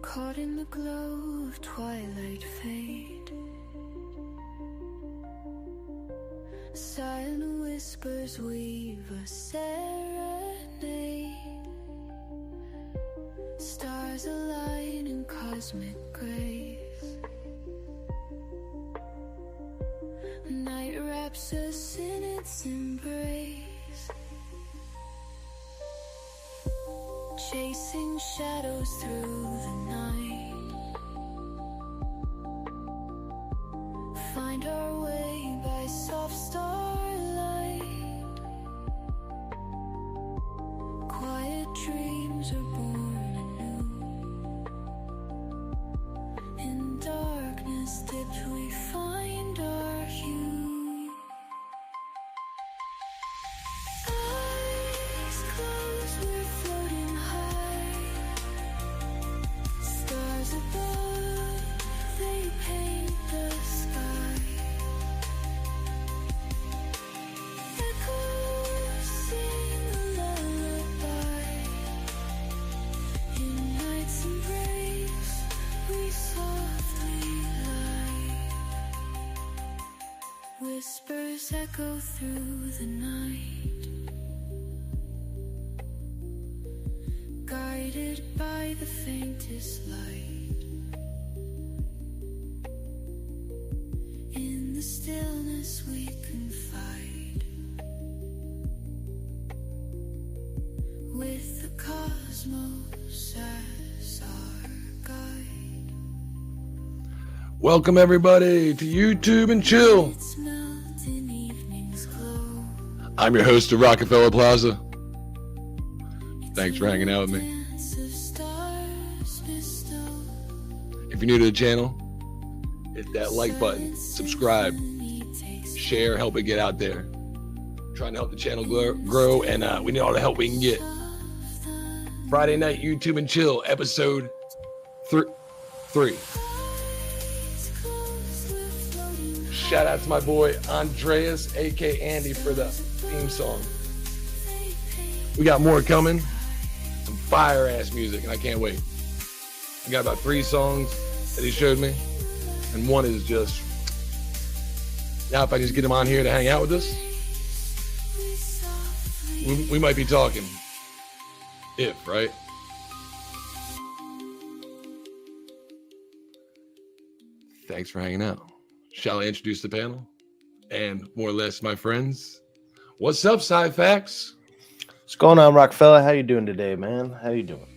Caught in the glow of twilight fade, silent whispers weave a serenade. Stars align in cosmic grace. Night wraps us in its embrace. Chasing shadows through the night, find our way by soft starlight. Quiet dreams are born anew. In darkness dipped we find our hue. Eyes closed, we're floating high. Stars above, they paint the sky. Echoes sing a lullaby. In night's embrace, we softly lie. Whispers echo through the night, guided by the faintest light. In the stillness we confide, with the cosmos as our guide. Welcome everybody to YouTube and Chill. Its melting evenings glow. I'm your host of Rockefeller Plaza. Thanks for hanging out with me. Dance of stars bestow. If you're new to the channel, hit that like button, subscribe, share, help it get out there. Trying to help the channel grow, and we need all the help we can get. Friday night YouTube and Chill, episode 3. Shout out to my boy Andreas, aka Andy, for the theme song. We got more coming, some fire ass music, and I can't wait. We got about 3 songs that he showed me, and one is just, now if I just get him on here to hang out with us, we might be talking. Right? Thanks for hanging out. Shall I introduce the panel? And more or less my friends. What's up, Sci Facts? What's going on, Rockefeller? How you doing today, man? How you doing?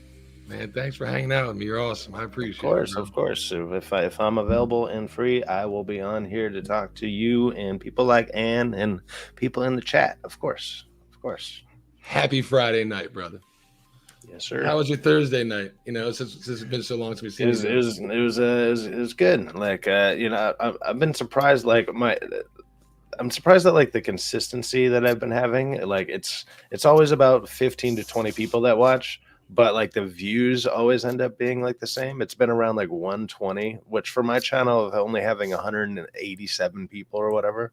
Man, thanks for hanging out with me. You're awesome. I appreciate it. Of course. If I'm available and free, I will be on here to talk to you and people like Ann and people in the chat. Of course. Happy Friday night, brother. Yes, sir. How was your Thursday night? You know, since it's been so long since we've seen it was good. Like, I've been surprised. I'm surprised at like the consistency that I've been having. Like, it's always about 15 to 20 people that watch, but like the views always end up being like the same. It's been around like 120, which for my channel of only having 187 people or whatever,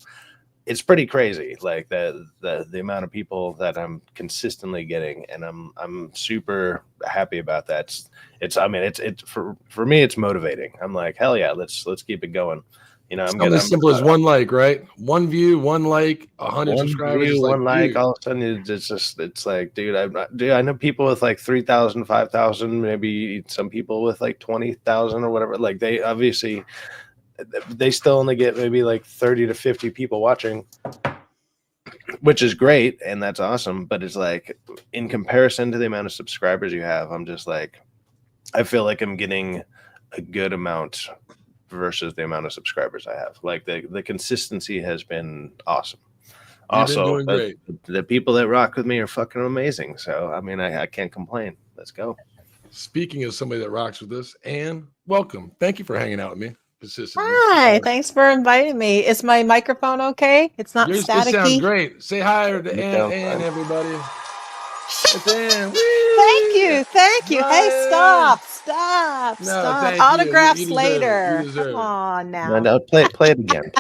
it's pretty crazy. Like the amount of people that I'm consistently getting, and I'm super happy about that. It's for me, it's motivating. I'm like, hell yeah, let's keep it going. You know, I'm as simple as one like, right? One view, one like, 100 subscribers. View, one like, all of a sudden it's like, dude, I know people with like 3,000, 5,000, maybe some people with like 20,000 or whatever. Like they still only get maybe like 30 to 50 people watching, which is great. And that's awesome. But it's like, in comparison to the amount of subscribers you have, I'm just like, I feel like I'm getting a good amount versus the amount of subscribers I have. Like the consistency has been awesome. Also, the people that rock with me are fucking amazing. So, I mean, I can't complain. Let's go. Speaking of somebody that rocks with us, Ann, welcome. Thank you for hanging out with me. Hi, thanks for inviting me. Is my microphone okay? It's not staticky. It sounds great. Say hi to Ann, everybody. It's Ann. Thank you. Nice. Hey, stop. Autographs you later. You deserve Come on now. No, play it again.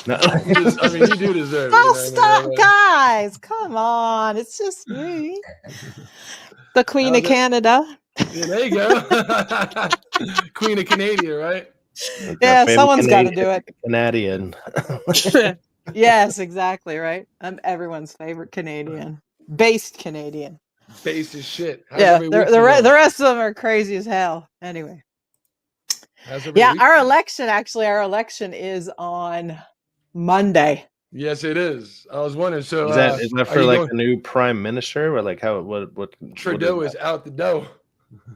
No. You do deserve it. Oh, stop, guys. Come on. It's just me. The Queen of Canada. Yeah, there you go. Queen of Canada, right? Yeah, Famous someone's got to do it. Canadian. Yes, exactly, right? I'm everyone's favorite Canadian. Based Canadian. Base as shit. How's Yeah, every week the going? rest of them are crazy as hell. Anyway. How's every Yeah, week our going? election is on Monday. Yes, it is. I was wondering. So Is that are for you like going? the new prime minister, or like what Trudeau is out the door.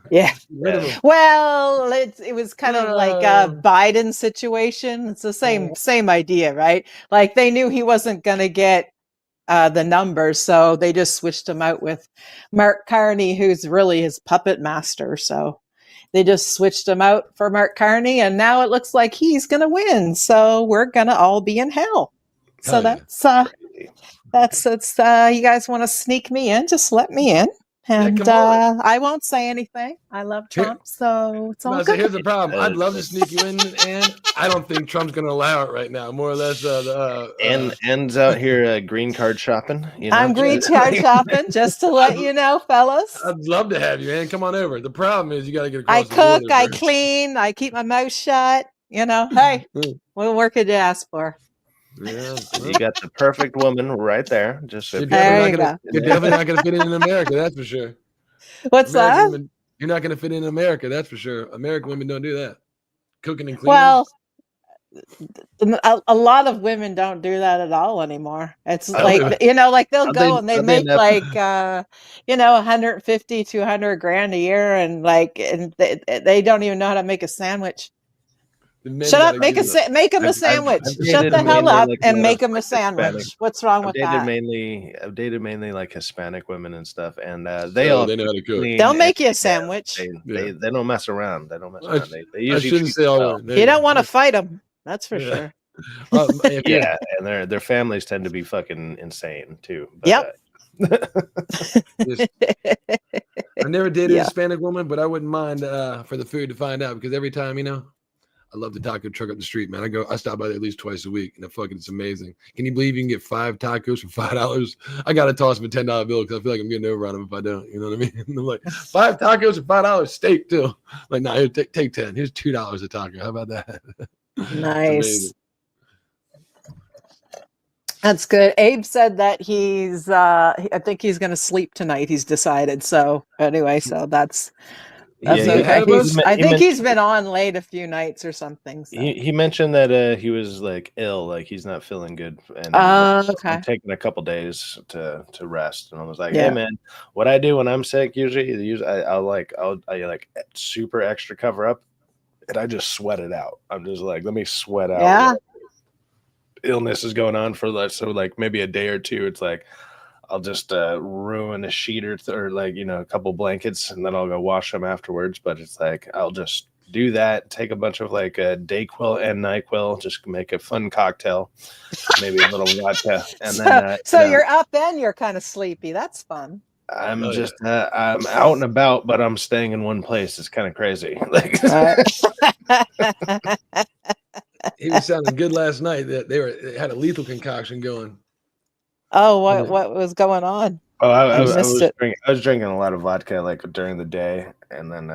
Yeah. Rid of him. Well, it was kind of like a Biden situation. It's the same idea, right? Like they knew he wasn't going to get the numbers, so they just switched him out with Mark Carney, who's really his puppet master. So they just switched him out for Mark Carney, and now it looks like he's going to win. So we're going to all be in hell. So Hell yeah. that's you guys want to sneak me in? Just let me in. And come on. I won't say anything. I love Trump, so it's all good. Here's the problem. I'd love to sneak you in, and I don't think Trump's going to allow it right now. More or less, ends out here green card shopping. You know, I'm green card shopping, just to let you know, fellas. I'd love to have you, man. Come on over. The problem is you got to get across I the cook, border I first. clean, I keep my mouth shut. You know, hey, what more could you ask for? Yeah, you got the perfect woman right there. Just so you're There you definitely not going to fit in America. That's for sure. What's American that? women, you're not going to fit in America. That's for sure. American women don't do that. Cooking and cleaning. Well, a lot of women don't do that at all anymore. It's like, you know, like they'll go and they make like, 150, 200 grand a year, and like, and they don't even know how to make a sandwich. Shut up! Make them a sandwich. Shut the hell up and make them a sandwich. What's wrong with that? I've dated mainly like Hispanic women and stuff, and they know how to cook. They'll make you a sandwich. They don't mess around. They don't mess around. They usually shouldn't say all well. You don't want to fight them. That's for sure. Yeah, and their families tend to be fucking insane too. But, yep. I never dated a Hispanic woman, but I wouldn't mind for the food to find out, because every time, I love the taco truck up the street, man. I stop by there at least twice a week, and it's amazing. Can you believe you can get 5 tacos for $5? I gotta toss them a $10 bill because I feel like I'm getting over on them if I don't. You know what I mean? I'm like, 5 tacos for $5, steak too. Like, nah, here, take 10. Here's $2 a taco. How about that? Nice. That's good. Abe said that he's I think he's gonna sleep tonight. He's decided. So anyway, so that's okay. I think he's been on late a few nights or something. So. He mentioned that he was like ill, like he's not feeling good, and I'm taking a couple days to rest. And I was like, hey man, what I do when I'm sick, usually I super extra cover up, and I just sweat it out. I'm just like, let me sweat out. Yeah. Illness is going on for like maybe a day or two. It's like I'll just ruin a sheet or a couple blankets, and then I'll go wash them afterwards. But it's like I'll just do that, take a bunch of like Dayquil and NyQuil, just make a fun cocktail, maybe a little vodka, and then you're up and you're kind of sleepy. That's fun. I'm I'm out and about, but I'm staying in one place. It's kind of crazy. He was sounding good last night. That they had a lethal concoction going. Oh, what was going on? Oh, I was drinking a lot of vodka like during the day, and then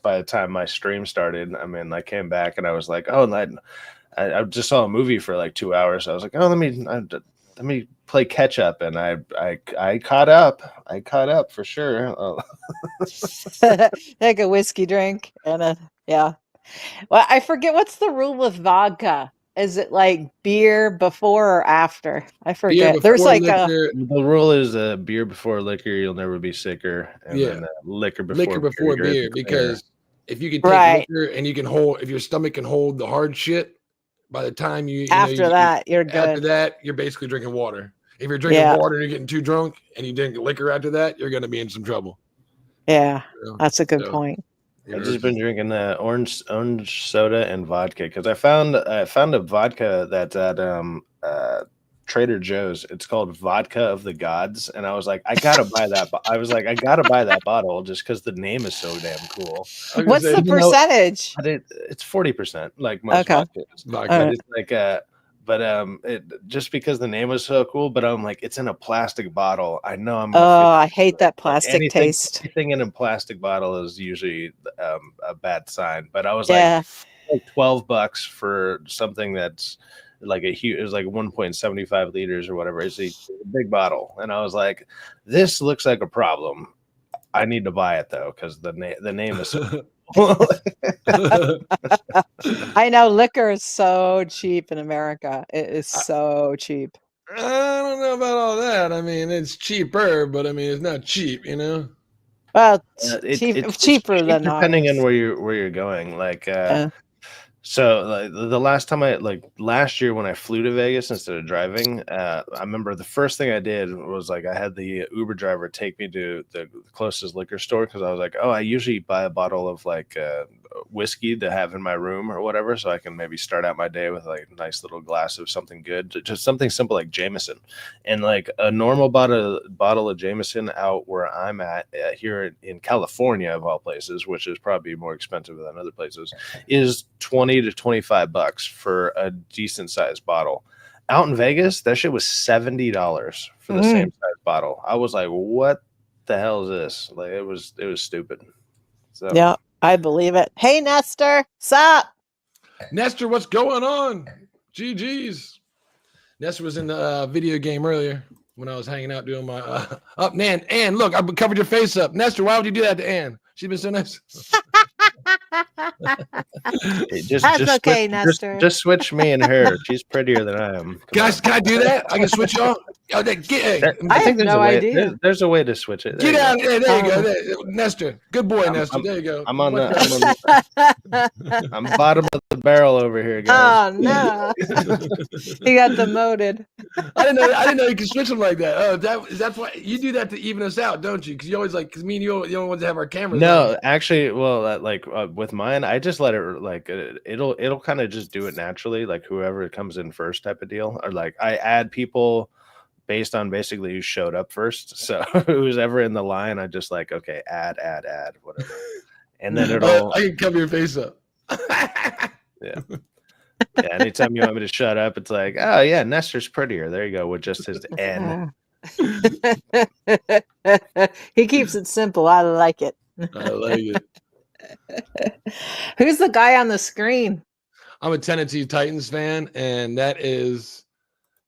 by the time my stream started, I came back and I was like, oh, I just saw a movie for like 2 hours. I was like, oh, let me play catch up, and I caught up. I caught up for sure. Take a whiskey drink and Well, I forget, what's the rule with vodka? Is it like beer before or after? I forget. There's like the rule is beer before liquor, you'll never be sicker. And then, liquor before beer, because if you can take liquor and you can hold, if your stomach can hold the hard shit, by the time you're good. After that, you're basically drinking water. If you're drinking water and you're getting too drunk and you drink liquor after that, you're going to be in some trouble. Yeah, that's a good point. I've just been drinking orange soda and vodka because I found a vodka that's at Trader Joe's. It's called Vodka of the Gods, and I was like, I gotta buy that. I was like, I gotta buy that bottle just because the name is so damn cool. What's the percentage? It's 40%, like most vodkas. Vodka. It's like but just because the name was so cool, but I'm like, it's in a plastic bottle. I know I'm Oh, gonna feel I hate that like plastic taste. anything in a plastic bottle is usually a bad sign. But I was Yeah. like $12 for something that's like a huge, it was like 1.75 liters or whatever. It's a big bottle, and I was like, this looks like a problem. I need to buy it though because the name is so I know liquor is so cheap in America. It is so cheap. I don't know about all that. I mean, it's cheaper, but I mean, it's not cheap, you know. Well, it's cheaper cheap than depending ours. on where you're going. Like Yeah. so like the last time last year when I flew to Vegas instead of driving, I remember the first thing I did was like I had the Uber driver take me to the closest liquor store because I was like, oh, I usually buy a bottle of like whiskey to have in my room or whatever, so I can maybe start out my day with like a nice little glass of something good, just something simple like Jameson. And like a normal bottle of Jameson out where I'm at here in California of all places, which is probably more expensive than other places, is $20 to $25 for a decent sized bottle. Out in Vegas, that shit was $70 for the same size bottle. I was like, what the hell is this? Like it was stupid. So yeah, I believe it. Hey Nestor, sup? Nestor, what's going on? GG's. Nestor was in the video game earlier when I was hanging out doing my up. Nan, Ann, look, I covered your face up. Nestor, why would you do that to Ann? She's been so nice. Hey, That's okay, Nestor. Just switch me and her. She's prettier than I am. Can I do that? I can switch y'all. Oh, I think there's no a way. idea. There's a way to switch it. Get out there. There you go. Nestor. Good boy, Nestor. There you go. I'm I'm bottom of the barrel over here, guys. Oh no. He got demoted. I didn't know you could switch them like that. Oh, that's why you do that to even us out, don't you? Because you always like, because me and you are the only ones that have our cameras. No, on. actually, well, with mine, I just let it like it'll kind of just do it naturally, like whoever comes in first type of deal, or like I add people based on basically who showed up first. So who's ever in the line, I just like, okay, add, whatever, and then it'll. I can cover your face up. Yeah. Yeah, anytime you want me to shut up, it's like, oh yeah, Nestor's prettier. There you go, with just his N. He keeps it simple. I like it. I like it. Who's the guy on the screen? I'm a Tennessee Titans fan, and that is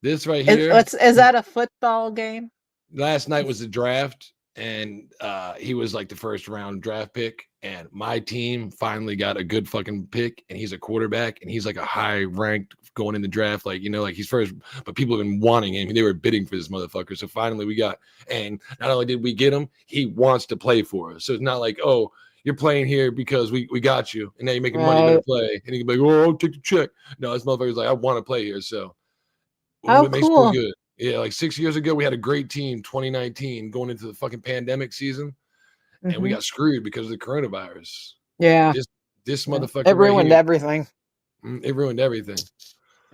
this right here. Is that a football game? Last night was the draft, and he was like the first round draft pick. And my team finally got a good fucking pick, and he's a quarterback, and he's like a high ranked going in the draft, like, you know, like he's first, but people have been wanting him. They were bidding for this motherfucker. So finally we got, and not only did we get him, he wants to play for us. So it's not like, oh, you're playing here because we got you, and now you're making money to play. And he can be like, oh, I'll take the check. No, this motherfucker's like, I want to play here. So it makes me good. Yeah, like 6 years ago, we had a great team, 2019, going into the fucking pandemic season. And we got screwed because of the coronavirus. Yeah. This motherfucker. It ruined everything. It ruined everything.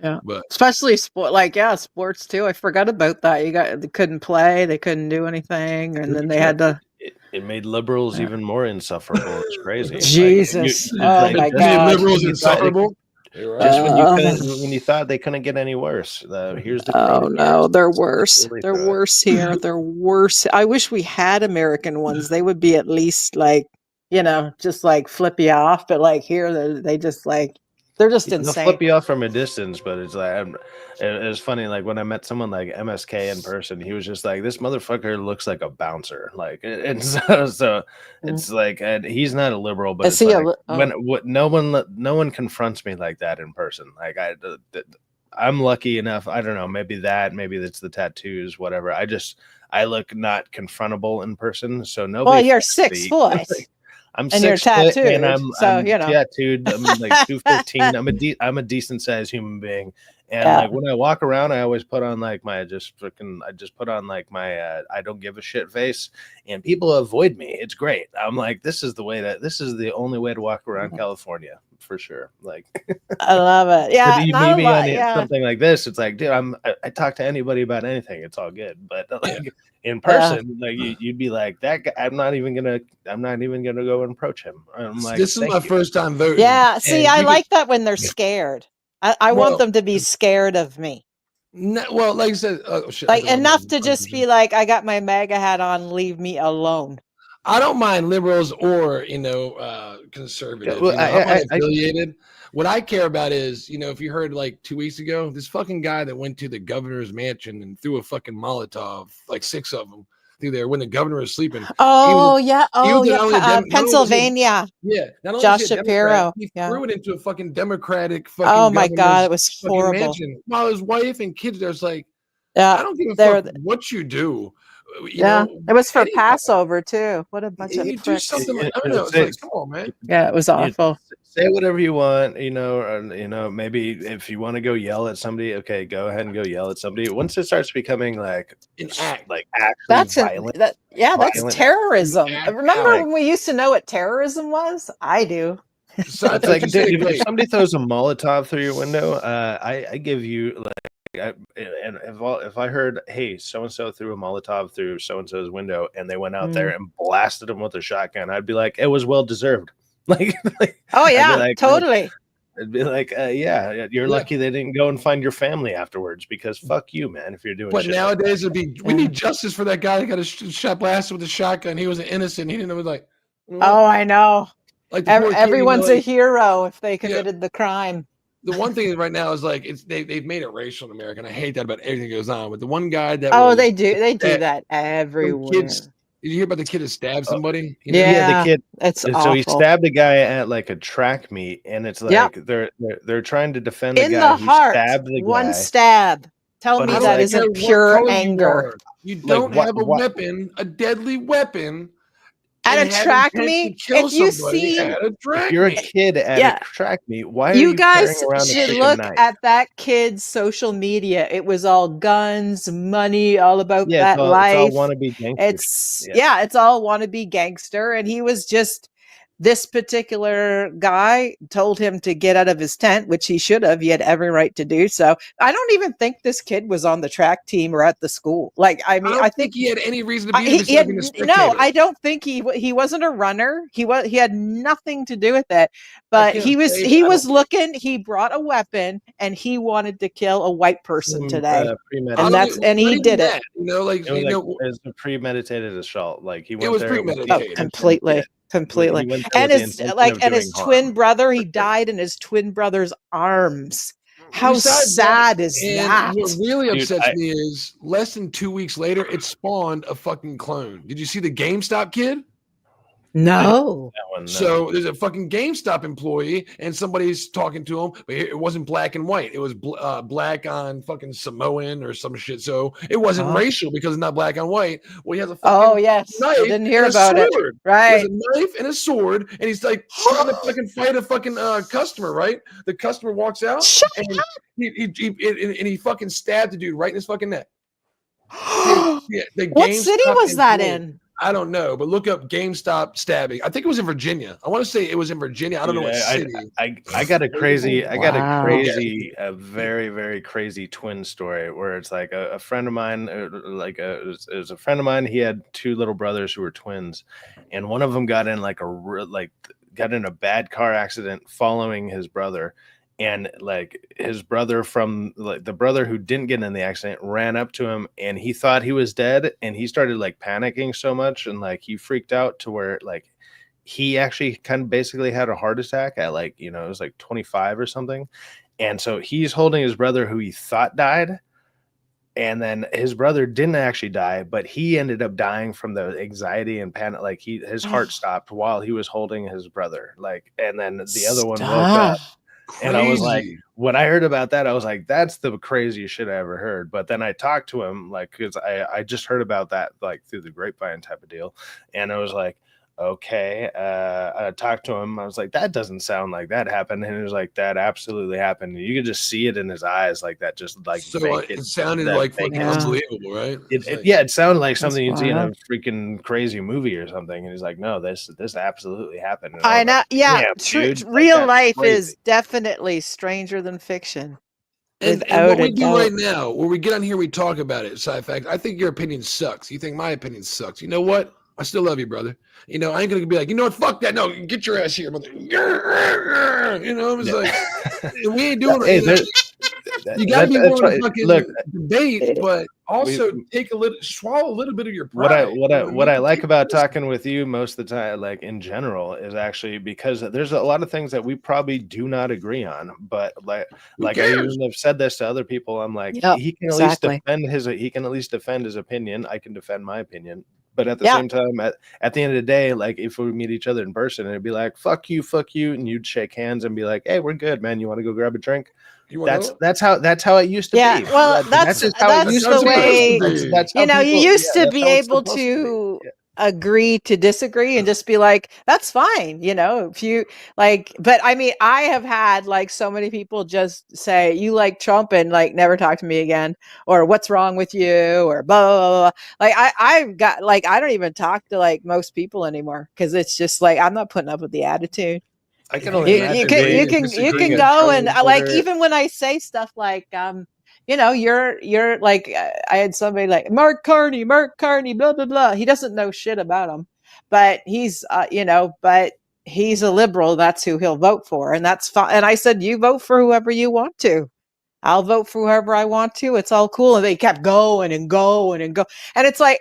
Yeah. But especially sports too. I forgot about that. They couldn't play, they couldn't do anything, and then they had to. It made liberals even more insufferable. It's crazy. Jesus. Oh my God. Liberals insufferable. Just when you thought they couldn't get any worse, here's the. Oh no, they're worse. Really they're worse here. They're worse. I wish we had American ones. They would be at least like, you know, just like flip you off. But like here, they just like they're just insane. They'll flip you off from a distance, but it's like it was funny. Like when I met someone like MSK in person, he was just like, "This motherfucker looks like a bouncer." Like, and so it's like, and he's not a liberal, but it's like no one confronts me like that in person. Like I'm lucky enough. I don't know. Maybe it's the tattoos, whatever. I look not confrontable in person, so nobody. Well, you're 6 foot. I'm and 6 you're tattooed, and I'm you know. tattooed. I'm like 215. I'm a decent sized human being, and like when I walk around, I always put on like my I just put on like my I don't give a shit face, and people avoid me. It's great. I'm like, this is the only way to walk around California for sure. Like, I love it. Yeah, you meet me on something like this. It's like, dude, I talk to anybody about anything. It's all good, but like. In person, like you'd be like that guy. I'm not even gonna go and approach him. I'm like, this is my first time voting. Yeah, see, I like that when they're scared. I want Well, them to be scared of me. well, like I said, oh shit, I Like thought my enough mic to was just on. be like, I got my MAGA hat on, leave me alone. I don't mind liberals or conservative. well, I'm I unaffiliated. What I care about is, if you heard like 2 weeks ago, this fucking guy that went to the governor's mansion and threw a fucking Molotov, like 6 of them, through there when the governor was sleeping. Oh yeah, Not only was he Pennsylvania. not only was Josh he a Democrat, Shapiro. he Yeah. threw it into a fucking Democratic Oh fucking my God, it governor's was fucking horrible. mansion while his wife and kids there's like, Yeah, I don't give a they're fuck what you do. it was for Any kind Passover too. What a bunch of you do pricks. something like, I don't know. It's like, come on, man. Yeah, it was awful. Say whatever you want, or, maybe if you want to go yell at somebody, okay, go ahead and go yell at somebody. Once it starts becoming like An act. like actually That's violent, that's violent. terrorism. Yeah, Remember like- when we used to know what terrorism was? I do. So it's like, dude, if somebody throws a Molotov through your window, I give you like, and if I heard, hey, so and so threw a Molotov through so and so's window, and they went out there and blasted him with a shotgun, I'd be like, it was well deserved. Like, Oh yeah, like, totally. It'd be like, yeah, you're lucky they didn't go and find your family afterwards, because fuck you, man, if you're doing. But shit nowadays like we need justice for that guy that got shot blasted with a shotgun. He was innocent. He didn't know. Like, Oh, I know. like the poor kid, Everyone's a like, hero if they committed the crime. the one thing right now is like they've made it racial in America, and I hate that about everything that goes on. But the one guy that they do that everywhere. Kids, did you hear about the kid that stabbed somebody? Yeah, the kid. It's so awful. he stabbed a guy at like a track meet, and it's like they're trying to defend in the guy the heart. who stabbed the One guy. stab. Tell But me it's that like, isn't pure anger. You Like, don't have a what- weapon, a deadly weapon, At and a have track intent to meet, kill if you somebody see, at a track If you're a meet. kid at Yeah. a track meet, why are you you guys carrying around a should freaking look knife? at that kid's social media. It was all guns, money, all about Yeah, that it's life. all wannabe gangster. It's all wannabe gangster, and he was just this particular guy told him to get out of his tent, which he should have. He had every right to do so. I don't even think this kid was on the track team or at the school. Like, I mean, I think he had any reason to be there. No, I don't think he wasn't a runner. He had nothing to do with it. But he was looking. He brought a weapon and he wanted to kill a white person today, and he did it. It was a premeditated assault. Like, he went was there premeditated. Completely. And his twin brother, he died in his twin brother's arms. How sad is that? What really upsets me is less than 2 weeks later, it spawned a fucking clone. Did you see the GameStop kid? No. So there's a fucking GameStop employee, and somebody's talking to him, but it wasn't black and white. It was black on fucking Samoan or some shit. So it wasn't racial because it's not black on white. Well, he has a fucking knife. I didn't hear about it. Right. He has a knife and a sword, and he's like trying to fucking fight a fucking customer. Right. The customer walks out, and he fucking stabbed the dude right in his fucking neck. What city was that in? I don't know, but look up GameStop stabbing. I think it was in Virginia. I want to say it was in Virginia. I don't know what city. I got a very, very crazy twin story where it's like a friend of mine, it was a friend of mine. He had 2 little brothers who were twins, and one of them got in got in a bad car accident following his brother. And like his brother the brother who didn't get in the accident ran up to him, and he thought he was dead, and he started like panicking so much, and like he freaked out to where like he actually kind of basically had a heart attack at it was like 25 or something. And so he's holding his brother who he thought died, and then his brother didn't actually die, but he ended up dying from the anxiety and panic. Like his heart stopped while he was holding his brother. Like, and then the other one woke up. Crazy. And I was like, when I heard about that, I was like, that's the craziest shit I ever heard. But then I talked to him, like, because I just heard about that, like, through the grapevine type of deal. And I was like, okay. I talked to him. I was like, that doesn't sound like that happened. And he was like, that absolutely happened. And you could just see it in his eyes, like that, just like. So it sounded like fucking unbelievable, right? It sounded like something you'd see in a freaking crazy movie or something. And he's like, no, this absolutely happened. I know. Like, yeah. Real life is definitely stranger than fiction. And what we do right now, when we get on here, we talk about it. Sci-Fact, I think your opinion sucks. You think my opinion sucks. You know what? I still love you, brother. You know, I ain't gonna be like, you know what, fuck that. No, get your ass here, mother. You know, it was like, we ain't doing it. You got to be willing to fucking debate, but also swallow a little bit of your pride. What I like about talking with you most of the time, like in general, is actually because there's a lot of things that we probably do not agree on. But like I even have said this to other people. I'm like, he can at least defend his opinion. I can defend my opinion. But at the same time, at the end of the day, like if we meet each other in person, it'd be like, fuck you, and you'd shake hands and be like, hey, we're good, man. You want to go grab a drink? That's how it used to be. Well, that's just how it used the way. That's how you know, people, you used to be able to agree to disagree and just be like, that's fine. You know, if you like, but I mean, I have had like so many people just say, you like Trump and like never talk to me again, or what's wrong with you, or blah, blah, blah, blah. Like I've got like, I don't even talk to like most people anymore because it's just like, I'm not putting up with the attitude. I can only imagine you can go and like, even when I say stuff like, you know, you're like, I had somebody like Mark Carney, blah, blah, blah. He doesn't know shit about him, but he's, you know, but he's a liberal. That's who he'll vote for. And that's fine. And I said, you vote for whoever you want to. I'll vote for whoever I want to. It's all cool. And they kept going and going and go. And it's like,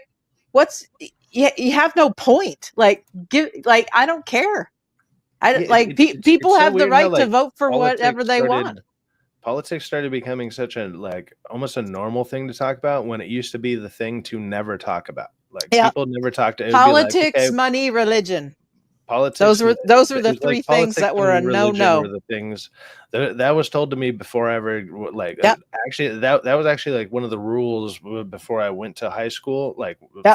you have no point. Like, I don't care. People have the right to vote for whatever they want. Politics started becoming such a almost a normal thing to talk about when it used to be the thing to never talk about. Like people never talked to politics, money, religion. Politics. Those were the three things that were a no-no. Were the things that was told to me before I ever actually that was actually like one of the rules before I went to high school,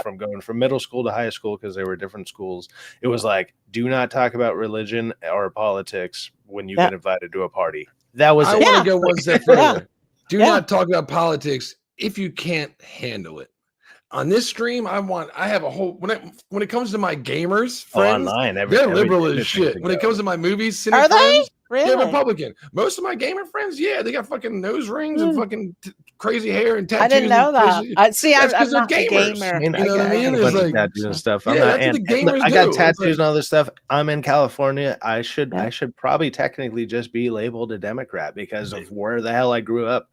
from going from middle school to high school, because they were different schools. It was like, do not talk about religion or politics when you get invited to a party. That was I want to go one step further. Do not talk about politics if you can't handle it. On this stream, I have a whole when it comes to my gamers friends, online, they're liberal as shit. When it comes to my movies, are they? Friends, really? They're Republican. Most of my gamer friends, they got fucking nose rings and fucking crazy hair and tattoos. I didn't know that. I'm not a gamer. I mean, you know what I mean? It's like tattoos and stuff. I got tattoos and all this stuff. I'm in California. I should probably technically just be labeled a Democrat because of where the hell I grew up.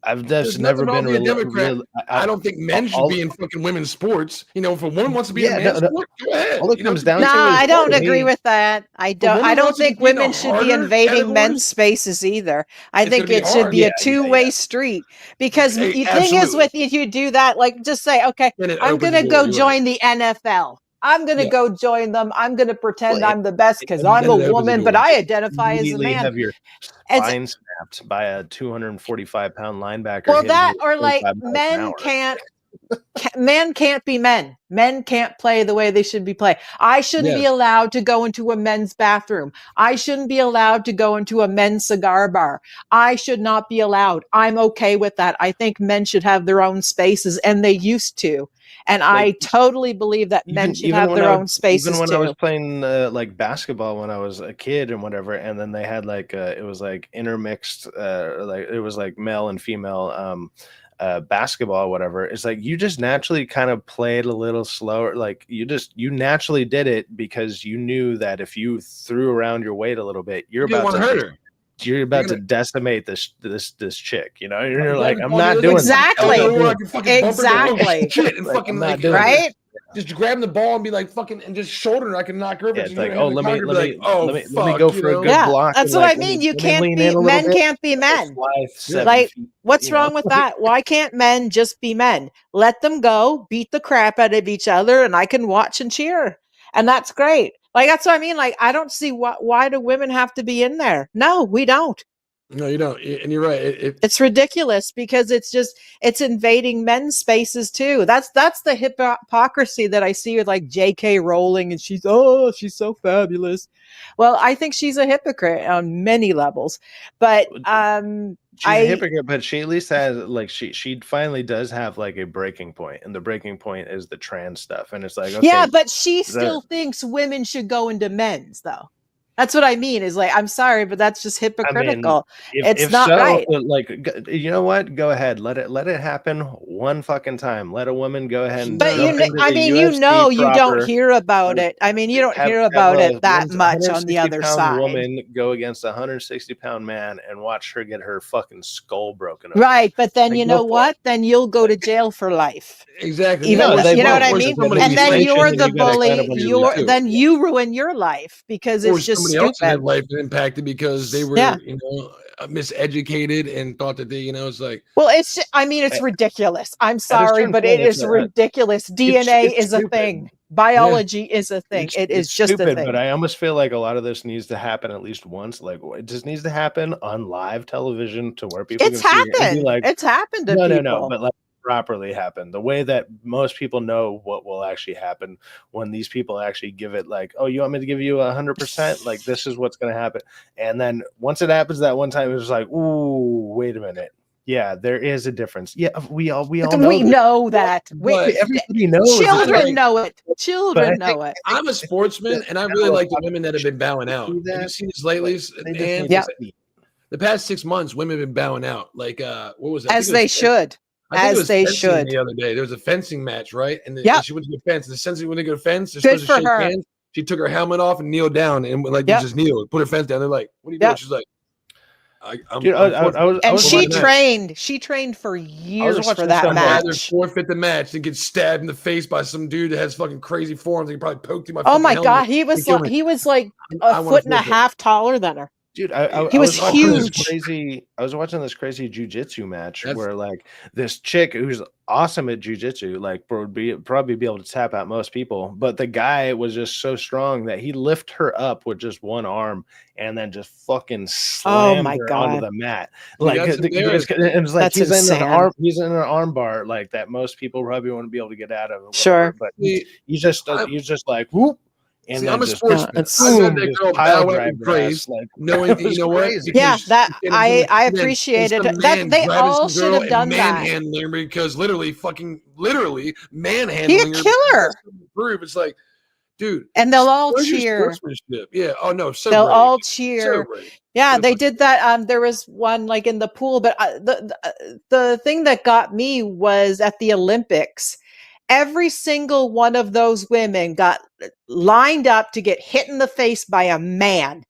I've just never been a Democrat. I don't think men should be in fucking women's sports. You know, if a woman wants to be in men's sport, go ahead. All it comes down to I don't agree with that. I don't think women should be invading men's spaces either. I think it should be a two-way street, because the thing is, with if you do that, like, just say, okay, I'm going to go join the NFL. I'm going to go join them. I'm going to pretend I'm the best because I'm a woman, but I identify as a man. Have your spine snapped by a 245-pound linebacker. Well, that, or like, men can't be men. Men can't play the way they should be played. I shouldn't be allowed to go into a men's bathroom. I shouldn't be allowed to go into a men's cigar bar. I should not be allowed. I'm okay with that. I think men should have their own spaces, and they used to. And I totally believe that men should have their own spaces. Even when I was playing basketball when I was a kid and whatever, and then they had it was like intermixed, it was like male and female basketball or whatever. It's like you just naturally kind of played a little slower. Like you naturally did it because you knew that if you threw around your weight a little bit, you're about to hurt her. You're about to decimate this chick, you know. You're like, I'm not doing exactly. Right? Just grab the ball and be like fucking, and just shoulder her. I can knock her over. Yeah, it's like, let me go for a good block. That's what I mean. You can't be men. Can't be men. Like, what's wrong with that? Why can't men just be men? Let them go, beat the crap out of each other, and I can watch and cheer, and that's great. Like, that's what I mean. Like, I don't see why do women have to be in there? No, we don't. No, you don't. And you're right. It's ridiculous because it's invading men's spaces too. That's the hypocrisy that I see with like J.K. Rowling, and she's so fabulous. Well, I think she's a hypocrite on many levels, but she's a hypocrite, but she at least has she finally does have like a breaking point, and the breaking point is the trans stuff, and it's like, okay, yeah, but she still thinks women should go into men's though. That's what I mean. Is like, I'm sorry, but that's just hypocritical. It's not so, right. like, you know what? Go ahead, let it happen one fucking time. Let a woman go ahead and But jump into I the mean, UFC you don't proper. hear about it. I mean, you don't hear about it that much on the other 160-pound side. woman go against a 160-pound man and watch her get her fucking skull broken open. Right, but then Like, you know what? Then you'll go to jail for life. Exactly. Even No, they you know what I won't. mean? Somebody And then sanctioned you're it, the you gotta bully. accountability too. Then you ruin your life because Or it's just somebody else in their stupid. life impacted because they were, Yeah. you know, miseducated and thought that they, you know, it's like. Well, it's ridiculous. I'm At a sorry, certain but point, it is ridiculous. DNA it's is a stupid. thing. Biology is a thing. It is just stupid, a thing. but I almost feel like a lot of this needs to happen at least once. Like, it just needs to happen on live television to where people It's can see it and be happened. like, It's happened to people. No, but like properly happen. The way that most people know what will actually happen when these people actually give it like, oh, you want me to give you 100%? Like, this is what's going to happen. And then once it happens that one time, it's like, ooh, wait a minute. Yeah, there is a difference. Yeah, we all know that. Everybody knows. Children know it. Children know it. I'm a sportsman, and I really like the women that have been bowing out. Have you seen this lately? And the past 6 months, women have been bowing out. Like, what was that? As they should. As they should. The other day, there was a fencing match, right? And she went to the fence. And essentially, when they go to the fence, they're good supposed for to shake her. hands. She took her helmet off and kneeled down, and like just kneel, put her fence down. They're like, "What are you doing?" She's like, She trained for years for that match. I'd rather forfeit the match than get stabbed in the face by some dude that has fucking crazy forearms. He probably poked through my. Oh my god, he was like a foot and a half taller than her. Dude, he was huge. I was watching this crazy jujitsu match where like this chick who's awesome at jujitsu, like would probably be able to tap out most people, but the guy was just so strong that he lifted her up with just one arm and then just fucking slammed her onto the mat. Like it was like he's in an arm bar like that most people probably wouldn't be able to get out of. Sure, but he's just like whoop. And I'm a sportsman. I got that girl bow out and praise, like knowing you know what? Yeah, that I appreciate it. That they all should have done that. Manhandling because literally manhandling. He could kill her. It's like, dude. And they'll all cheer. Yeah. Oh no. So they'll brave. all cheer. So yeah, they did that. There was one like in the pool, but the thing that got me was at the Olympics. Every single one of those women got lined up to get hit in the face by a man.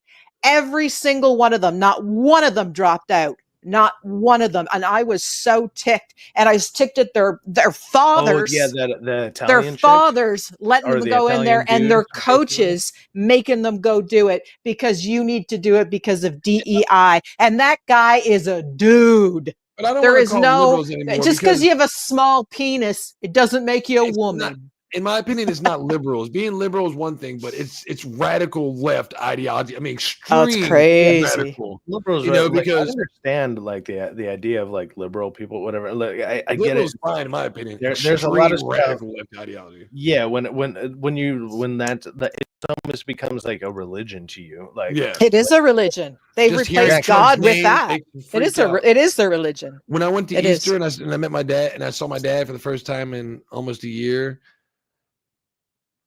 Every single one of them, not one of them dropped out. Not one of them. And I was so ticked. And I was ticked at their fathers. Oh, yeah, the Italian their fathers letting them go in there and their coaches making them go do it because you need to do it because of DEI. And that guy is a dude. But I don't there is no just because you have a small penis, it doesn't make you a woman. In my opinion, it's not liberals. Being liberal is one thing, but it's radical left ideology. I mean, extreme it's crazy. Radical. Liberals, you know, because I understand like the idea of like liberal people, whatever. Like, I get it. Fine, in my opinion. There's a lot of radical left ideology. Yeah, when that it almost becomes like a religion to you. Like, yeah, it is a religion. They replaced God with that. It is their religion. When I went to Easter and I met my dad and I saw my dad for the first time in almost a year.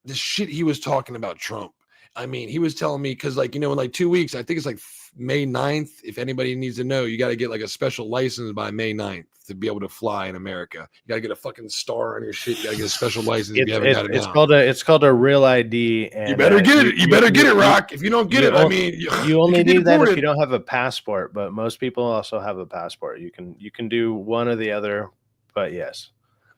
The shit he was talking about Trump. I mean, he was telling me because, like, you know, in like 2 weeks, I think it's like May 9th. If anybody needs to know, you got to get like a special license by May 9th to be able to fly in America. You got to get a fucking star on your shit. You got to get a special license. If you haven't got it now. It's called a real ID. And you better get it. You better get it, Rock. If you don't get it, I mean, you only need that if you don't have a passport. But most people also have a passport. You can do one or the other. But yes.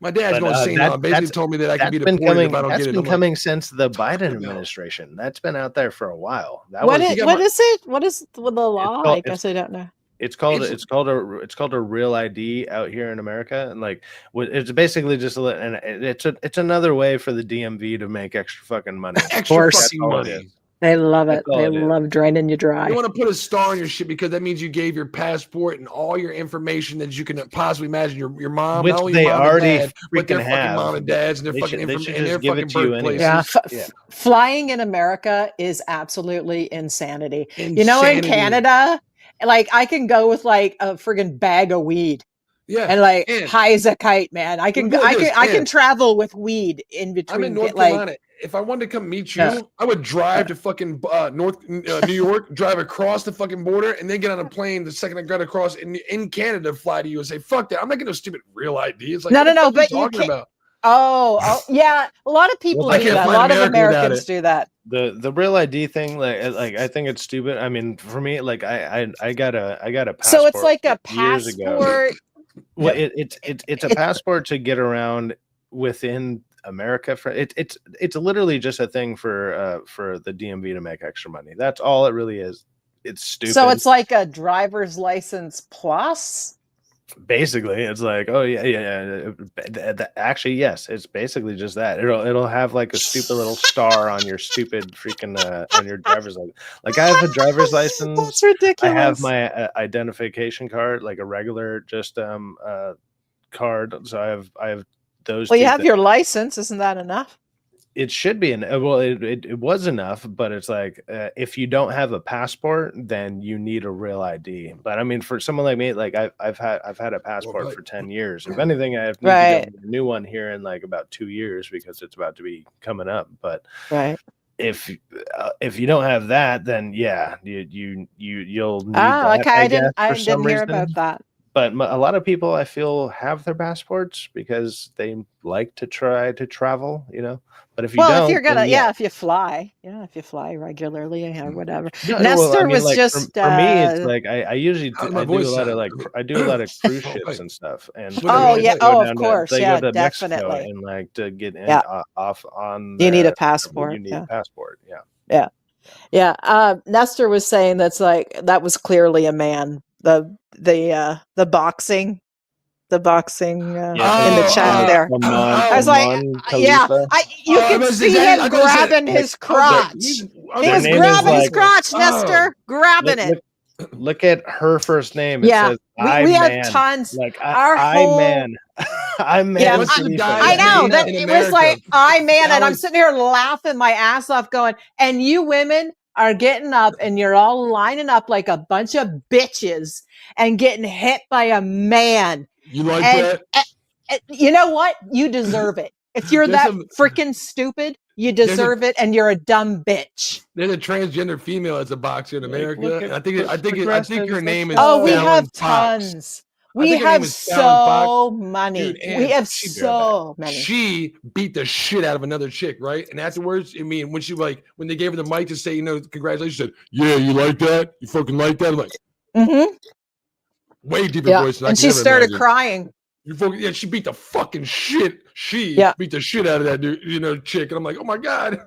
My dad's going to say now. Basically told me that I can be deported if I don't get it. That's been coming since the Biden administration. That's been out there for a while. What is it? What is the law? I guess I don't know. It's called a real ID out here in America, and like it's basically just it's another way for the DMV to make extra fucking money. Extra fucking money. They love it. They love draining you dry. You want to put a star on your shit because that means you gave your passport and all your information that you can possibly imagine. Your mom, which they already freaking have. Mom and dads and their fucking information and their fucking birthplaces. Yeah, flying in America is absolutely insanity. You know, in Canada, like I can go with like a friggin' bag of weed. Yeah, and high as a kite, man. I can travel with weed in between. I'm in North Carolina. if I wanted to come meet you, Yeah. I would drive to fucking New York, drive across the fucking border, and then get on a plane the second I got across in Canada, fly to you and say, "Fuck that! I'm not getting no stupid real ID." It's like, No, what the fuck but are you talking about? Oh, yeah. A lot of people Well, do I can't that. A fly to lot of America without Americans it. do that. The real ID thing, like I think it's stupid. I mean, for me, like I got a passport. So it's like a years ago. passport. Well, it's a passport to get around within America. It's literally just a thing for the DMV to make extra money. That's all it really is. It's stupid. So it's like a driver's license plus. Basically, it's like, oh yeah. Actually, yes, it's basically just that. It'll have like a stupid little star on your stupid freaking on your driver's license. Like I have a driver's license. That's ridiculous. I have my identification card, like a regular just card. So I have those. Well, two you have things. your license. Isn't that enough? It should be well. It was enough, but it's like if you don't have a passport, then you need a real ID. But I mean, for someone like me, like I've had a passport for 10 years. If anything, I have need to get a new one here in like about 2 years because it's about to be coming up. But if you don't have that, then yeah, you'll need that. Okay. I didn't hear about that. But a lot of people, I feel, have their passports because they like to try to travel, you know. But if you don't, if you're gonna, if you fly, regularly or whatever. No, Nestor was like, just for me. It's like I usually do a lot of cruise ships and stuff. And of course, go to definitely. Mexico and like to get in off on. You need a passport. You need a passport. Yeah. Nestor was saying that was clearly a man. The boxing in the chat there. I was like, you can see him grabbing his crotch. He was grabbing his crotch, Nestor, grabbing it. Look at her first name. It says, we have tons. Like I'm man. I'm man. Yeah, I know that it was like I'm man, and I'm sitting here laughing my ass off, going, and you women are getting up and you're all lining up like a bunch of bitches and getting hit by a man. You like that? You know what? You deserve it. If you're that freaking stupid, you deserve it, and you're a dumb bitch. There's a transgender female that's a boxer in America. And I think her name is. Oh, we have tons. We have so many. We have so many. She beat the shit out of another chick, right? And afterwards, I mean, when they gave her the mic to say, congratulations, she said, "Yeah, you like that? You fucking like that?" I'm like, way deeper voice. And she started crying. She beat the fucking shit. She beat the shit out of that dude, chick. And I'm like, oh my God.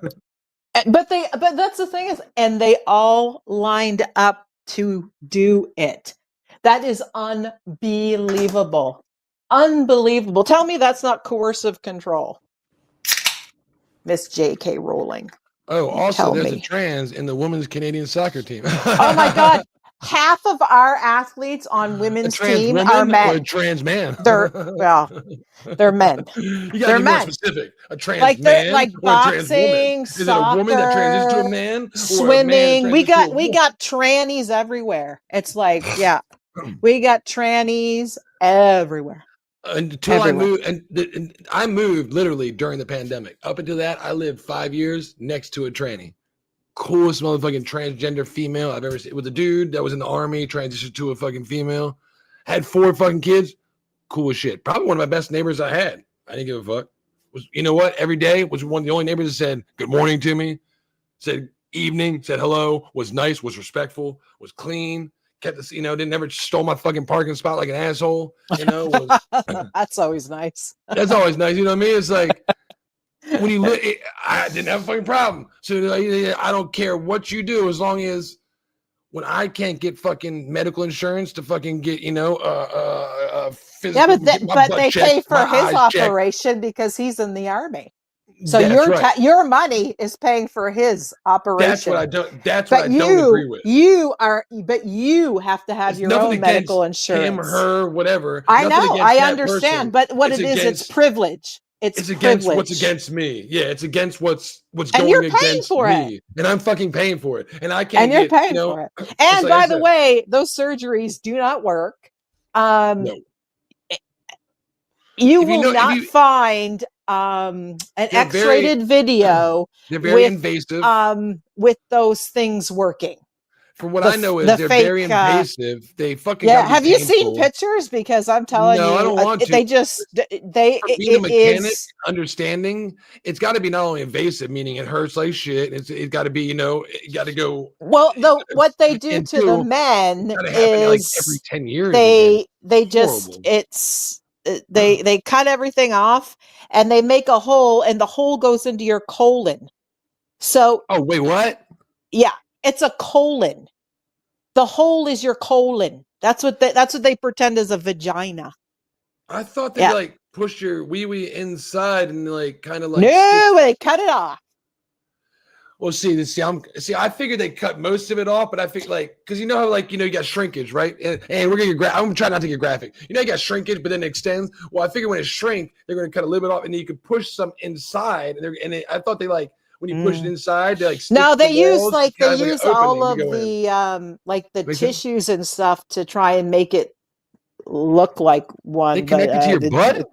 But that's the thing is, and they all lined up to do it. That is unbelievable. Unbelievable. Tell me that's not coercive control. Miss J.K. Rowling. Oh, also there's a trans in the women's Canadian soccer team. Oh my God. Half of our athletes on women's team are men. Or a trans man. They're men. You gotta be more specific. A trans man like or boxing, a trans woman. Is it a woman that transitions to a man? Swimming. We got trannies everywhere. It's like, we got trannies everywhere. Until I moved, and I moved literally during the pandemic. Up until that, I lived 5 years next to a tranny. Coolest motherfucking transgender female I've ever seen. It was a dude that was in the army, transitioned to a fucking female, had 4 fucking kids. Cool as shit. Probably one of my best neighbors I had. I didn't give a fuck. You know what? Every day was one of the only neighbors that said good morning to me, said evening, said hello, was nice, was respectful, was clean, kept this, didn't ever stole my fucking parking spot like an asshole. That's always nice. That's always nice. You know what I mean? It's like, when you I didn't have a fucking problem. So I don't care what you do as long as when I can't get fucking medical insurance to fucking get physical. But they pay for his operation because he's in the army. So your money is paying for his operation. That's what I don't. That's what I don't agree with. But you have to have your own medical insurance. Him, her, whatever. I know. I understand. But what it's privilege. It's against what's against me. Yeah, it's against what's going against me. And I'm fucking paying for it. And I can't. And you're paying for it. And by the way, those surgeries do not work. No. You will not find an They're X-rated video They're very with invasive. With those things working. From what I know is they're fake, very invasive. They fucking yeah. gotta be Have you seen painful. pictures? Because I'm telling No, I you, don't want to. they just they For being a it mechanic, is. understanding it's got to be not only invasive, meaning it hurts like shit. It's got to be, it got to go. Well, what they do And to the two, men got to happen like every is 10 years again. they just Horrible. it's they cut everything off and they make a hole, and the hole goes into your colon. So Oh wait, what? yeah, it's a colon. The hole is your colon. That's what they pretend is a vagina. I thought they Yeah. like pushed your wee inside and like kind of like. No, they cut it off. Well, see, I figured they cut most of it off, but I think like, because you know how like, you got shrinkage, right? And we're gonna I'm trying not to get graphic. You know, you got shrinkage, but then it extends. Well, I figured when it shrink, they're gonna cut a little bit off, and then you could push some inside. I thought they like when you push it inside, they like no, they use walls, like they use all of the like the tissues and stuff to try and make it look like one. They connect it to your butt.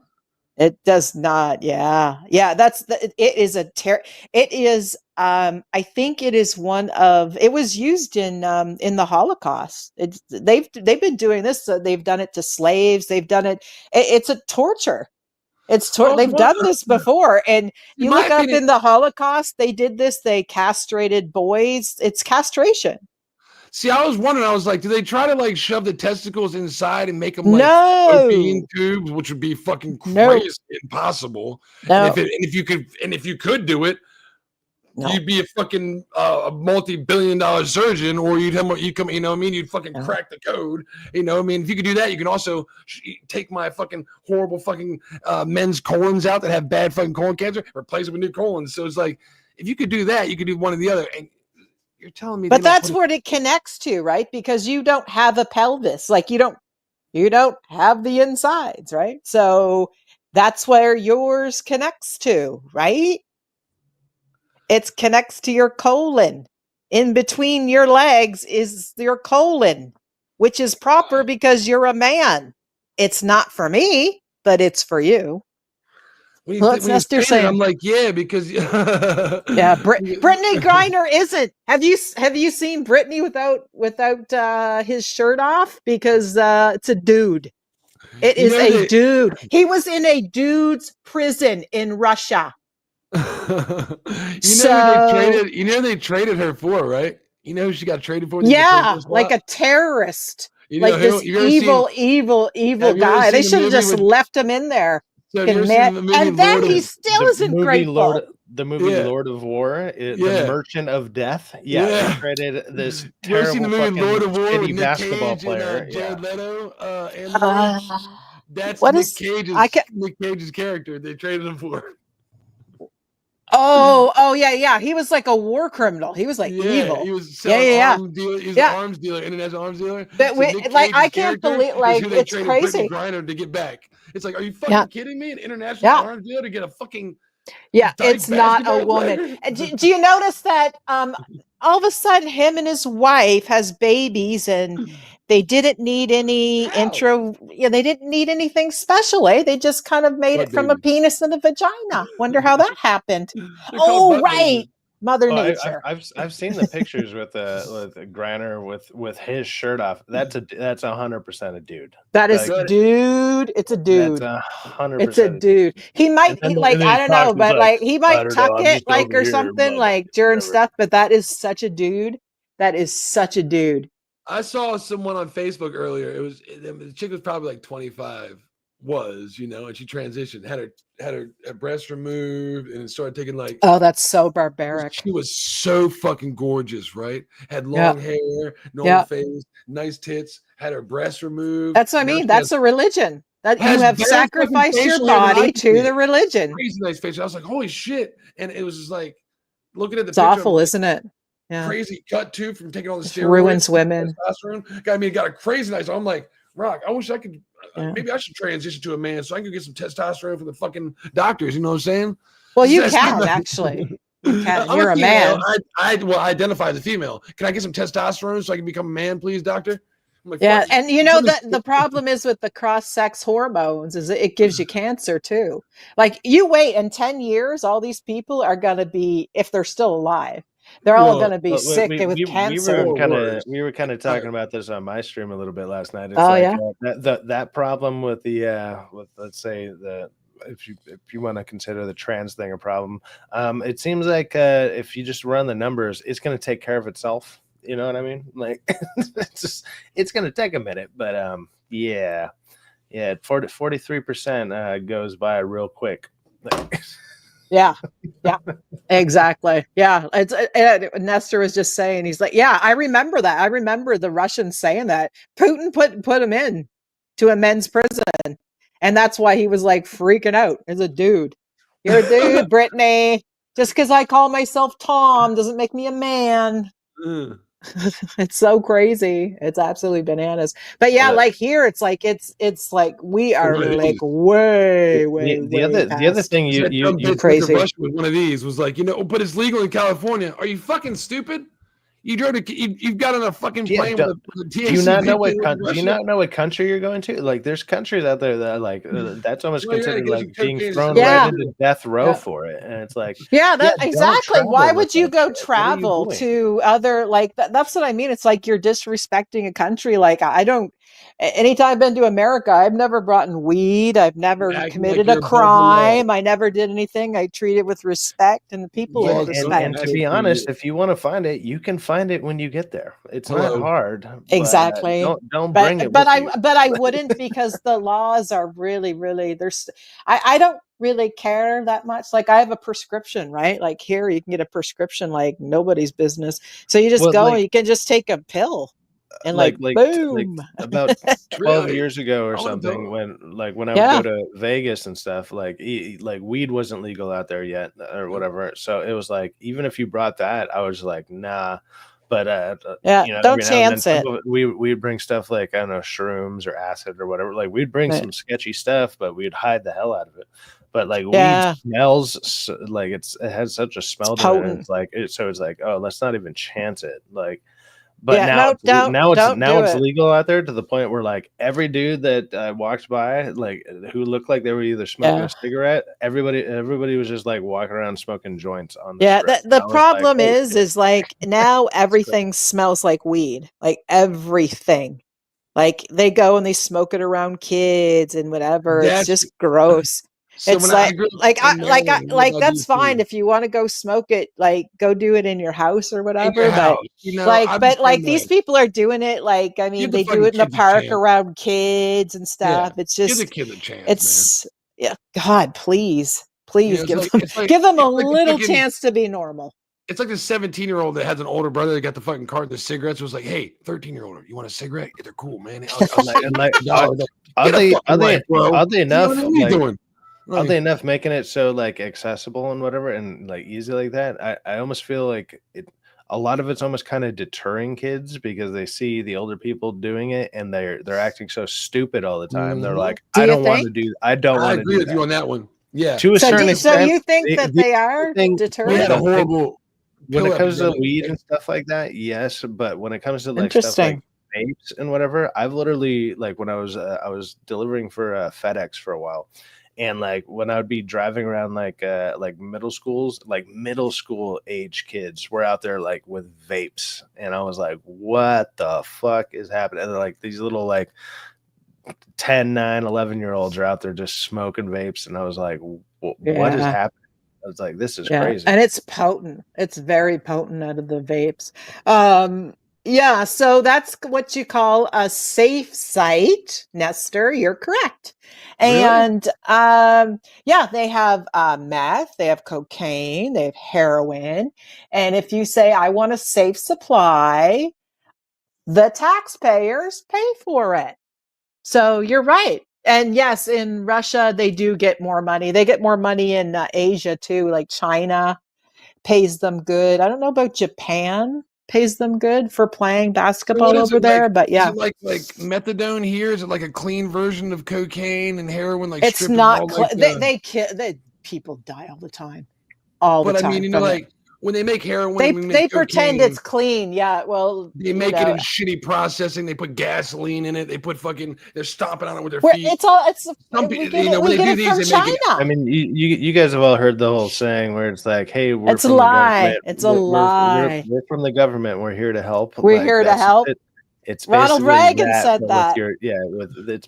It does not. Yeah. It is it is I think it is it was used in the Holocaust. They've been doing this. They've done it to slaves. They've done it. It's a torture. They've done this before. And you look up in the Holocaust, they did this. They castrated boys. It's castration. See, I was wondering, I was like, do they try to like shove the testicles inside and make them like fallopian tubes, which would be fucking crazy, impossible. No. And if you could do it, you'd be a fucking a multi-billion-dollar surgeon, or you'd come, you'd fucking crack the code. If you could do that, you can also take my fucking horrible fucking men's colons out that have bad fucking colon cancer, replace it with new colons. So it's like, if you could do that, you could do one or the other. And you're telling me, but that's what it connects to, right? Because you don't have a pelvis, like you don't have the insides, right? So that's where yours connects to, right? It connects to your colon. In between your legs is your colon, which is proper because you're a man. It's not for me, but it's for you. What's Esther saying? I'm like, yeah, because yeah, Brittany Griner isn't. Have you seen Brittany without his shirt off? Because it's a dude. It is a dude. He was in a dude's prison in Russia. They traded her for, right? You know who she got traded for? Yeah, like a terrorist. Like this evil guy. They should have just left him in there. So and then he still isn't grateful. The movie Lord of War, The Merchant of Death. Yeah. They traded this terrible fucking Lord of War with basketball player. Jared Leto, that's Nick Cage's character. They traded him for. Oh yeah. He was like a war criminal. He was like evil. He was arms dealer. He was an arms dealer, international arms dealer. But I can't believe it's crazy. Grinder to get back. It's like, are you fucking kidding me? An international arms dealer to get a fucking it's not a woman. Do you notice that all of a sudden him and his wife has babies and they didn't need any intro. Yeah, they didn't need anything special, They just kind of made it from a penis and a vagina. Wonder how that happened. Oh, right. Mother Nature. I've seen the pictures with Griner with his shirt off. That's 100% a dude. That is dude. It's a dude. That's 100%. It's a dude. He might I don't know, but like he might tuck it like or something like during stuff. But that is such a dude. That is such a dude. I saw someone on Facebook earlier. The chick was probably like 25. And she transitioned, had her breast removed, and started taking like. Oh, that's so barbaric. She was so fucking gorgeous, right? Had long hair, normal face, nice tits. Had her breasts removed. That's what I mean. That's a religion. That you have sacrificed your body to the religion. Crazy nice face. I was like, holy shit! And it was just like looking at the. It's awful, isn't it? Yeah. Crazy cut too from taking all the steroids. Ruins women. Got a crazy nice. I'm like, Rock. I wish I could. Maybe I should transition to a man so I can get some testosterone from the fucking doctors. You know what I'm saying? Well, you can actually. You can. You're a man. I identify as a female. Can I get some testosterone so I can become a man, please, doctor? I'm like, Yeah, fuck, and you know that the problem is with the cross-sex hormones is it gives you cancer too. Like you wait, in 10 years, all these people are gonna be, if they're still alive, they're all well, gonna be But sick with we cancer. were or kind worse. of talking about this on my stream a little bit last night. It's Oh like yeah. that problem with the with, let's say, the if you want to consider the trans thing a problem, it seems like if you just run the numbers, it's going to take care of itself. You know what I mean? Like it's going to take a minute, but yeah, 43% goes by real quick. Like, Yeah, yeah, exactly. Yeah, Nestor was just saying, he's like, yeah, I remember that. I remember the Russians saying that Putin put him in to a men's prison, and that's why he was like freaking out as a dude. You're a dude, Brittany. Just because I call myself Tom doesn't make me a man. It's so crazy. It's absolutely bananas. But yeah, well, like here, it's like we are One of like these. way the other past thing That dumb bitch went to crazy. Russia with one of these was like, but it's legal in California. Are you fucking stupid? You drove to you've got on a fucking plane with a do you not know what THC do you not know what country you're going to? Like, there's countries out there that like that's almost Well, yeah, considered get like some being cocaine thrown and right Yeah. into death row Yeah. for it, and it's like, Yeah, yeah, that don't exactly. Why travel with would you that go shit. What are you travel doing? to other that's what I mean. It's like you're disrespecting a country. Like I don't. Anytime I've been to America, I've never brought in weed. I've never acting like committed a you're above the law. crime. I never did anything. I treat it with respect, and the people Yeah, will Laws don't and respect to ask you. be for honest, you. if you want to find it, you can find it when you get there. It's not Hello. hard, but Exactly. don't But bring it but with I you. but I wouldn't, because the laws are really there's I don't really care that much. Like I have a prescription, right? Like here you can get a prescription like nobody's business. So you just Well, go and you can just take a pill and like like boom. about 12 Really? years ago or I want something, to. when I would go Yeah. to Vegas and stuff, like like weed wasn't legal out there yet or whatever. So it was like, even if you brought that, I was like, nah. But Yeah. Don't every now and then chance it. we'd bring stuff like, I don't know, shrooms or acid or whatever. Like we'd bring Right. some sketchy stuff, but we'd hide the hell out of it. But like weed Yeah. smells like it has such a It's smell to it, and potent. so it's like, oh, let's not even chance it. Like, but Yeah. No, don't now do it's it. legal out there to the point where like every dude that walked by, like who looked like they were either smoking Yeah. a cigarette, everybody was just like walking around smoking joints on the Yeah, strip. the I was like, problem oh shit, is like now that's crazy. everything smells like weed. Like everything. Like they go and they smoke it around kids and whatever. It's That's just gross. so It's when I like grew up in Maryland, I lived by that's fine DC. if you want to go smoke it, like go do it in your house or In your whatever. But house, I'd be saying these like, people are doing it, like I give mean the they do fucking it in the kids a park chance. around kids and Yeah, stuff. It's give the just kids a chance, man. it's yeah, God, please It's like give them a it's like the little fucking chance to be normal. it's like the 17-year-old that has an older brother that got the fucking carton of cigarettes. Was like, hey, 13-year-old, you want a cigarette? Yeah, they're cool, man. I'll save And like, you $50. Like, get a oddly, fucking life, bro. oddly You know enough, what I mean? What are you like doing? oddly Like, enough, making it so like accessible and whatever and like easy like that, I almost feel like a lot of it's almost kind of deterring kids because they see the older people doing it and they're acting so stupid all the time. They're mhm. like, Do I you don't want think? to do I don't I want to agree do with that. you on that one. Yeah. To a certain So extent, you think that the they are thing We had deterred? a the thing horrible when pill it comes to epidemic. weed and stuff like that, yes, but when it comes to like stuff like Interesting. vapes and whatever, I've literally like when I was delivering for FedEx for a while, and like when I would be driving around like middle school age kids were out there like with vapes, and I was like, what the fuck is happening? And they're like these little like 10, 9, 11-year-olds are out there just smoking vapes, and I was like, what is Yeah. happening? I was like, this is Yeah. crazy. And it's potent. It's very potent out of the vapes. Yeah, so that's what you call a safe site, Nestor. You're correct. Really? And yeah, they have meth, they have cocaine, they have heroin. And if you say, I want a safe supply, the taxpayers pay for it. So you're right. And yes, in Russia, they do get more money. They get more money in Asia too, like China pays them good. I don't know about Japan pays them good for playing So what basketball is over it like? there, but Is yeah, it like methadone here? Is it like a clean version of cocaine and heroin? Like it's stripping not. all like They people die all the time but I mean, from it. like when they make heroin, They when make pretend cocaine, it's clean. Yeah, well, they make it in shitty processing. They put gasoline in it. They put they're stomping on it with their feet. We get it. When We they get do it these, from they make it. I China. mean, you guys have all heard the whole saying where it's like, "Hey, we're It's a from the lie. government. It's a lie. We're from the government. We're here to help. We're Like here to that's help. it. It's Ronald basically Reagan that, said but that. it's Yeah.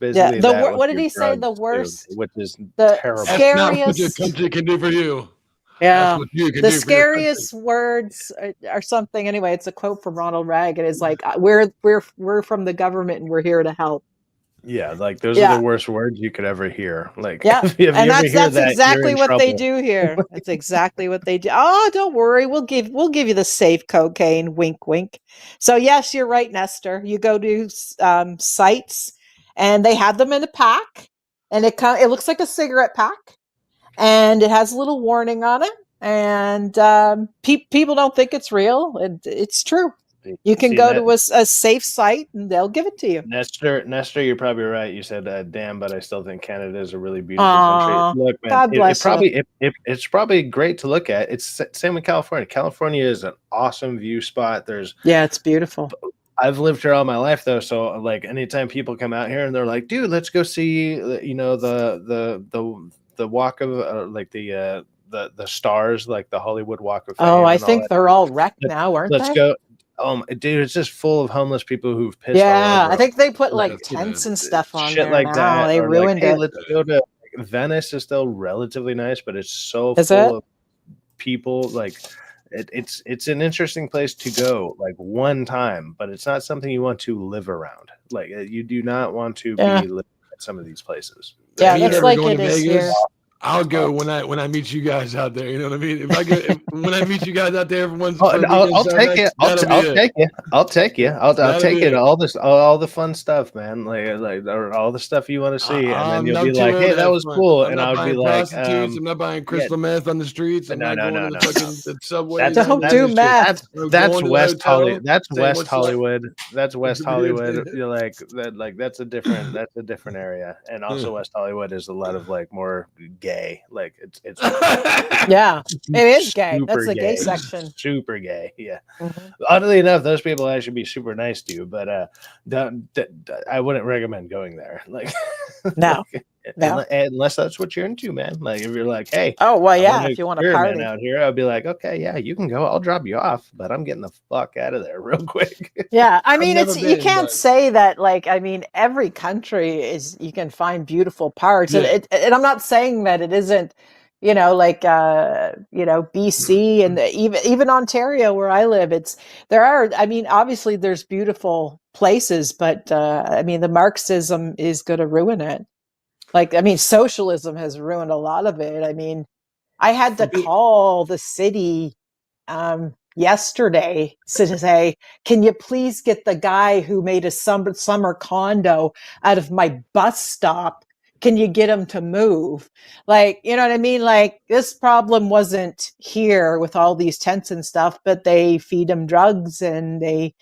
basically that with What did your he say? The drugs too, worst, which is the terrible. That's not what your scariest. country can do for you. Yeah. That's what you can The do for your country. scariest words or something. Anyway, it's a quote from Ronald Reagan. It's like, we're from the government and we're here to help. Yeah, like those are the worst words you could ever hear. Like, yeah, if you and ever hear that's that, you're exactly in what they trouble. do here. That's exactly what they do. Oh, don't worry, we'll give you the safe cocaine. Wink, wink. So yes, you're right, Nestor. You go to sites, and they have them in a pack, and it looks like a cigarette pack, and it has a little warning on it, and people don't think it's real, and it's true. You can go to a safe site and they'll give it to you. Nestor, you're probably right. You said, damn, but I still think Canada is a really beautiful country. Look, man, God bless it's probably great to look at. It's same with California. California is an awesome view spot. It's beautiful. I've lived here all my life though, so like anytime people come out here and they're like, dude, let's go see, the walk of like the stars, like the Hollywood Walk of Fame. Oh, I think they're all wrecked now, aren't they? Let's go. Dude, it's just full of homeless people who've pissed. Yeah, I think they put like tents and stuff on shit there like now. that. They ruined it. Let's go to Venice. Is still relatively nice, but it's so Is full it? of people. Like it's an interesting place to go like one time, but it's not something you want to live around. Like you do not want to be living at some of these places. Yeah, Me that's never like going it to is Vegas. here. I'll go when I meet you guys out there. You know what I mean? When I meet you guys out there, everyone's. I'll take it. I'll take you. I'll take you. I'll take you to all the fun stuff, man. Like all the stuff you want to see, and then you'll be like, "Hey, that was cool," and I'll be like, "I'm not buying crystal meth on the streets. I'm not going to the fucking subway. Don't do meth. That's West Hollywood. That's West Hollywood. That's West Hollywood. You're like that. Like that's a different area, and also West Hollywood is a lot of like more gay. Like it's yeah, it is gay. That's the gay section. Super gay. Yeah. Mm-hmm. Oddly enough, those people actually be super nice to you, but I wouldn't recommend going there. Like no. Unless that's what you're into, man. Like if you're like, hey, oh well, yeah, if you want to party out here, I'd be like, okay, yeah, you can go. I'll drop you off, but I'm getting the fuck out of there real quick. Yeah, I mean, you can't say that. Like, I mean, every country you can find beautiful parts, and I'm not saying that it isn't. Like BC and even Ontario where I live. I mean, obviously there's beautiful places, but I mean, the Marxism is going to ruin it. Like, I mean, socialism has ruined a lot of it. I mean, I had to call the city yesterday to say, can you please get the guy who made a summer condo out of my bus stop? Can you get him to move? Like, you know what I mean? Like, this problem wasn't here with all these tents and stuff, but they feed them drugs and they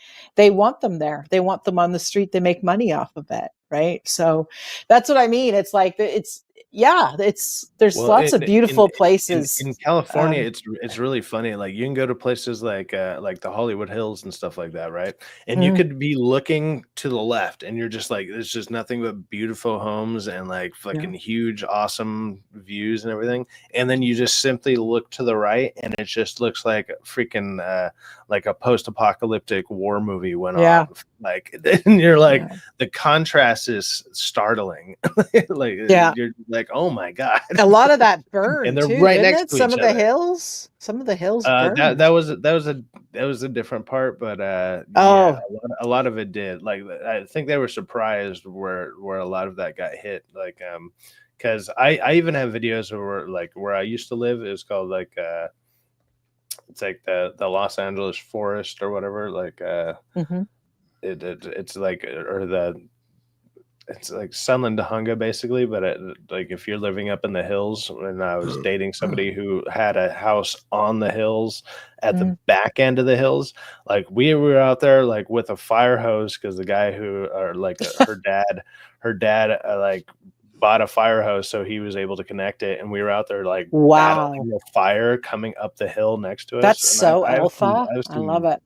want them there. They want them on the street. They make money off of it. Right. So that's what I mean. It's like, there's lots of beautiful places in California. It's really funny. Like you can go to places like the Hollywood Hills and stuff like that. Right. And you could be looking to the left and you're just like, there's just nothing but beautiful homes and like fucking huge, awesome views and everything. And then you just simply look to the right and it just looks like freaking like a post-apocalyptic war movie went off. Like, and you're like, the contrast is startling. Like, you're like, oh my god, a lot of that burned, and they're too, right next to some each of the other. hills. Some of the hills burned. That was a different part, but a lot of it did. Like, I think they were surprised where a lot of that got hit. Like, because I even have videos where I used to live. It's called like it's like the Los Angeles forest or whatever. Like it's like it's like Sunland Dahunga basically, but like if you're living up in the hills, and I was dating somebody who had a house on the hills at the back end of the hills, like we were out there like with a fire hose because the guy who or like her dad like bought a fire hose so he was able to connect it, and we were out there like Wow. battling the fire coming up the hill next to us. That's And so I've alpha. I've I love it.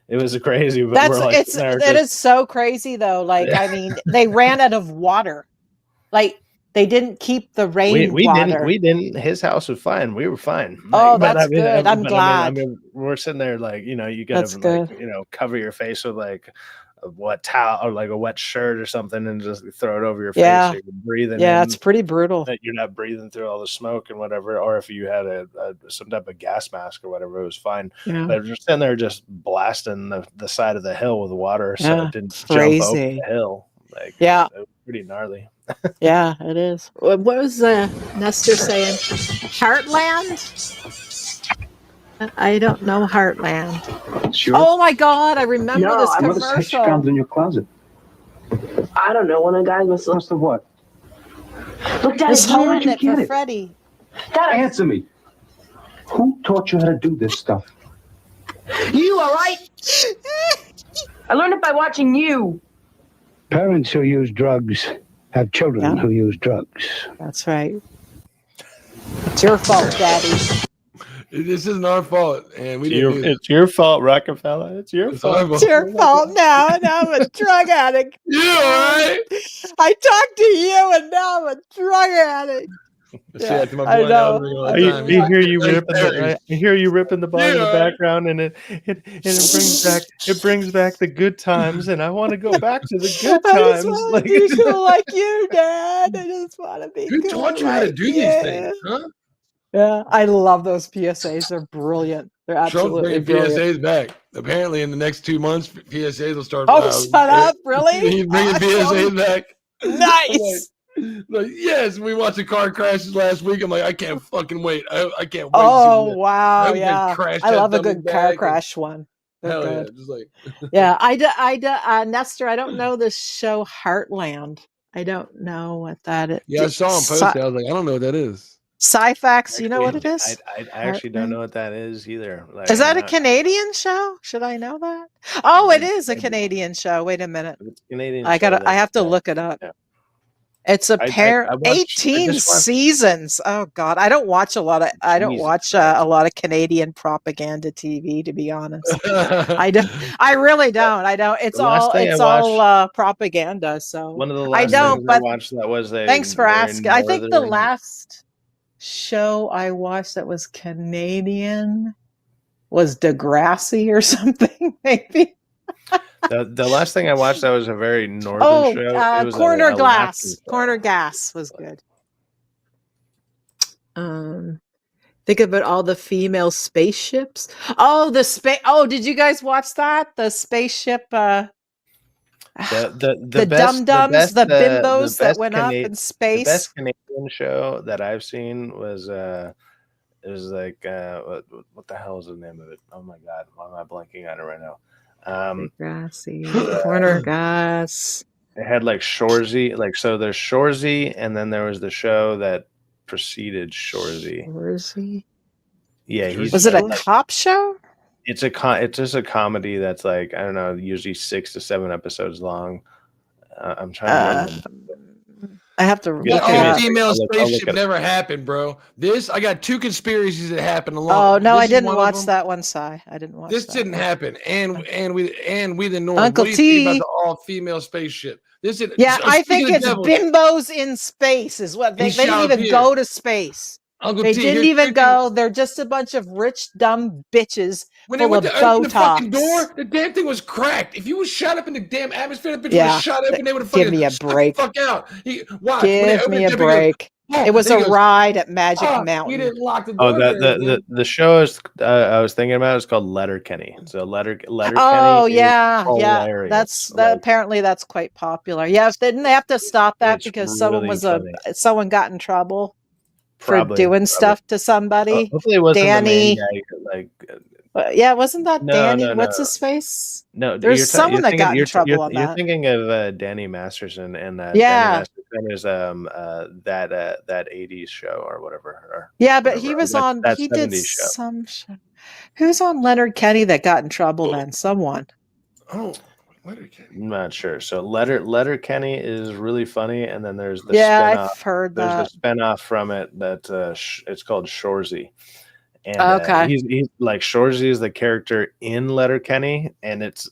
It was crazy, but we're like It is so crazy though. Like, I mean, they ran out of water. Like, they didn't keep the rain water. We didn't. His house was fine. We were fine. Oh, that's good. I'm glad. I mean, we're sitting there like, you know, you got to like, you know, cover your face with like a wet towel or like a wet shirt or something, and just throw it over your face. So you're breathing. Yeah, it's pretty brutal. That you're not breathing through all the smoke and whatever. Or if you had some type of gas mask or whatever, it was fine. Yeah. But just sitting there, just blasting the side of the hill with water, so it didn't crazy. jump over the hill. Like, yeah, it was pretty gnarly. Yeah, it is. What was Nestor saying? Heartland? I don't know Heartland. Sure. Oh my God, I remember this commercial. No, I found in your closet. I don't know. One of the guys must have what? Look, Dad, it's holding it for Freddie. Dad, answer me. Who taught you how to do this stuff? You, all right? I learned it by watching you. Parents who use drugs have children who use drugs. That's right. It's your fault, Daddy. This isn't our fault, and it's your fault, Rockefeller. It's your fault. It's your fault now, and I'm a drug addict. You all right? I talked to you, and now I'm a drug addict. I know. I hear you ripping the bar in the background, and it brings back the good times, and I want to go back to the good times. I just want to be cool like you, Dad. I just want to be. Who taught you how to do these things, huh? Yeah, I love those PSAs. They're brilliant. They're absolutely brilliant. brilliant. PSAs back. Apparently, in the next 2 months, PSAs will start. Oh, shut up! Really? He's bringing PSAs back. Nice. Like, yes, we watched the car crashes last week. I'm like, I can't fucking wait. I can't wait. Oh, wow. Yeah. I love a good car bag. crash one. Hell good. yeah. Just like yeah. Nestor, I don't know this show Heartland. I don't know what that is. Yeah, I saw him post it. I was like, I don't know what that is. Sci-Fax, you know what it is? I actually don't know what that is either. Like, is that a Canadian show? Should I know that? Oh, it is a Canadian show. Wait a minute. It's Canadian. I have to look it up. Yeah. It's a pair 18 seasons. Oh God. I don't watch a lot of Canadian propaganda TV, to be honest. I really don't. It's all propaganda. So one of the last things I watched that was thanks for asking. I think the last show I watched that was Canadian was Degrassi or something, maybe. The last thing I watched that was a very northern show. It was Corner Glass. Corner Gas was good. Think about all the female spaceships. Oh, did you guys watch that? The spaceship. The dum-dums, the bimbos that went up in space. The best Canadian show that I've seen was it was like what the hell is the name of it? Oh my God, why am I blanking on it right now? Grassy Corner Gas. It had like Shoresy, so there's Shoresy, and then there was the show that preceded Shoresy. Shoresy? Yeah, was it a cop show? It's just a comedy that's like, I don't know, usually 6 to 7 episodes long. I'm trying to remember. I have to. Female spaceship never happened, bro. I got 2 conspiracies that happened along. Oh no, I didn't watch that one, Cy. I didn't watch. This didn't happen, and we the North. Uncle T about the all-female spaceship. This is I think it's bimbos in space is what they didn't even go to space. Uncle they T, didn't even go. They're just a bunch of rich, dumb bitches when full they went of to open the Botox. fucking door, the damn thing was cracked. If you was shot up in the damn atmosphere, the bitch would have shot up and they would have give me a break. Fuck out. Give me a break. It was a ride at Magic Mountain. We didn't lock the door. The show is I was thinking about is called Letterkenny. So Letterkenny. Oh yeah. Apparently that's quite popular. Yeah, didn't they have to stop that because someone got in trouble for doing stuff to somebody? Hopefully it wasn't Danny. The main guy, yeah, wasn't that Danny? What's his face? No, there's someone that got in trouble on that. You're thinking of Danny Masterson, and Danny Masterson is that 80s show or whatever. But he was on. He did some show. Who's on Leonard Kenny that got in trouble then? Someone. Oh, Letterkenny. I'm not sure. So Letterkenny is really funny, and then there's the Yeah, spinoff. I've heard There's that. the spinoff from it that it's called Shorzy, and Okay. he's like Shorzy is the character in Letterkenny, and it's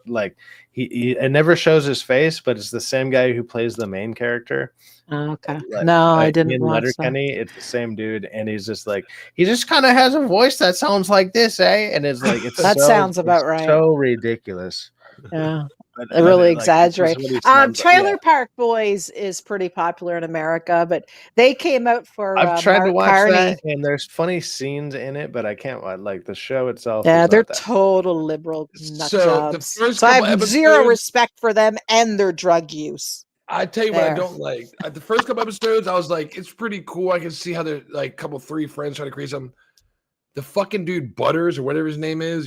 like he it never shows his face, but it's the same guy who plays the main character. Okay. Like, No, I didn't in watch that. Letterkenny, it's the same dude, and he's just like he just kind of has a voice that sounds like this, eh? And it's like it's That sounds about right. so ridiculous. Yeah. But They really like, this is exaggerate. what he sounds like. Trailer Yeah. Park Boys is pretty popular in America, but they came out for I've tried to Mark watch Carney. that, and there's funny scenes in it, but I can't like the show itself. Yeah, is they're not that. total liberal nut So the jobs. first So I couple have zero episodes- respect for them and their drug use. I tell you what I There. don't like. The first couple episodes, I was like, it's pretty cool. I can see how they're like three friends trying to create something. The fucking dude Butters or whatever his name is,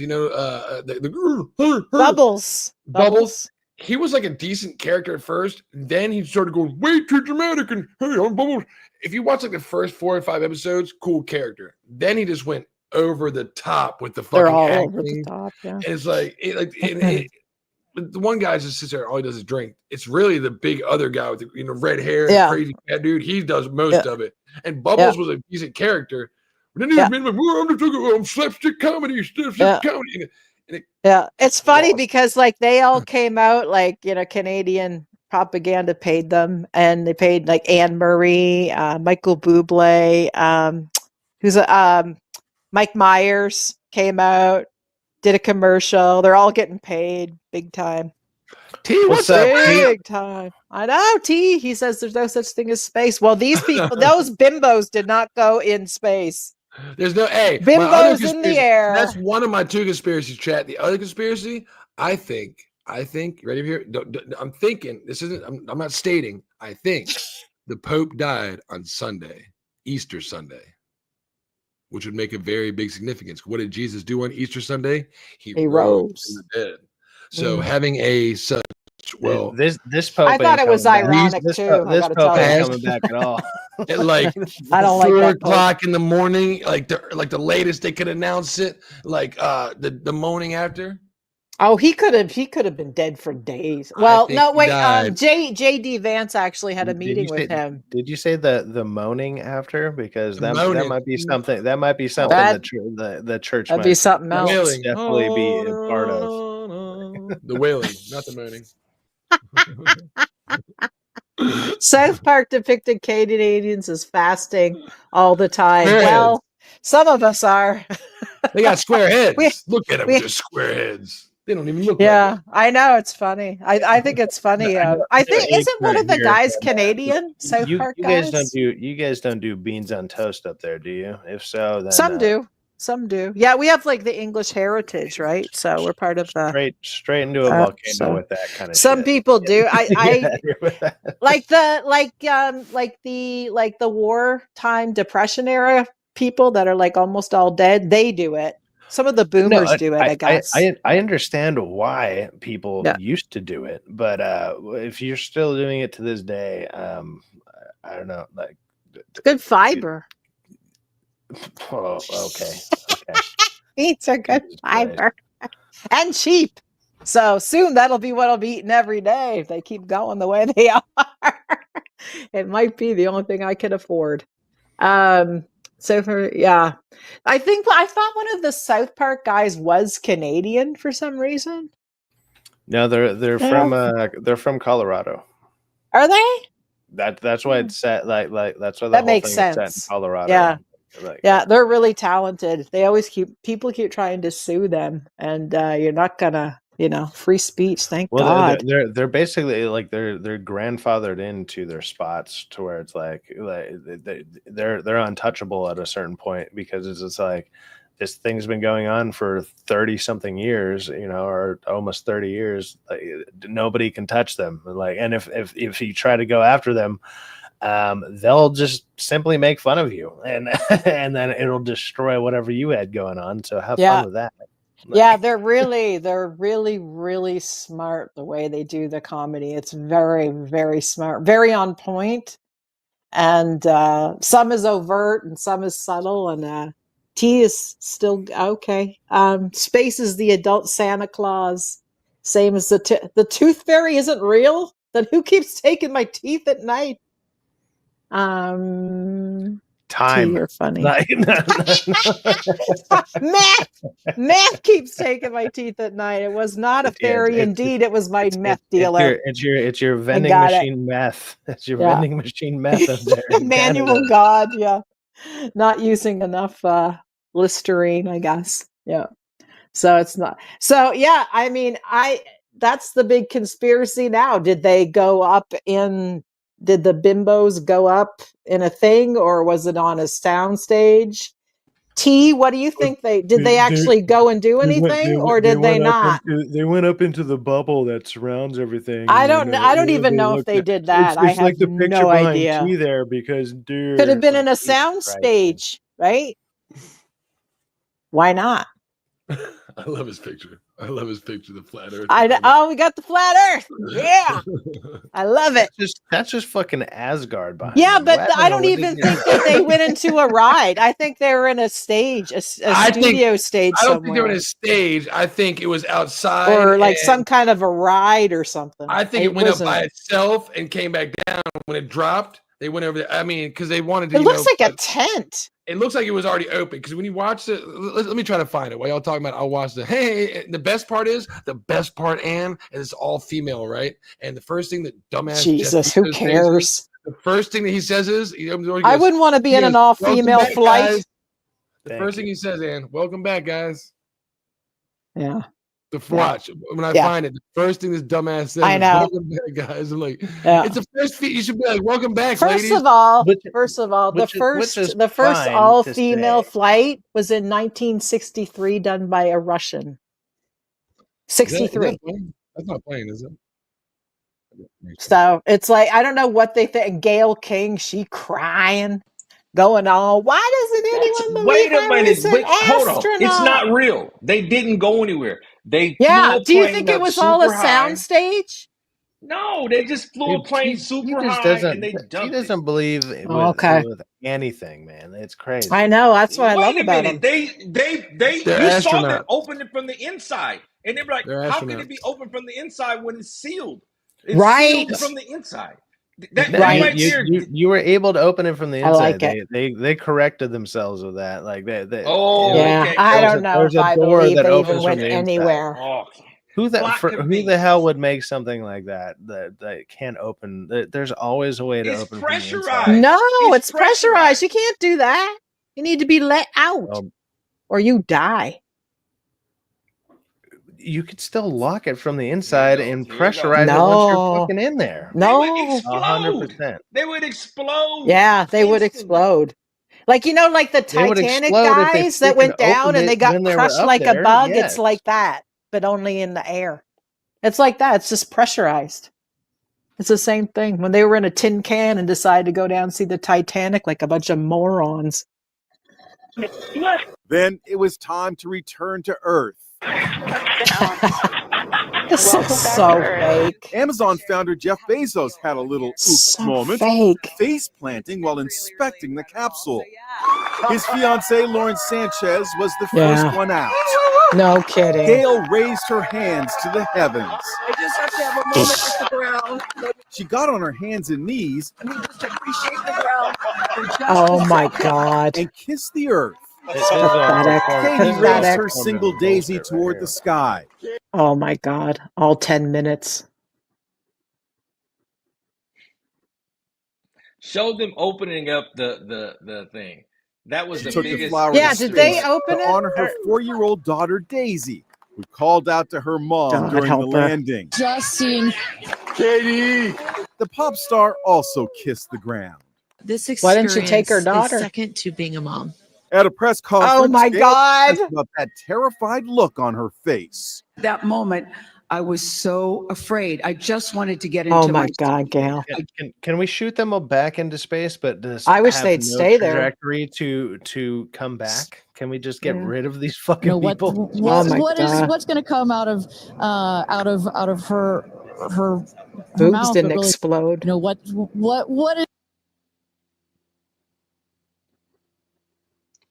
Bubbles. Bubbles. He was like a decent character at first. Then he started going way too dramatic and hey, I'm Bubbles. If you watch like the first 4 or 5 episodes, cool character. Then he just went over the top with the fucking They're all acting. over the top. Yeah. And it's like the one guy just sits there, all he does is drink. It's really the big other guy with the red hair, Yeah. crazy cat dude. He does most of it. And Bubbles was a decent character. But then he I'm slapstick comedy, comedy. Yeah, it's funny lost. because like they all came out like Canadian propaganda paid them, and they paid like Anne Marie, Michael Bublé, Mike Myers came out, did a commercial. They're all getting paid big time. T, What's up, T? Big time. I know, T. He says there's no such thing as space. Well, these people, those bimbos did not go in space. There's no my Bimbos other in the conspiracy- air. That's one of my 2 conspiracies, chat. The other conspiracy, I think, you ready here? I'm thinking, I'm not stating, I think the Pope died on Sunday, Easter Sunday, which would make a very big significance. What did Jesus do on Easter Sunday? He rose from the dead. So having a such this Pope. I thought it was ironic This too. Pope, I this gotta Pope tell ain't you. coming back at all. at like I don't like 4 that Pope. o'clock in the morning, like the latest they could announce it, like the morning after. Oh, he could have been dead for days. I Well, think no, he wait. died. JD Vance actually had a meeting with him. Did you say the moaning after? Because that Moaning. might be something. That might be something That- the church That'd might be something else. Wailing. definitely be a part of. The wailing, not the moaning. South Park depicted Canadians as fasting all the time. Square Well, some of us are. They got square heads. We- Look at them we- with their square heads. They don't even look Yeah, like I know it's funny. I think it's funny. I think isn't one of the guys Canadian? South Park you guys. guys don't do beans on toast up there, do you? If so, then Some do. Some do. Yeah, we have like the English heritage, right? So we're part of the. straight into a volcano so with that kind of. Some shit. people do. I Get outta here with that. like the wartime depression era people that are like almost all dead. They do it. Some of the boomers do it. I guess. I understand why people Yeah. used to do it, but if you're still doing it to this day, I don't know. Like, It's good fiber. oh, okay. Meats are good Jesus Christ. fiber and cheap. So soon that'll be what I'll be eating every day if they keep going the way they are. It might be the only thing I can afford. So for I thought one of the South Park guys was Canadian for some reason. No, they're from Colorado. Are they? That's why it's set like that's why the That whole makes thing is set sense. in Colorado. Yeah. Like, Yeah, they're really talented. They always keep trying to sue them, and you're not gonna, free speech. Thank well, God. they're basically like they're grandfathered into their spots to where it's like they're untouchable at a certain point because it's like this thing's been going on for 30 something years, or almost 30 years. Like, nobody can touch them. Like, and if you try to go after them, they'll just simply make fun of you, and and then it'll destroy whatever you had going on. So have fun with that. Yeah, they're really, really smart the way they do the comedy. It's very, very smart, very on point. And some is overt and some is subtle, and T is still okay. Space is the adult Santa Claus. Same as the tooth fairy isn't real. Then who keeps taking my teeth at night? Time. You're funny. Math. Meth keeps taking my teeth at night. It was not a fairy. Indeed, it was my meth dealer. It's your vending machine meth. It's your vending machine meth up there. Manual God, yeah. Not using enough Listerine, I guess. Yeah. So it's not. So yeah, I mean, that's the big conspiracy now. Did they go up in? Did the bimbos go up in a thing, or was it on a sound stage? T, what do you think did they actually go and do anything, or did they not? They went up into the bubble that surrounds everything. I don't even know if they did that. I have like the picture no behind idea. T there, because dude, could have been in a sound stage, right? Why not? I love his picture. The flat Earth. We got the flat Earth. Yeah, I love it. That's just fucking Asgard behind. Yeah, but I don't even think that they went into a ride. I think they were in a stage, a studio stage. I don't think they were in a stage. I think it was outside, or like some kind of a ride or something. I think it went up by itself and came back down when it dropped. They went over there. I mean, because they wanted to. It looks like a tent. It looks like it was already open, because when you watch it, let me try to find it while y'all talking about it. I'll watch the the best part, Ann, is it's all female, right? And the first thing that dumbass Jesus, who cares? The first thing that he says is, I wouldn't want to be in an all-female flight. Guys. The first thing he says, Ann, welcome back, guys. Yeah. The watch when I find it, the first thing this dumbass says, I know, welcome back, guys. I'm like, it's the first feat. You should be like, welcome back, ladies. First of all, the first all-female flight was in 1963, done by a Russian. 63. That's not playing, is it? So it's like, I don't know what they think. Gail King, she crying, going on. Why doesn't anyone believe hold on. It's not real. They didn't go anywhere. They do you think it was all a sound stage? No, they just flew a plane super high and they dumped He doesn't believe with anything, man. It's crazy. I know. That's what I love about him. You saw them open it from the inside, and they were like, "How can it be open from the inside when it's sealed? It's sealed from the inside." You were able to open it from the inside. I like it. They corrected themselves with that. Like I don't know if I believe they even went anywhere. Who the hell would make something like that can't open? There's always a way to open. Pressurized. No, it's pressurized. You can't do that. You need to be let out, or you die. You could still lock it from the inside and pressurize it once you're fucking in there. No, 100%. They would explode. Yeah, they would explode. Like, like the Titanic guys that went down and they got crushed like a bug. Yes. It's like that, but only in the air. It's like that. It's just pressurized. It's the same thing. When they were in a tin can and decided to go down and see the Titanic like a bunch of morons. Then it was time to return to Earth. This is so fake. Amazon founder Jeff Bezos had a little oops moment, face planting while inspecting the capsule. His fiancée Lauren Sanchez was the first one out. No kidding. Gail raised her hands to the heavens. I just have to have a moment with the ground. She got on her hands and knees just appreciate the ground. Oh my God. And kissed the earth. Katie raised her single daisy toward the sky. Oh my God. All 10 minutes. Show them opening up the thing. That was the biggest. Did they open it? Honor her 4-year-old daughter Daisy, who called out to her mom during the landing. Just seeing Katie. The pop star also kissed the ground. This experience Why didn't you take her daughter? is second to being a mom. At a press conference, oh my God, about that terrified look on her face. That moment, I was so afraid. I just wanted to get into. Oh my God, Gail! Can we shoot them back into space? But I wish they'd stay there. Trajectory to come back. Can we just get rid of these fucking people? What's going to come out of her boobs mouth didn't explode? What is?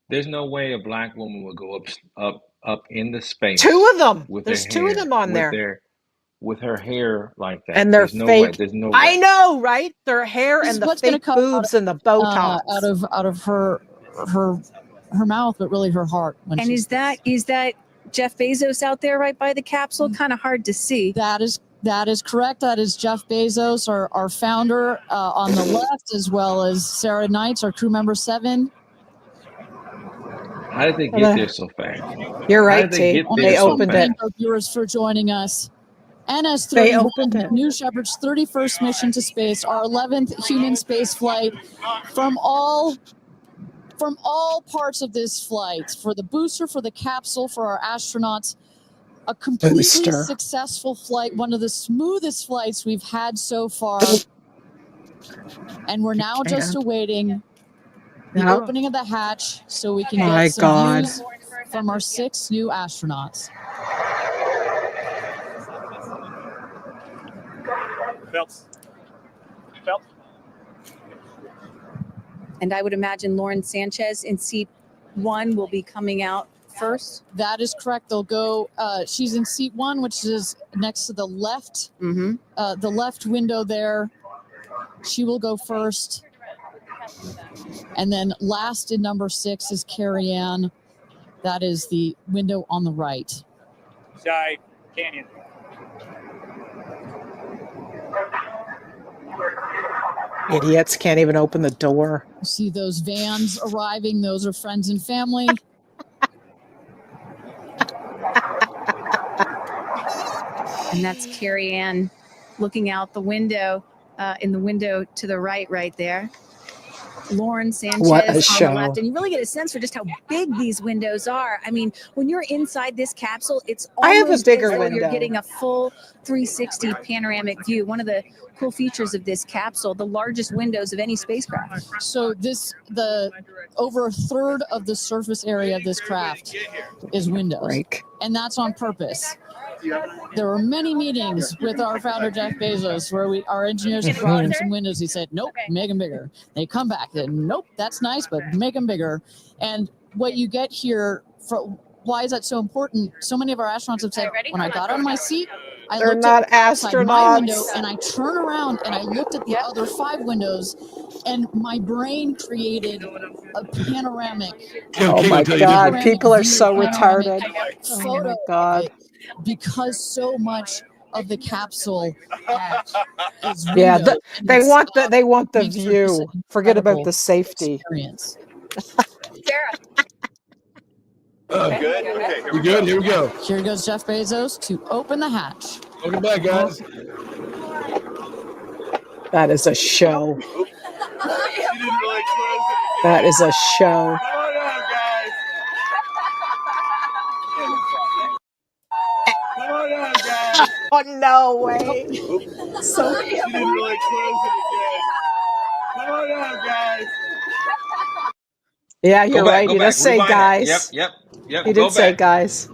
There's no way a black woman would go up in the space. Two of them. There's two of them on there. with her hair like that. And their There's no way. fake. There's no way. I know, right? Their hair This and is the what's gonna fake come boobs and the Botox. out of her mouth, but really her heart. And is that Jeff Bezos out there right by the capsule? Kind of hard to see. That is correct. That is Jeff Bezos, our founder, on the left, as well as Sarah Knights, our crew member 7. How did they get there so fast? You're right, T. They opened it. Viewers for joining us. NS-31, They opened it. New Shepard's 31st mission to space, our 11th human space flight. From all parts of this flight, for the booster, for the capsule, for our astronauts, a completely successful flight, one of the smoothest flights we've had so far. And we're now just awaiting the opening of the hatch so we can get some views from our 6 new astronauts. Phelps. And I would imagine Lauren Sanchez in seat 1 will be coming out first. That is correct. They'll go. She's in seat 1, which is next to the left. The left window there. She will go first. And then last in number 6 is Carrie Ann. That is the window on the right. Side canyon. Idiots can't even open the door. See those vans arriving. Those are friends and family. And that's Carrie Ann looking out the window, in the window to the right there. Lauren Sanchez on the left. And you really get a sense for just how big these windows are. I mean, when you're inside this capsule, it's almost as though you're getting a full 360 panoramic view. One of the cool features of this capsule, the largest windows of any spacecraft. So over a third of the surface area of this craft is windows. And that's on purpose. There were many meetings with our founder, Jeff Bezos, where our engineers have brought him some windows. He said, nope, make them bigger. They come back. Nope, that's nice, but make them bigger. And what you get here, why is that so important? So many of our astronauts have said, when I got on my seat, I looked outside my window and I turned around and I looked at the other 5 windows, and my brain created a panoramic. Oh my God, people are so retarded. Oh my God. Because so much of the capsule is they want the view. Forget about the safety. Experience. Good. Okay, we good? Here we go. Here goes Jeff Bezos to open the hatch. Welcome back, guys. That is a show. That is a show. Oh, no way. So you didn't really close it again. Come on out, guys. Yeah, you're right. You just say guys. Yep. You did say guys.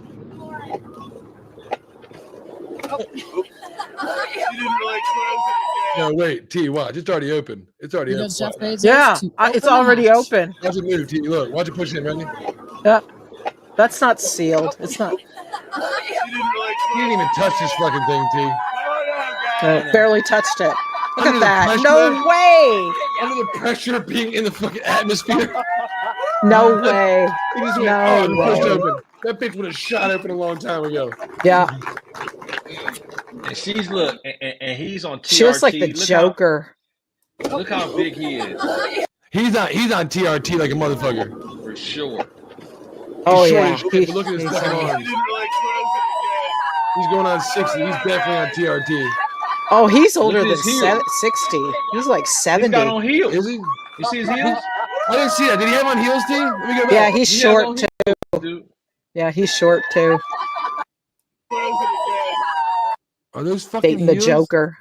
No, wait, T, watch. It's already open. It's already open. Yeah, it's already open. Watch it move, T. Look, watch it push in, Randy. Yeah. That's not sealed. It's not. You didn't even touch this fucking thing, T. Barely touched it. Look at that. No way. Under the pressure of being in the fucking atmosphere. No way. He just went, pushed open. That bitch would have shot open a long time ago. Yeah. And she's and he's on TRT. She was like the Joker. Look how big he is. He's on TRT like a motherfucker. For sure. Oh yeah. Look at his fucking arms. He's going on 60. He's definitely on TRT. Oh, he's older than 60. He's like 70. He's got on heels. Is he? You see his heels? I didn't see that. Did he have on heels, T? Let me go back. Yeah, he's short too. Yeah, he's short too. Are those fucking Dating the heels? Joker.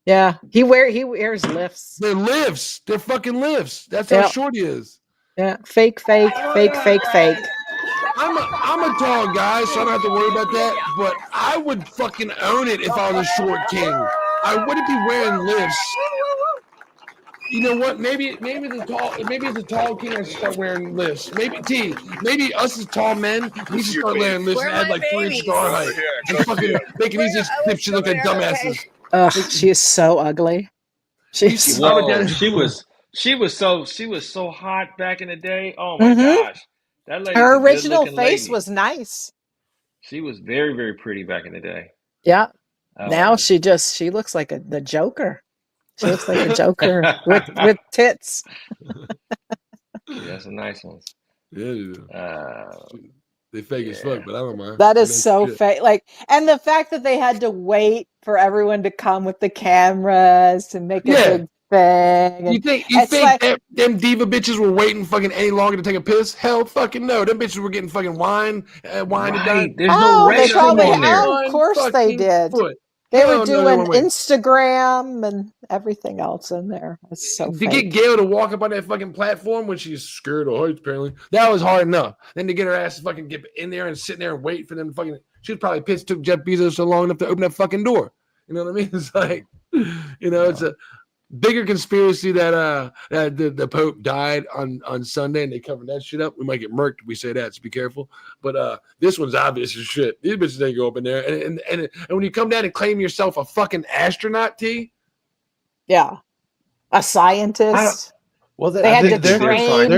Yeah, he wears lifts. They're lifts. They're fucking lifts. That's how short he is. Yeah, fake. I'm a tall guy, so I don't have to worry about that. But I would fucking own it if I was a short king. I wouldn't be wearing lifts. You know what? Maybe the tall king has to start wearing lifts. Maybe us as tall men, we should start wearing lifts and add like 3 inches to our height. And fucking making these dipshits look like dumbasses. Ugh, she is so ugly. She's Whoa, she was so hot back in the day. Oh my gosh. That lady's her a original good-looking face lady. was nice. She was very, very pretty back in the day. Yeah. Now she looks like the Joker. She looks like the Joker with tits. Yeah, some nice ones. Yeah, they fake as fuck, but I don't mind. That is so fake. Like, and the fact that they had to wait for everyone to come with the cameras to make a big thing. You think them diva bitches were waiting fucking any longer to take a piss? Hell fucking no. Them bitches were getting fucking wine and done. There's no restroom in there. Of course they did. They were doing Instagram and everything else in there. It's so to get Gail to walk up on that fucking platform when she's scared of heights, apparently, that was hard enough. Then to get her ass to fucking get in there and sitting there and wait for them to fucking, she was probably pissed took Jeff Bezos so long enough to open that fucking door. You know what I mean? It's like, it's a bigger conspiracy that the Pope died on Sunday and they covered that shit up. We might get murked if we say that, so be careful. But this one's obvious as shit. These bitches ain't go up in there. And when you come down and claim yourself a fucking astronaut, T? Yeah. A scientist. Well, they had to train.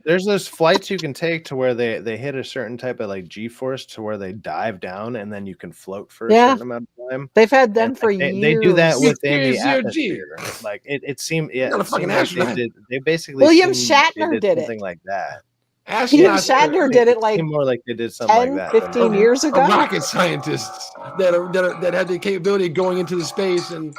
There's those flights you can take to where they hit a certain type of like G-force to where they dive down and then you can float for a certain amount of time. They've had them for years. They do that within the atmosphere. Like it seemed, they basically William Shatner did something like that. William Shatner did it like more like they did something 10, like that. 15 years ago. Rocket scientists that had the capability of going into the space and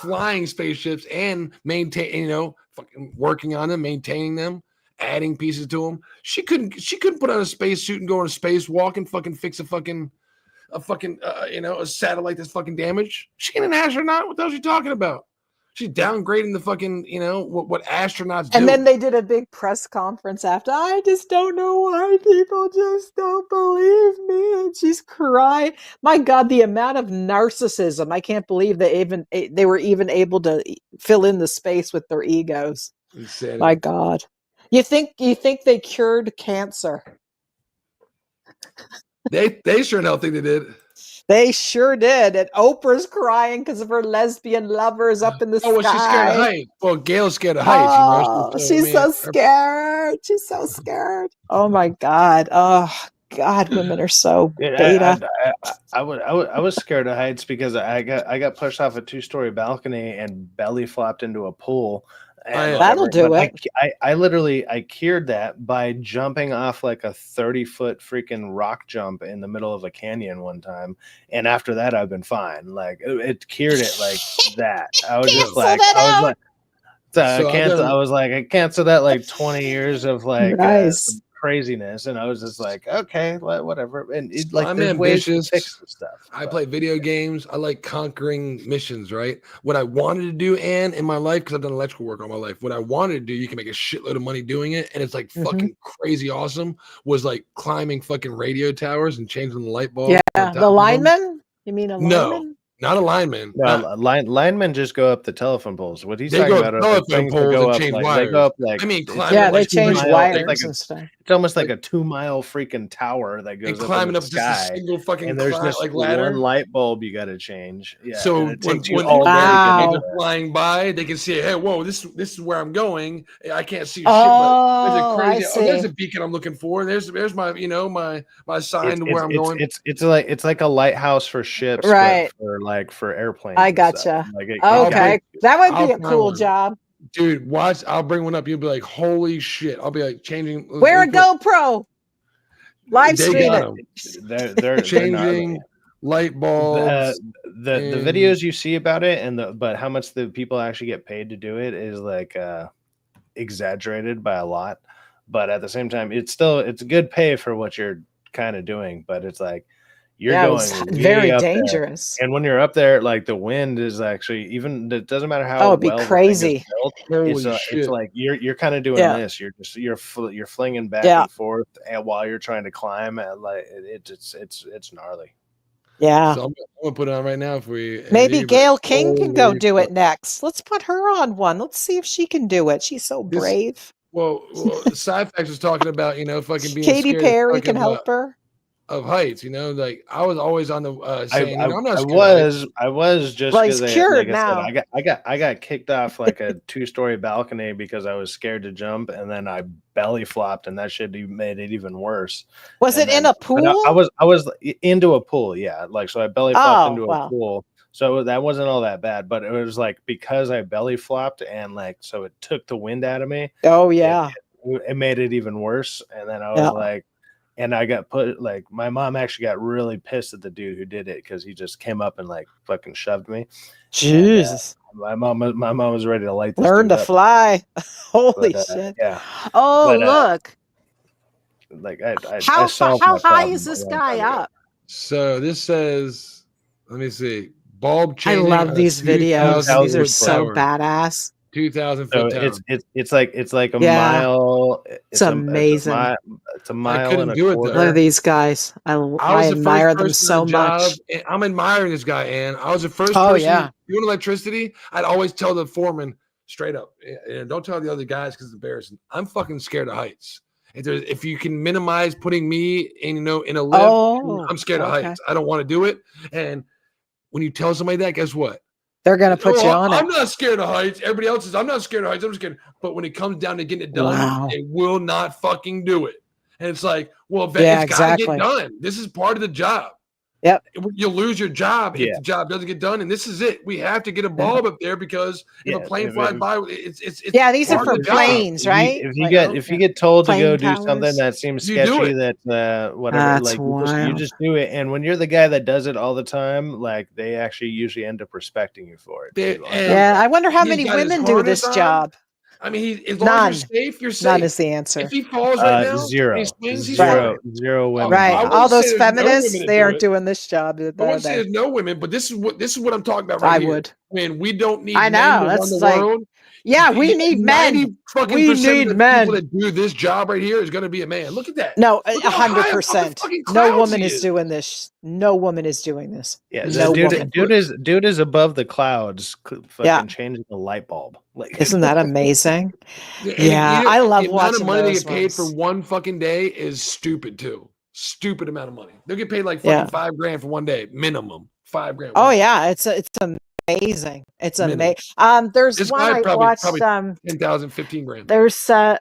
flying spaceships and maintain, fucking working on them, maintaining them, adding pieces to them. She couldn't put on a spacesuit and go on a spacewalk and fucking fix a satellite that's fucking damaged. She ain't an astronaut. What the hell is she talking about? She's downgrading the fucking, what astronauts do. And then they did a big press conference after. I just don't know why people just don't believe me. And she's crying. My God, the amount of narcissism. I can't believe they were even able to fill in the space with their egos. Insanity. My God. You think they cured cancer? They sure don't think they did. They sure did. And Oprah's crying because of her lesbian lovers up in the sky. Oh, well, she's scared of heights. Well, Gail's scared of heights. Oh, she's so scared. She's so scared. Oh my God. Oh God, women are so beta. I was scared of heights because I got pushed off a 2-story balcony and belly flopped into a pool. That'll do it. I cured that by jumping off like a 30-foot freaking rock jump in the middle of a canyon one time, and after that I've been fine. Like it cured it like that. I was just like, I canceled that like 20 years of like craziness, and I was just like, okay, whatever. And I'm ambitious. Stuff. I play video games. I like conquering missions. Right. What I wanted to do, Ann, in my life, because I've done electrical work all my life. What I wanted to do, you can make a shitload of money doing it, and it's like fucking crazy awesome. Was like climbing fucking radio towers and changing the light bulb. Yeah, the lineman. You mean a lineman? No. Not a lineman. No, linemen just go up the telephone poles. What he's talking about are the things that go up, they go up like. I mean, they change wires and stuff. It's almost like a 2-mile freaking tower that goes up climbing in the up sky. just a single fucking and there's just like ladder. One light bulb you got to change. Yeah. So when people flying by, they can see, hey, whoa, this is where I'm going. I can't see shit, but there's a beacon I'm looking for. There's my my sign to where I'm going. It's like a lighthouse for ships, right? For airplanes. I gotcha. Okay, that would be a cool job. Dude, watch. I'll bring one up. You'll be like, holy shit. I'll be like changing. Wear a GoPro. Live stream it. They're changing light bulbs. The videos you see about it but how much the people actually get paid to do it is like exaggerated by a lot. But at the same time, it's good pay for what you're kind of doing. But it's like, you're going very dangerous. And when you're up there, like the wind is actually it doesn't matter how it'd be crazy. It's like you're kind of doing this. You're flinging back and forth, and while you're trying to climb, and like it's gnarly. Yeah. So I'm gonna put it on right now for you. Maybe Andy, Gail King can go holy do fuck. it next. Let's put her on one. Let's see if she can do it. She's so brave. Well, Sci-Fax was talking about, fucking being Katy scared Perry can help her. Of heights, like I was always on the saying, I'm not I scared of heights. was just Well, he's because cured like I now. said, I got kicked off like a 2-story balcony because I was scared to jump, and then I belly flopped, and that shit made it even worse. Was it in a pool? I was into a pool, yeah. Like so, I belly flopped into a pool, so that wasn't all that bad. But it was like because I belly flopped, and like so it took the wind out of me. Oh yeah, it made it even worse. And then I was like. And I got put like my mom actually got really pissed at the dude who did it because he just came up and like fucking shoved me. Jesus, my mom was ready to light this learn to up. fly. Holy shit! Yeah. Oh look. Like how high is this guy up? So this says, let me see, bulb changing. I love these videos. These are so badass. 2,000 foot tower. It's like a mile. It's amazing. It's a mile. I couldn't do it though. Look at these guys. I admire them so much. I'm admiring this guy, Ann. I was the first person doing electricity. I'd always tell the foreman straight up, and don't tell the other guys because it's embarrassing. I'm fucking scared of heights. If you can minimize putting me in a lift, I'm scared of heights. I don't want to do it. And when you tell somebody that, guess what? They're going to put you on it. I'm not scared of heights. Everybody else is, I'm not scared of heights. I'm scared. But when it comes down to getting it done, they will not fucking do it. And it's like, well, it's got to get done. This is part of the job. Yep. You'll lose your job if the job doesn't get done. And this is it. We have to get a bulb up there because if a plane flies by, it's these are for planes, right? If you get told to go do something that seems sketchy, that whatever, That's you just do it. And when you're the guy that does it all the time, like they actually usually end up respecting you for it. I wonder how many women do this job. I mean, as long as you're safe, you're safe. None is the answer. If he falls right now, zero women. Right. All those feminists, they aren't doing this job. I wouldn't say there's no women, but this is what I'm talking about right here. I would. When we don't need men to run the world. Yeah, we need men. We need men. People that do this job right here is going to be a man. Look at that. No, 100%. No woman is doing this. No woman is doing this. Yeah, dude is above the clouds, fucking changing the light bulb. Like, isn't that amazing? Yeah, I love watching. The amount of money they get paid for one fucking day is stupid too. Stupid amount of money. They'll get paid like fucking $5,000 for one day minimum. $5,000. Oh yeah, it's amazing. It's amazing. There's this one I watched. 10,000, 15,000. There's I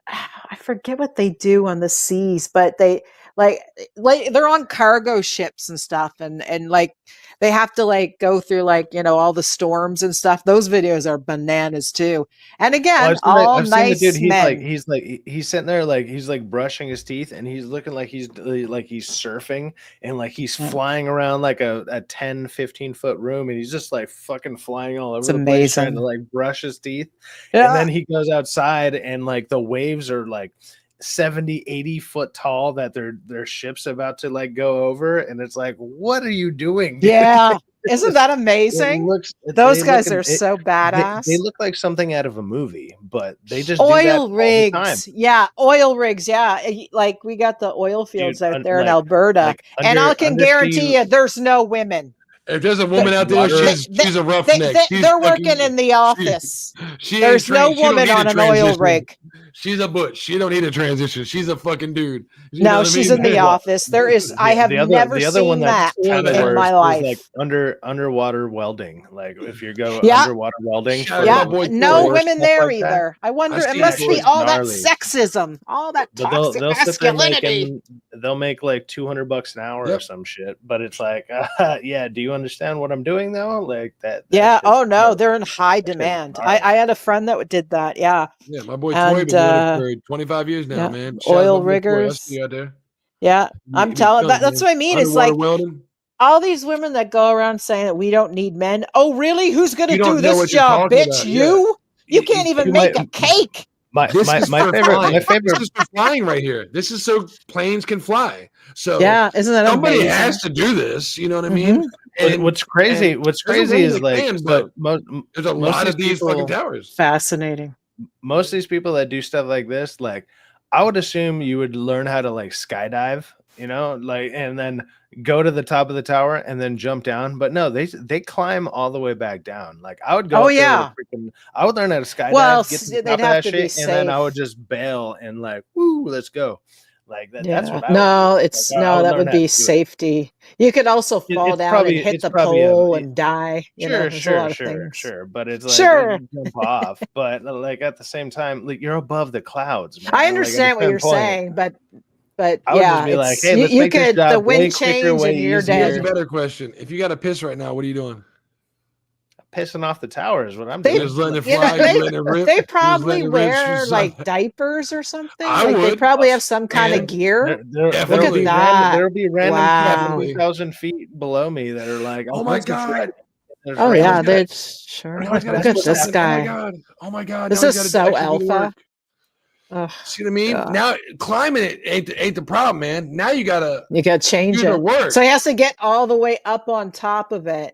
forget what they do on the seas, but they like they're on cargo ships and stuff, and like they have to like go through like all the storms and stuff. Those videos are bananas too. And again, I've nice seen the dude, men. He's sitting there like he's like brushing his teeth, and he's looking like he's surfing, and like he's flying around like a 10, 15 foot room, and he's just like fucking flying all over the place trying to like brush his teeth. Yeah. And then he goes outside, and like the waves are like 70, 80 foot tall that their ship's about to like go over, and it's like, what are you doing? Yeah. Isn't that amazing? Those guys are so badass. They look like something out of a movie, but they just oil do that rigs. all the time. Yeah, oil rigs. Yeah, like we got the oil fields out there in Alberta, and I can guarantee you, there's no women. If there's a woman out there, she's a roughneck. They're working in the office. There's no woman on an oil rig. She's a butch. She don't need a transition. She's a fucking dude. No, she's in the office. There is. I have never seen that in my life. Like underwater welding. Like if you go underwater welding. Yeah, no women there either. I wonder. It must be all that sexism, all that toxic masculinity. They'll make like $200 an hour or some shit. But it's like, yeah. Do you understand what I'm doing though? Like that. Yeah. Oh no, they're in high demand. I had a friend that did that. Yeah. Yeah, my boy Troy been doing it for 25 years now, man. Oil riggers. Yeah, I'm telling. That's what I mean. It's like all these women that go around saying that we don't need men. Oh, really? Who's going to do this job, bitch? You can't even make a cake. My favorite This is for flying right here. This is so planes can fly. So yeah, isn't that somebody amazing? has to do this? You know what I mean? And what's crazy is like there's a lot of these fucking towers. Fascinating. Most of these people that do stuff like this, like I would assume you would learn how to like skydive you know, like, and then go to the top of the tower and then jump down. But no, they climb all the way back down. Like I would go up there with freaking, I would learn how to skydive, Well, get to the they'd top of have that to be shit, and then I would safe. just bail and like, woo, let's go. Like that. That's Yeah. what I No, would do. it's Like, I no, would that learn would how to be do it. safety. You could also fall down and hit the pole and die. You know, there's a lot of things. Sure. But it's like Sure. you jump off, but like at the same time, like you're above the clouds, man. I Like, understand what you're saying, but I would just yeah, be like, it's hey, let's you make this could the job way wind quicker, change way and you're easier. Here's a dead. better question. If you got to piss right now, what are you doing? Pissing off the tower is what I'm They, doing. Just letting it you know, fly, just letting it rip. they just probably letting it rip, wear shoot like something. diapers or something. I Like they would. probably have some kind of And gear. There Definitely. will be there'll be random Wow. people 2,000 feet below me that are like, Oh my God. Oh yeah, they're sure. Now he's got Look to at do this something. Oh my guy. God. Oh my God. This Now is he's so got to actually do the alpha. work. Oh, See what I mean? God. Now climbing it ain't the problem, man. Now you gotta change do the it. work. So he has to get all the way up on top of it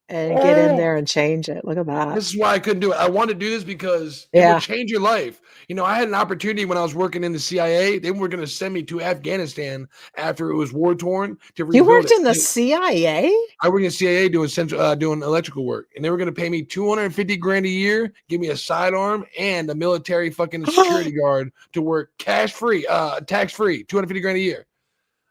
and get in there and change it. Look at that. This is why I couldn't do it. I wanted to do this because it Yeah. would change your life. You know, I had an opportunity when I was working in the CIA. They were going to send me to Afghanistan after it was war torn to rebuild You worked it. in the CIA? I worked in the CIA doing electrical work, and they were going to pay me $250,000 a year, give me a sidearm and a military fucking security guard to work tax free, $250,000 a year.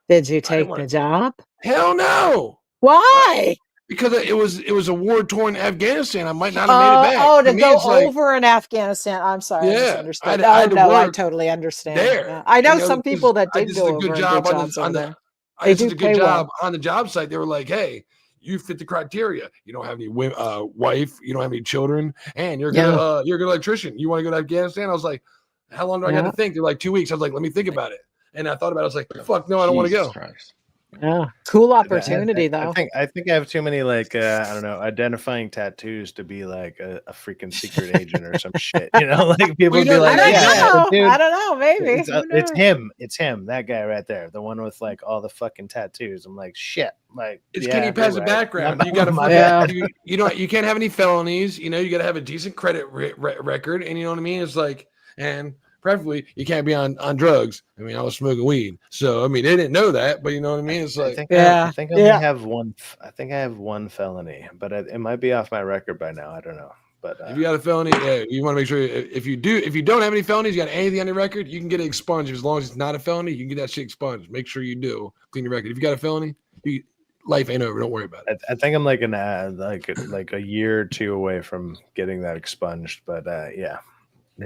Did you take the job? Hell no. Why? Because it was a war torn Afghanistan. I might not have made it back. Oh, to me, go it's like, over in Afghanistan. I'm sorry, I Yeah, misunderstood. I had to no, I work totally understand. there. Yeah. I know You know, some because people that I did did go a over good and job do jobs over there. I They did do a pay good well. job on the job site. They were like, "Hey, you fit the criteria. You don't have any wife. You don't have any children, and you're good. You're a good electrician. You want to go to Afghanistan?" I was like, "How long do I got to think?" They're like 2 weeks. I was like, "Let me think about it." And I thought about it. I was like, "Fuck no, I don't want to go." Christ. Yeah, cool opportunity though. I think I have too many like I don't know, identifying tattoos to be like a freaking secret agent or some shit. You know, like people be like, I dude, don't know, maybe. it's him, that guy right there, the one with like all the fucking tattoos. I'm like, shit, like It's yeah, can you pass a right. background? You got to you can't have any felonies. You know, you got to have a decent credit record, and you know what I mean. It's like, and preferably you can't be on drugs. I mean, I was smoking weed, so I mean they didn't know that, but you know what I mean. It's like, I think I only have one. I think I have one felony, but it might be off my record by now. I don't know. But if you got a felony, you want to make sure if you don't have any felonies, you got anything on your record, you can get it expunged. As long as it's not a felony, you can get that shit expunged. Make sure you do clean your record. If you got a felony, life ain't over. Don't worry about it. I think I'm like like a year or two away from getting that expunged. But yeah.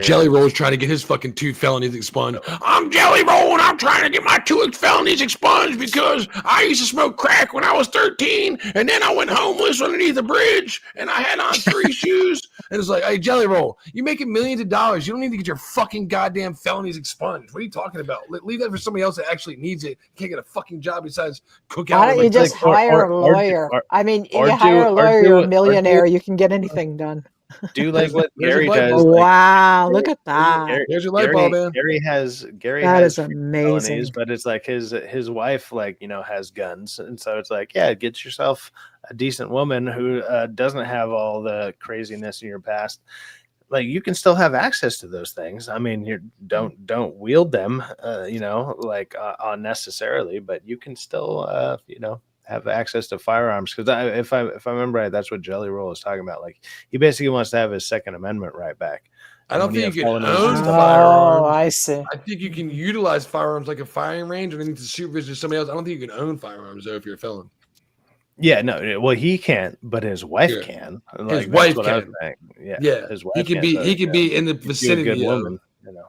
Jelly Roll's trying to get his fucking 2 felonies expunged. I'm Jelly Roll, and I'm trying to get my 2 felonies expunged because I used to smoke crack when I was 13, and then I went homeless underneath a bridge, and I had on 3 shoes. And it's like, hey, Jelly Roll, you making millions of dollars. You don't need to get your fucking goddamn felonies expunged. What are you talking about? Leave that for somebody else that actually needs it. You can't get a fucking job besides cook out. Why don't you just hire a lawyer? I mean, you hire a lawyer, you're a millionaire. You can get anything done. Do like what Gary does. Wow, look at that. There's your light bulb, man. Gary has amazing. felonies, but it's like his wife, like, you know, has guns, and so it's like, yeah, get yourself a decent woman who doesn't have all the craziness in your past. Like, you can still have access to those things. I mean, you don't wield them, you know, like unnecessarily, but you can still, you know, have access to firearms. Because if I remember right, that's what Jelly Roll is talking about. Like, he basically wants to have his Second Amendment right back. I don't think you can own firearms. firearms. Oh, I see. I think you can utilize firearms like a firing range underneath the supervision of somebody else. I don't think you can own firearms though if you're a felon. Yeah, no. Well, he can't, but his wife can. Like, his wife can. Yeah, his wife he could be. He could be in the vicinity. A good woman, you know.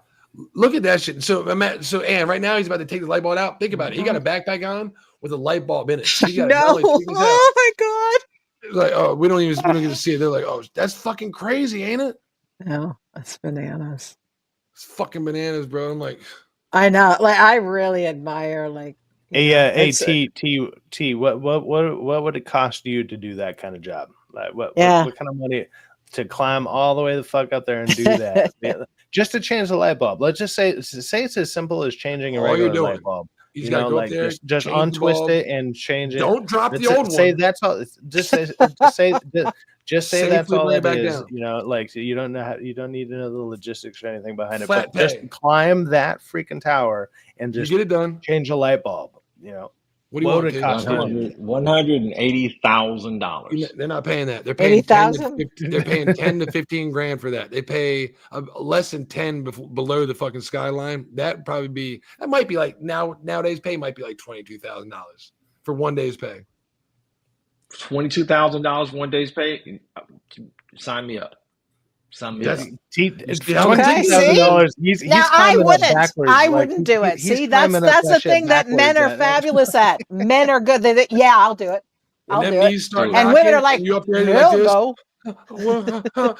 Look at that shit. So, Ann, right now he's about to take the light bulb out. Think about it. He got a backpack on with a light bulb in it. He got oh my god! Like, oh, we don't get to see it. They're like, oh, that's fucking crazy, ain't it? No, that's bananas. It's fucking bananas, bro. I'm like, I know. Like, I really admire like. Hey, T. What would it cost you to do that kind of job? Like, what kind of money to climb all the way the fuck up there and do that? Just to change the light bulb. Let's just say it's as simple as changing a regular light bulb. You know, like just untwist it and change it. Don't drop the old one. Say that's all. Just say that's all it is. Down. You know, like, you don't know you don't need to know the logistics or anything behind it. But just climb that freaking tower and just get it done. Change a light bulb. you know, what do you loaded want? $180,000. They're not paying that. They're paying 80,000. They're paying 10 to 15 grand for that. They pay less than 10 below the fucking skyline. That might be like nowadays pay might be like $22,000 for 1 day's pay. $22,000 1 day's pay. Sign me up. $22,000. He's now I wouldn't. backwards. I wouldn't do it. See, that's the thing that men are fabulous at. Men are good. Yeah, I'll do it. I'll do it. And women are like, you no.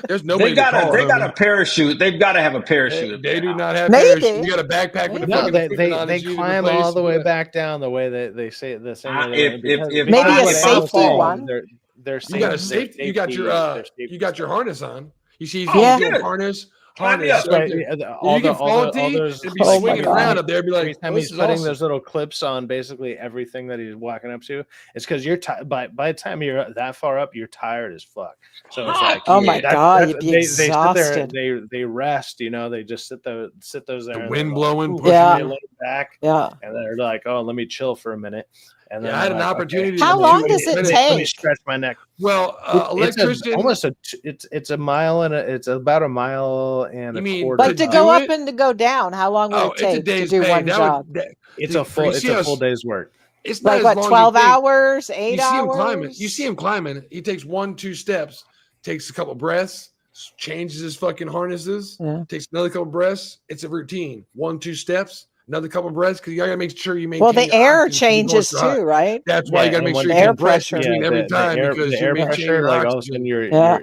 There's nobody. They got a parachute. They've got to have a parachute. They do not have parachute. You got a backpack with they climb all the way back down the way that they say the same. Maybe a safety one. They're you got a safety. You got your harness on. You see, harness. Right. All those it'd be swinging around up there. Be like, every time he's putting those little clips on basically everything that he's walking up to. It's because you're by the time you're that far up, you're tired as fuck. So it's like, oh my god, you'd be exhausted. Sit there, they rest. You know, they just sit those there. The wind blowing, pushing their back. Yeah, and they're like, oh, let me chill for a minute. And then I had an opportunity. Okay. How long does it take? Let me stretch my neck. Well, electrician. It's a mile and it's about a mile and a quarter. But to go up and to go down, how long would it take to do one job? It's a full day's work. It's not like what, 12 hours, 8 hours? You see him climbing. He takes 1-2 steps, takes a couple breaths, changes his fucking harnesses, takes another couple breaths. It's a routine. 1-2 steps. Another couple breaths because you gotta make sure you maintain. Well, the air changes too, right? That's why you gotta make sure you air get breath pressure between every time because the air pressure, like all of a sudden you're like,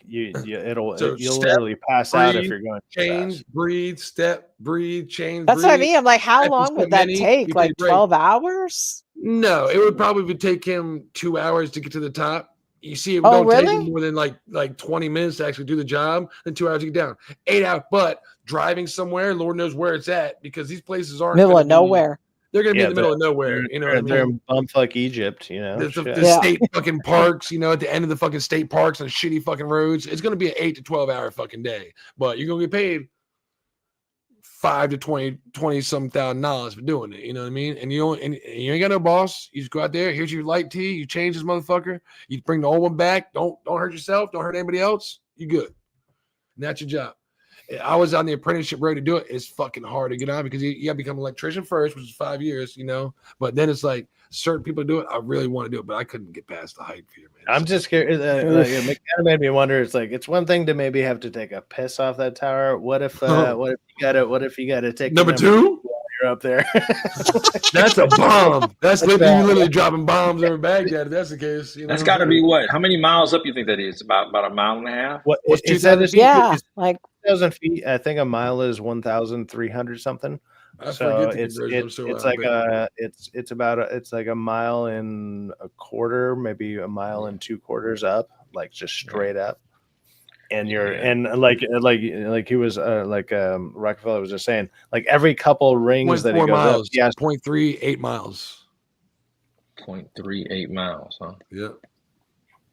you'll literally pass out if you're going. Change, breathe, step, breathe, change. That's what I mean. I'm like, how long would that take? Like 12 hours? No, it would probably take him 2 hours to get to the top. You see, it don't take him more than like 20 minutes to actually do the job, then 2 hours to get down. 8 hours, but driving somewhere, Lord knows where it's at because these places aren't middle of nowhere. They're gonna be in the middle of nowhere. You know, what I mean? They're in bumfuck Egypt. You know, the state fucking parks. You know, at the end of the fucking state parks and shitty fucking roads. It's gonna be an 8 to 12 hour fucking day, but you're gonna get paid $5 to $20 some $1,000 for doing it. You know what I mean? And you ain't got no boss. You just go out there. Here's your light tee. You change this motherfucker. You bring the old one back. Don't hurt yourself. Don't hurt anybody else. You good. And that's your job. I was on the apprenticeship road to do it. It's fucking hard to get on because you got to become an electrician first, which is 5 years, you know. But then it's like certain people do it. I really want to do it, but I couldn't get past the height fear, man. I'm just scared. It kind of made me wonder. It's like it's one thing to maybe have to take a piss off that tower. What if you gotta take number 2? You're up there. That's a bomb. That's literally dropping bombs over Baghdad. If that's the case, you know. That's got to be what? How many miles up you think that is? About a mile and a half. What? What's 2,000 feet? Yeah, like 2,000 feet. I think a mile is 1,300 something. So it's like a mile and a quarter, maybe a mile and 2/4 up, like just straight up. And like he was Rockefeller was just saying, like every couple rings that he goes miles, up, he has 0.38 miles. 0.38 miles, huh? Yeah.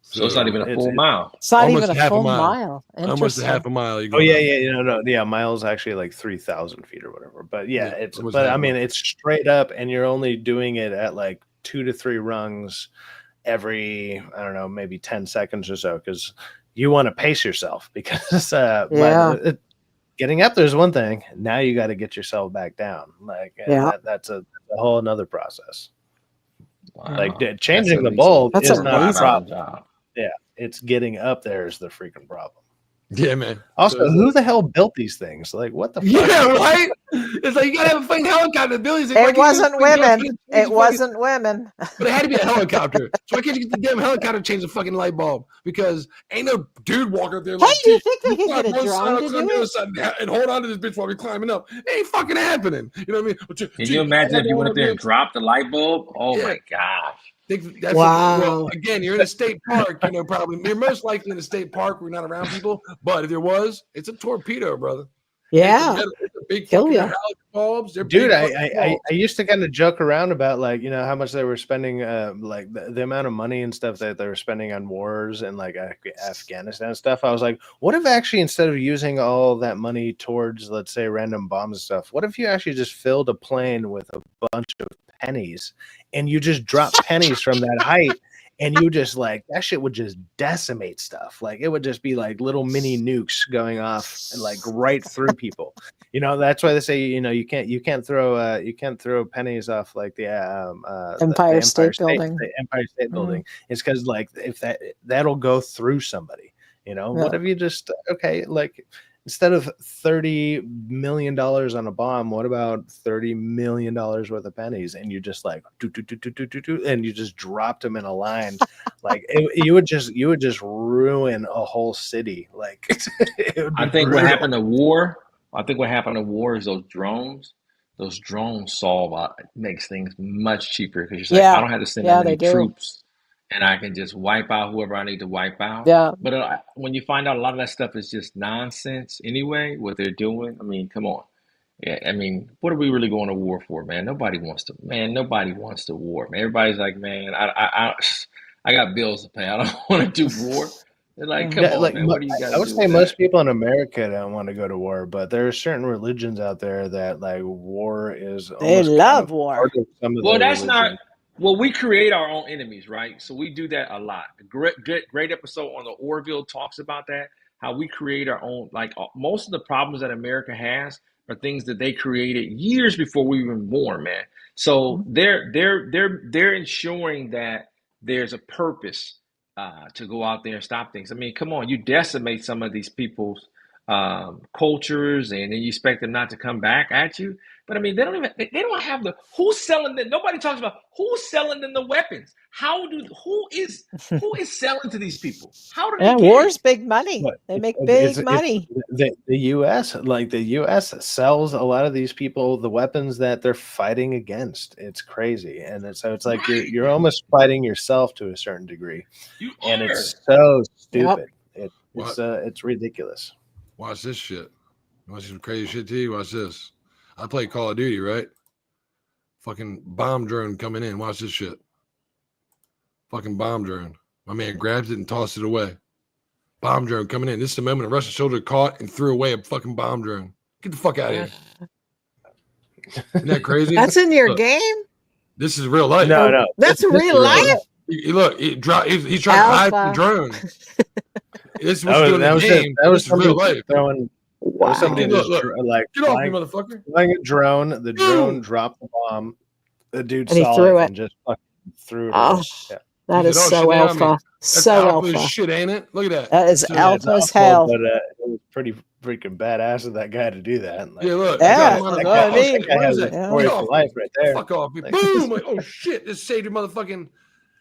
So it's not even a full mile. It's not even a full mile. Almost a half a mile. Miles actually like 3,000 feet or whatever. But it's straight up, and you're only doing it at like 2 to 3 rungs every, I don't know, maybe 10 seconds or so, because you want to pace yourself because getting up there's one thing. Now you got to get yourself back down. That's a whole another process. Wow. Like changing the bulb is not a problem. Yeah, it's getting up there is the freaking problem. Yeah, man. Also, who the hell built these things? Like, what the fuck? Yeah, right? It's like you gotta have a fucking helicopter. Billy's like, it wasn't women. It wasn't women. But it had to be a helicopter. So why can't you get the damn helicopter to change the fucking light bulb? Because ain't no dude walking up there like, hey, you think they could get a drone to do it? And hold on to this bitch while we're climbing up. It ain't fucking happening. You know what I mean? Can you imagine if you went up there and dropped the light bulb? Oh my gosh. Wow. Again, you're in a state park, you know, probably. You're most likely in a state park where you're not around people. But if there was, it's a torpedo, brother. Yeah. It's a big kill you. bulbs. Dude, I used to kind of joke around about, like, you know, how much they were spending, like the amount of money and stuff that they were spending on wars and like Afghanistan stuff. I was like, what if actually instead of using all that money towards, let's say, random bombs and stuff, what if you actually just filled a plane with a bunch of pennies, and you just drop pennies from that height, and you just like that shit would just decimate stuff. Like it would just be like little mini nukes going off and like right through people. You know, that's why they say, you know, you can't throw pennies off like the Empire State Building. The Empire State Building. It's because like if that'll go through somebody. You know, what if you just like instead of $30 million on a bomb, what about $30 million worth of pennies? And you just like and you just dropped them in a line. Like you would just ruin a whole city. Like I think what happened to war. I think what happened to war is those drones. Those drones makes things much cheaper because you're like, I don't have to send that many troops, and I can just wipe out whoever I need to wipe out. Yeah. But when you find out a lot of that stuff is just nonsense anyway, what they're doing. I mean, come on. Yeah, I mean, what are we really going to war for, man? Nobody wants to war. Man, everybody's like, man, I got bills to pay. I don't want to do war. They're like, come on, man. What do you guys do? I would say most people in America don't want to go to war, but there are certain religions out there that like war is. They love war. Well, that's not. Well, we create our own enemies, right? So we do that a lot. Great episode on the Orville talks about that. How we create our own. Like most of the problems that America has are things that they created years before we were born, man. So they're ensuring that there's a purpose. To go out there and stop things. I mean, come on, you decimate some of these people's cultures, and then you expect them not to come back at you. But I mean, they don't have who's selling them. Nobody talks about who's selling them the weapons. Who is selling to these people? How do they get war's big money. They make big money. The U.S. sells a lot of these people the weapons that they're fighting against. It's crazy, and it's like you're almost fighting yourself to a certain degree, and it's so stupid. It's ridiculous. Watch this shit. Watch some crazy shit to you. Watch this. I play Call of Duty, right? Fucking bomb drone coming in. Watch this shit. Fucking bomb drone. My man grabs it and tosses it away. Bomb drone coming in. This is the moment a Russian soldier caught and threw away a fucking bomb drone. Get the fuck out of here. Isn't that crazy? That's in your game? This is real life. No. That's real life? Look, he's trying to hide the drone. This was doing the game. That was real life. Wow. Somebody just like get off me, motherfucker. Flying a drone. The drone dropped the bomb. The dude and saw it and just fucking threw it. Oh, that is so alpha. So alpha. Shit, ain't it? Look at that. That is alpha as hell. But it was pretty freaking badass of that guy to do that. Like, yeah, look. That guy has a story for life right there. Fuck off. Like, boom. Like, oh shit, this saved your motherfucking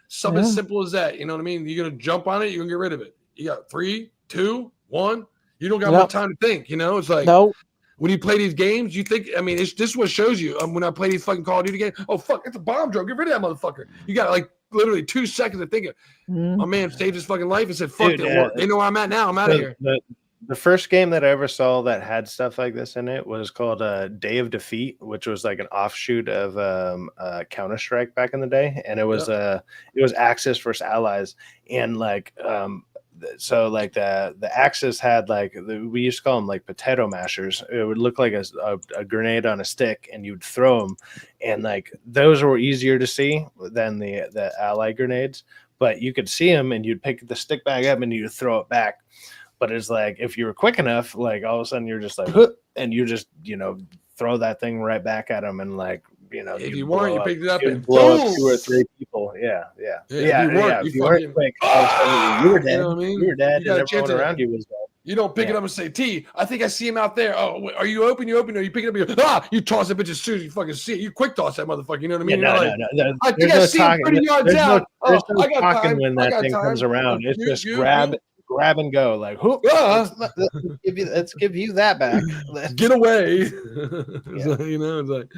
something as simple as that. You know what I mean? You're gonna jump on it, you're gonna get rid of it. You got 3, 2, 1. You don't got much time to think, you know? It's like when you play these games, you think, I mean, this is what shows you when I play these fucking Call of Duty games. Oh, fuck, it's a bomb drone. Get rid of that motherfucker. You got like literally 2 seconds to think of. My man saved his fucking life and said, fuck it. They know where I'm at now. I'm out of here. The first game that I ever saw that had stuff like this in it was called Day of Defeat, which was like an offshoot of Counter-Strike back in the day. And it was Axis versus Allies. And like so like the Axis had like we used to call them like potato mashers. It would look like a grenade on a stick, and you'd throw them, and like those were easier to see than the Ally grenades. But you could see them, and you'd pick the stick back up and you'd throw it back. But it's like if you were quick enough, like all of a sudden you're just like, and you just throw that thing right back at them, and like if you weren't, you picked it up and blow up 2 or 3 people. Yeah. If you weren't quick, you were dead. You know what I mean? You were dead, and everyone around you was dead. You don't pick it up and say, T, I think I see him out there. Oh, are you open? You open? Or you pick it up and you toss it, bitch, as soon as you fucking see it. You quick toss that motherfucker. You know what I mean? No. I think I see him 30 yards out. There's no talking when that thing comes around. It's just grab and go. Like, let's give you that back. Get away. It's like,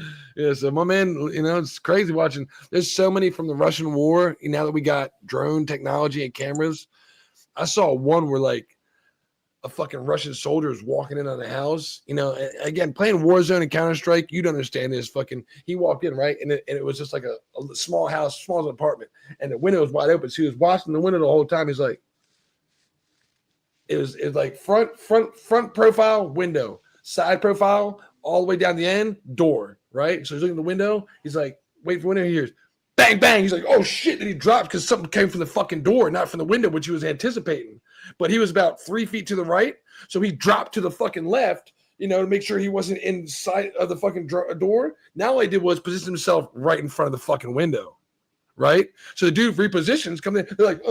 so my man, it's crazy watching. There's so many from the Russian war. Now that we got drone technology and cameras, I saw one where like a fucking Russian soldier is walking in on the house. Again, playing Warzone and Counter-Strike, you'd understand this. He walked in, right? And it was just like a small house, small as an apartment. And the window was wide open. So he was watching the window the whole time. He's like, it was like front profile, window, side profile, all the way down the end, door, right? So he's looking at the window. He's like, wait for window. He hears bang, bang. He's like, oh shit. And he drops because something came from the fucking door, not from the window, which he was anticipating. But he was about 3 feet to the right. So he dropped to the fucking left, to make sure he wasn't inside of the fucking door. Now all he did was position himself right in front of the fucking window. Right? So the dude repositions, come in. They're like,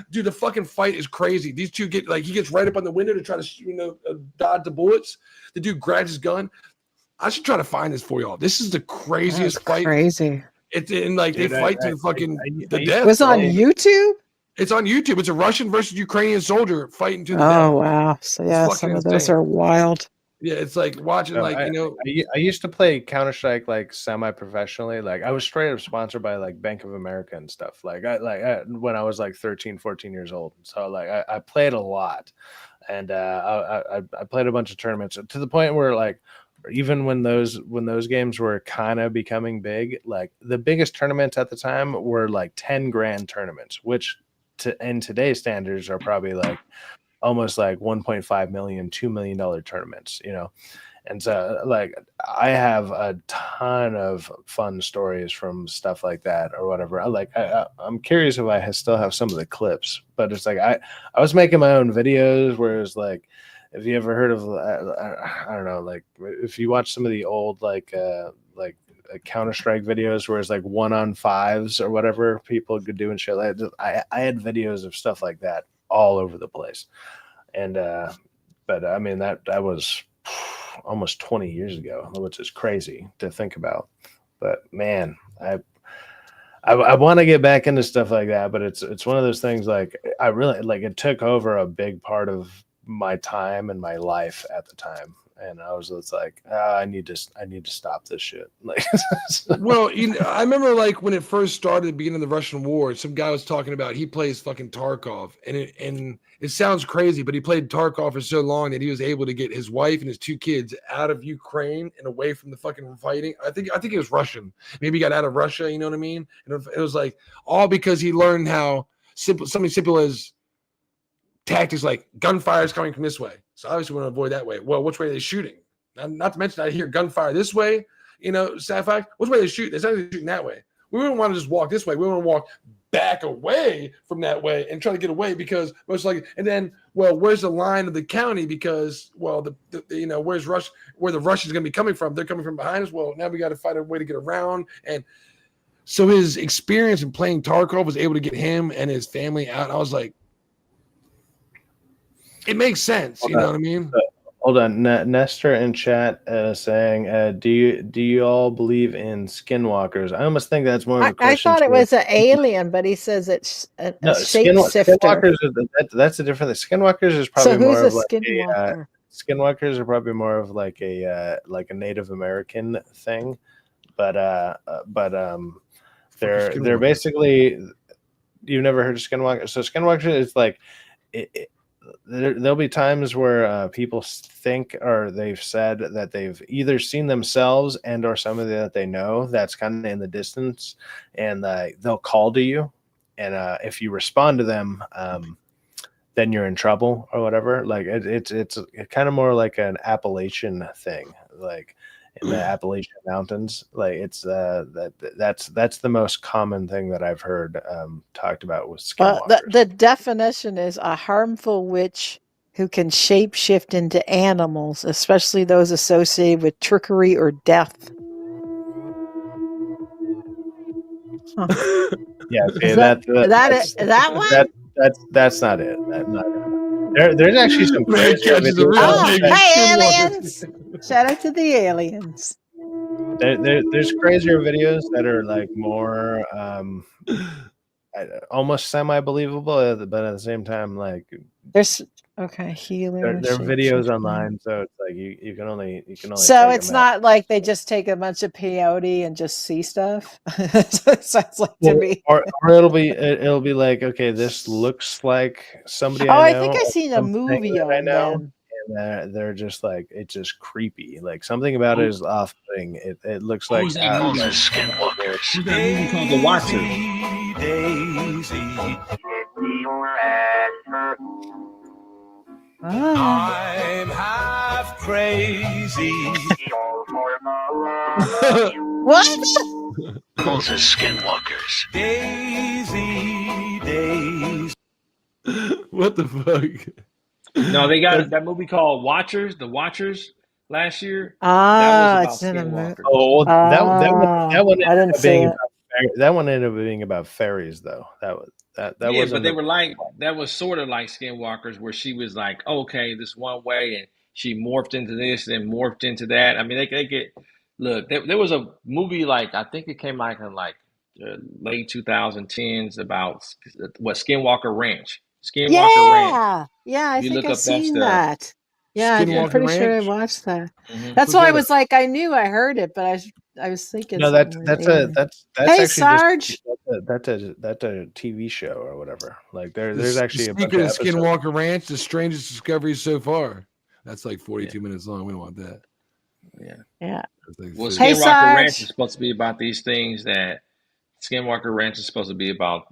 dude, the fucking fight is crazy. These two he gets right up on the window to try to, dodge the bullets. The dude grabs his gun. I should try to find this for y'all. This is the craziest fight. Crazy. They fight to the death. It was on YouTube? It's on YouTube. It's a Russian versus Ukrainian soldier fighting to the death. Oh, wow. So, yeah, some of those are wild. Yeah, it's like watching, I used to play Counter-Strike like semi-professionally. Like I was straight up sponsored by like Bank of America and stuff. When I was like 13, 14 years old. So like I played a lot, and I played a bunch of tournaments to the point where like even when those games were kind of becoming big, like the biggest tournaments at the time were like 10 grand tournaments, which in today's standards are probably like almost like 1.5 million, $2 million tournaments, And so like I have a ton of fun stories from stuff like that or whatever. I'm curious if I still have some of the clips, but it's like I was making my own videos where it's like, if you ever heard of, I don't know, like if you watch some of the old like Counter-Strike videos where it's like 1-on-5s or whatever people could do and shit like that. I had videos of stuff like that all over the place. And but I mean that was almost 20 years ago, which is crazy to think about. But man, I want to get back into stuff like that, but it's one of those things like I really like it took over a big part of my time and my life at the time. And I was just like, I need to stop this shit. Like, well, I remember like when it first started, the beginning of the Russian war, some guy was talking about he plays fucking Tarkov, and it sounds crazy, but he played Tarkov for so long that he was able to get his wife and his 2 kids out of Ukraine and away from the fucking fighting. I think it was Russian. Maybe he got out of Russia. You know what I mean? And it was like all because he learned how something simple as tactics like gunfire is coming from this way. So obviously we want to avoid that way. Well, which way are they shooting? Not to mention I hear gunfire this way, sci-fi. Which way are they shooting? They're not shooting that way. We wouldn't want to just walk this way. We want to walk back away from that way and try to get away because most likely. And then, well, where's the line of the county? Because, well, where's where the Russians going to be coming from? They're coming from behind us. Well, now we got to find a way to get around. And so his experience in playing Tarkov was able to get him and his family out. I was like, it makes sense. You know what I mean? Hold on. Nestor in chat saying, do you all believe in skinwalkers? I almost think that's more of a question. I thought it was an alien, but he says it's a shapeshifter. Skinwalkers that's a different thing. Skinwalkers is probably more of like skinwalker? Skinwalkers are probably more of like a Native American thing. But they're basically, you've never heard of skinwalkers. So skinwalkers is like there'll be times where people think or they've said that they've either seen themselves and or somebody that they know that's kind of in the distance, and they'll call to you, and if you respond to them, then you're in trouble or whatever. Like it's kind of more like an Appalachian thing, like in the Appalachian Mountains. Like it's that's the most common thing that I've heard talked about with skinwalkers. The definition is a harmful witch who can shapeshift into animals, especially those associated with trickery or death. Huh. Yeah, okay, that one? That's not it. That's not it. There's actually some crazy videos. Oh, hey, aliens! Shout out to the aliens. There's crazier videos that are like more almost semi-believable, but at the same time, like there's healing. There are videos online, so it's like you can only. So it's not like they just take a bunch of peyote and just see stuff. So it sounds like to me. Or it'll be like, okay, this looks like somebody. I think I seen a movie on them. And they're just like, it's just creepy. Like something about it is off-putting. It looks like Skinwalkers. There's a movie called The Watcher. I'm half crazy. What? Moses Skinwalkers. Daisy days. What the fuck? No, they got that movie called Watchers, The Watchers last year. That was Ah, about it's in a movie. skinwalkers. Oh, that one I didn't see it. that one ended up being about fairies, though. That Yeah, wasn't but they were like that was sort of like skinwalkers where she was like, okay, this one way and she morphed into this and morphed into that. I mean, they get look, there was a movie like I think it came like in like late 2010s about what Skinwalker Ranch. Skinwalker Ranch. Yeah, yeah, I You think look I've up that seen stuff. that. Yeah, I'm Skinwalker pretty sure I Ranch? watched that. Mhm. That's Who's why I that was like, I knew I heard it, but I was thinking no, something with alien. that's Hey, actually Sarge. just that's a TV show or whatever. Like there's The actually a bunch Secret of of episodes. Skinwalker Ranch, the strangest discovery so far. That's like 42 minutes long. We don't want that. Yeah. Yeah. Like Well, Hey, Skinwalker Ranch Sarge. is supposed to be about these things that Skinwalker Ranch is supposed to be about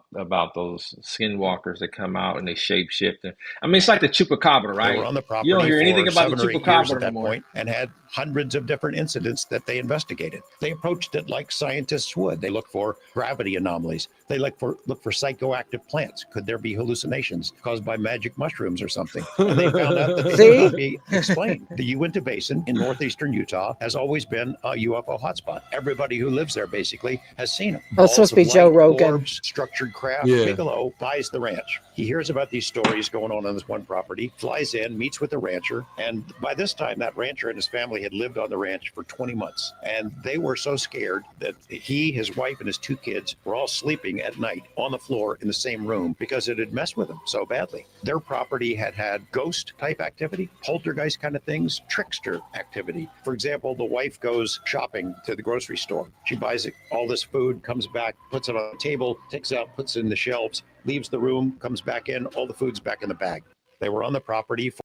those skinwalkers that come out and they shape shift. I mean, it's like the chupacabra, They were right? on the You don't property hear anything for about the 7 or 8 years chupacabra at that anymore. point and had hundreds of different incidents that they investigated. They approached it like scientists would. They look for gravity anomalies. They look for psychoactive plants. Could there be hallucinations caused by magic mushrooms or something? And they found out that they cannot be explained. The Uinta Basin in northeastern Utah has always been a UFO hotspot. Everybody who lives there basically has seen them. That's supposed to be Joe Rogan. Orbs, structured craft. Yeah. Bigelow buys the ranch. He hears about these stories going on this one property, flies in, meets with the rancher, and by this time, that rancher and his family had lived on the ranch for 20 months. And they were so scared that he, his wife, and his 2 kids were all sleeping at night on the floor in the same room because it had messed with them so badly. Their property had ghost-type activity, poltergeist kind of things, trickster activity. For example, the wife goes shopping to the grocery store. She buys all this food, comes back, puts it on the table, takes it out, puts it in the shelves, leaves the room, comes back in, all the food's back in the bag. They were on the property for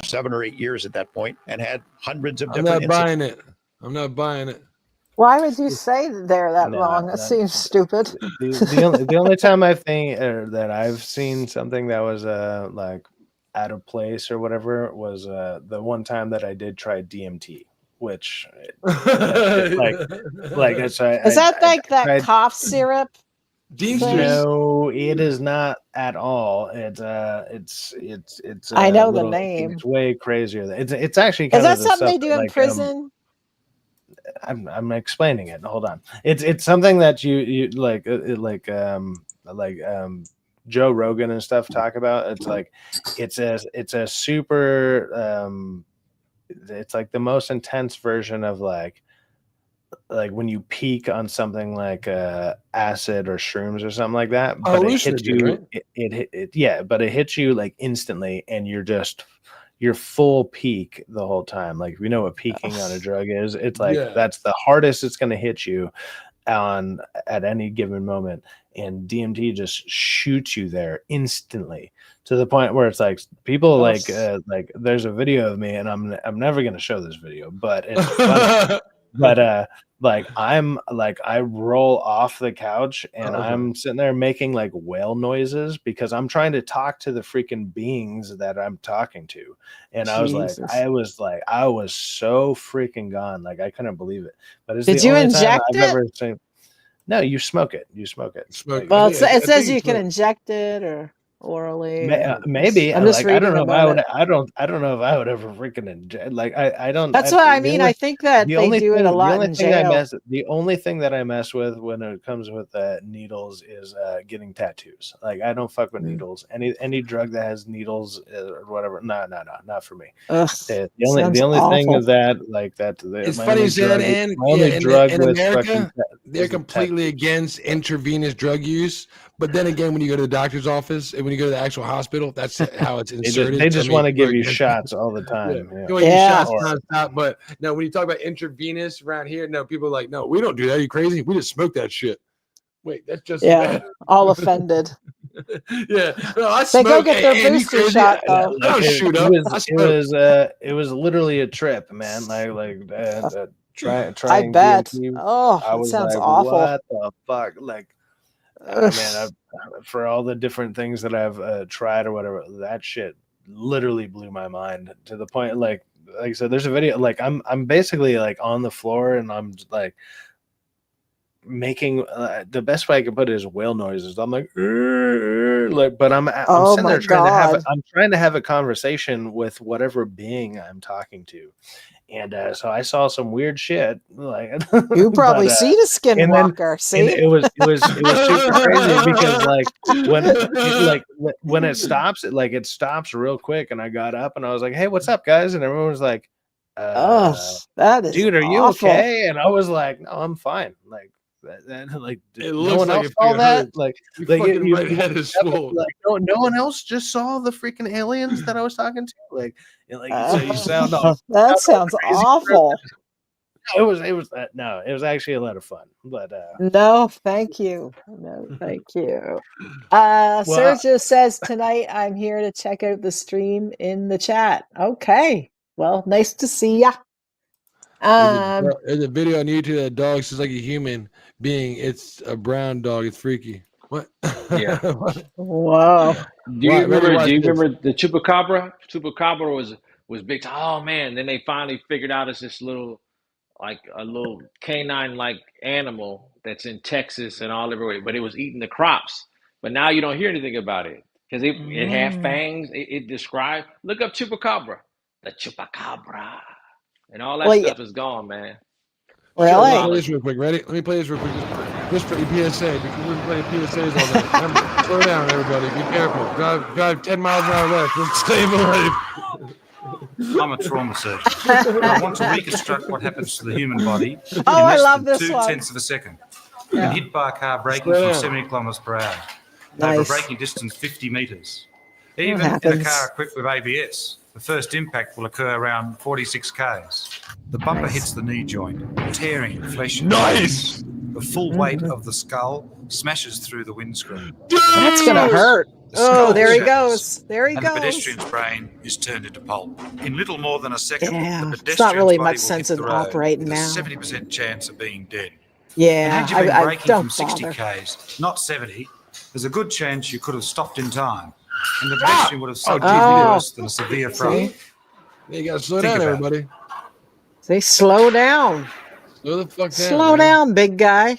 7 or 8 years at that point and had hundreds of different incidents. I'm not buying it. Why would you say they're that No, long? That seems stupid. The only time I've seen that I've seen something that was like out of place or whatever was the one time that I did try DMT, which like Is that like that cough syrup? No, it is not at all. It's I know the name. It's way crazier. It's actually Is kind that of the something they stuff do that, in like, prison? I'm explaining it. Hold on. It's something that you like Joe Rogan and stuff talk about. It's like it's a super it's like the most intense version of like when you peak on something like acid or shrooms or something like that, but it hits you right? but it hits you like instantly and you're full peak the whole time. Like, if you know what peaking on a drug is, it's like that's the hardest it's going to hit you on at any given moment, and DMT just shoots you there instantly to the point where it's like people like there's a video of me, and I'm never going to show this video, but it's funny. But I roll off the couch and I'm sitting there making like whale noises because I'm trying to talk to the freaking beings that I'm talking to. And I was so freaking gone. Like, I couldn't believe it. But it's Did the you only time inject I've it? ever seen. No, you smoke it. Well, it says you can inject it or orally. Maybe I'm just like, I don't reading know if I about would. it. I don't know if I would ever freaking inject. Like, I don't. That's what I mean. I think that they do it a lot in jail. The only thing that I mess with when it comes with needles is getting tattoos. Like, I don't fuck with needles. Any drug that has needles or whatever. No, not for me. The only thing is that It's funny, Zed, and in America, they're completely against intravenous drug use. But then again, when you go to the doctor's office and when you go to the actual hospital, that's how it's inserted. They just want to give you shots all the time. Shots nonstop. But no, when you talk about intravenous around here, no, people are like, no, we don't do that. Are you crazy? We just smoke that shit. Wait, that's just all offended. No, they go get their booster shot though. It was literally a trip, man. Try. I bet. DMT. Oh, I was sounds like, awful. What the fuck? Like, man, for all the different things that I've tried or whatever, that shit literally blew my mind to the point. Like I said, there's a video. Like, I'm basically like on the floor and I'm just like making the best way I can put it is whale noises. I'm like, but I'm Oh sitting my there God. trying to have a conversation with whatever being I'm talking to. And so I saw some weird shit. Like You probably see the and then skinwalker. and See? it was super crazy because when it stops, it stops real quick. And I got up and I was like, "Hey, what's up, guys?" And everyone was like, Oh, that is dude, are you awful. okay?" And I was like, "No, I'm fine." Like, like It no looks one like else if saw you that. heard Like, your like fucking you right head is full. like no one else just saw the freaking aliens that I was talking to. Like, so you sound all That sounds crazy. awful. It was no, it was actually a lot of fun. But No, thank you. No, thank you. well, Sergio says tonight I'm here to check out the stream in the chat. Okay. Well, nice to see ya. There's a video on YouTube that dog is like a human being. It's a brown dog. It's freaky. What? Yeah. Whoa. Do you remember Watch the chupacabra? Chupacabra was big. Oh man! Then they finally figured out it's this little, like a little canine like animal that's in Texas and all everywhere, but it was eating the crops. But now you don't hear anything about it because it had fangs. It described. Look up chupacabra, the chupacabra, and all that Well, stuff is gone, man. Sure, let me play really? this real quick. Ready? Let me play this real quick. Just for the PSA, because we're playing PSAs all day. Remember, slow down, everybody. Be careful. Drive 10 miles an hour less. Let's save a life. I'm a trauma surgeon. I want to reconstruct what happens to the human body in I less love than this one. 0.2 of a second. And hit by a car braking Slow from down. 70 kilometres per hour. Nice. Over a braking distance 50 metres. Even in a happens? car equipped with ABS, the first impact will occur around 46 k's. The bumper hits the knee joint, tearing flesh and Nice. bones. The full weight of the skull smashes through the windscreen. That's gonna hurt. The skull Oh, there he shatters, goes. There he and the goes. pedestrian's brain is turned into pulp. In little more than a second, Yeah, the it's pedestrian's not really body much will sense hit in the road operating with a now. 70% chance of being dead. Yeah, And had you been I braking don't from 60 bother. k's, not 70, there's a good chance you could have stopped in time, and the pedestrian would have suffered geez, even oh. worse than a severe fright. See? Yeah, you gotta slow Think down, about it. everybody. Say slow down. Slow the fuck down. Slow man. down, big guy.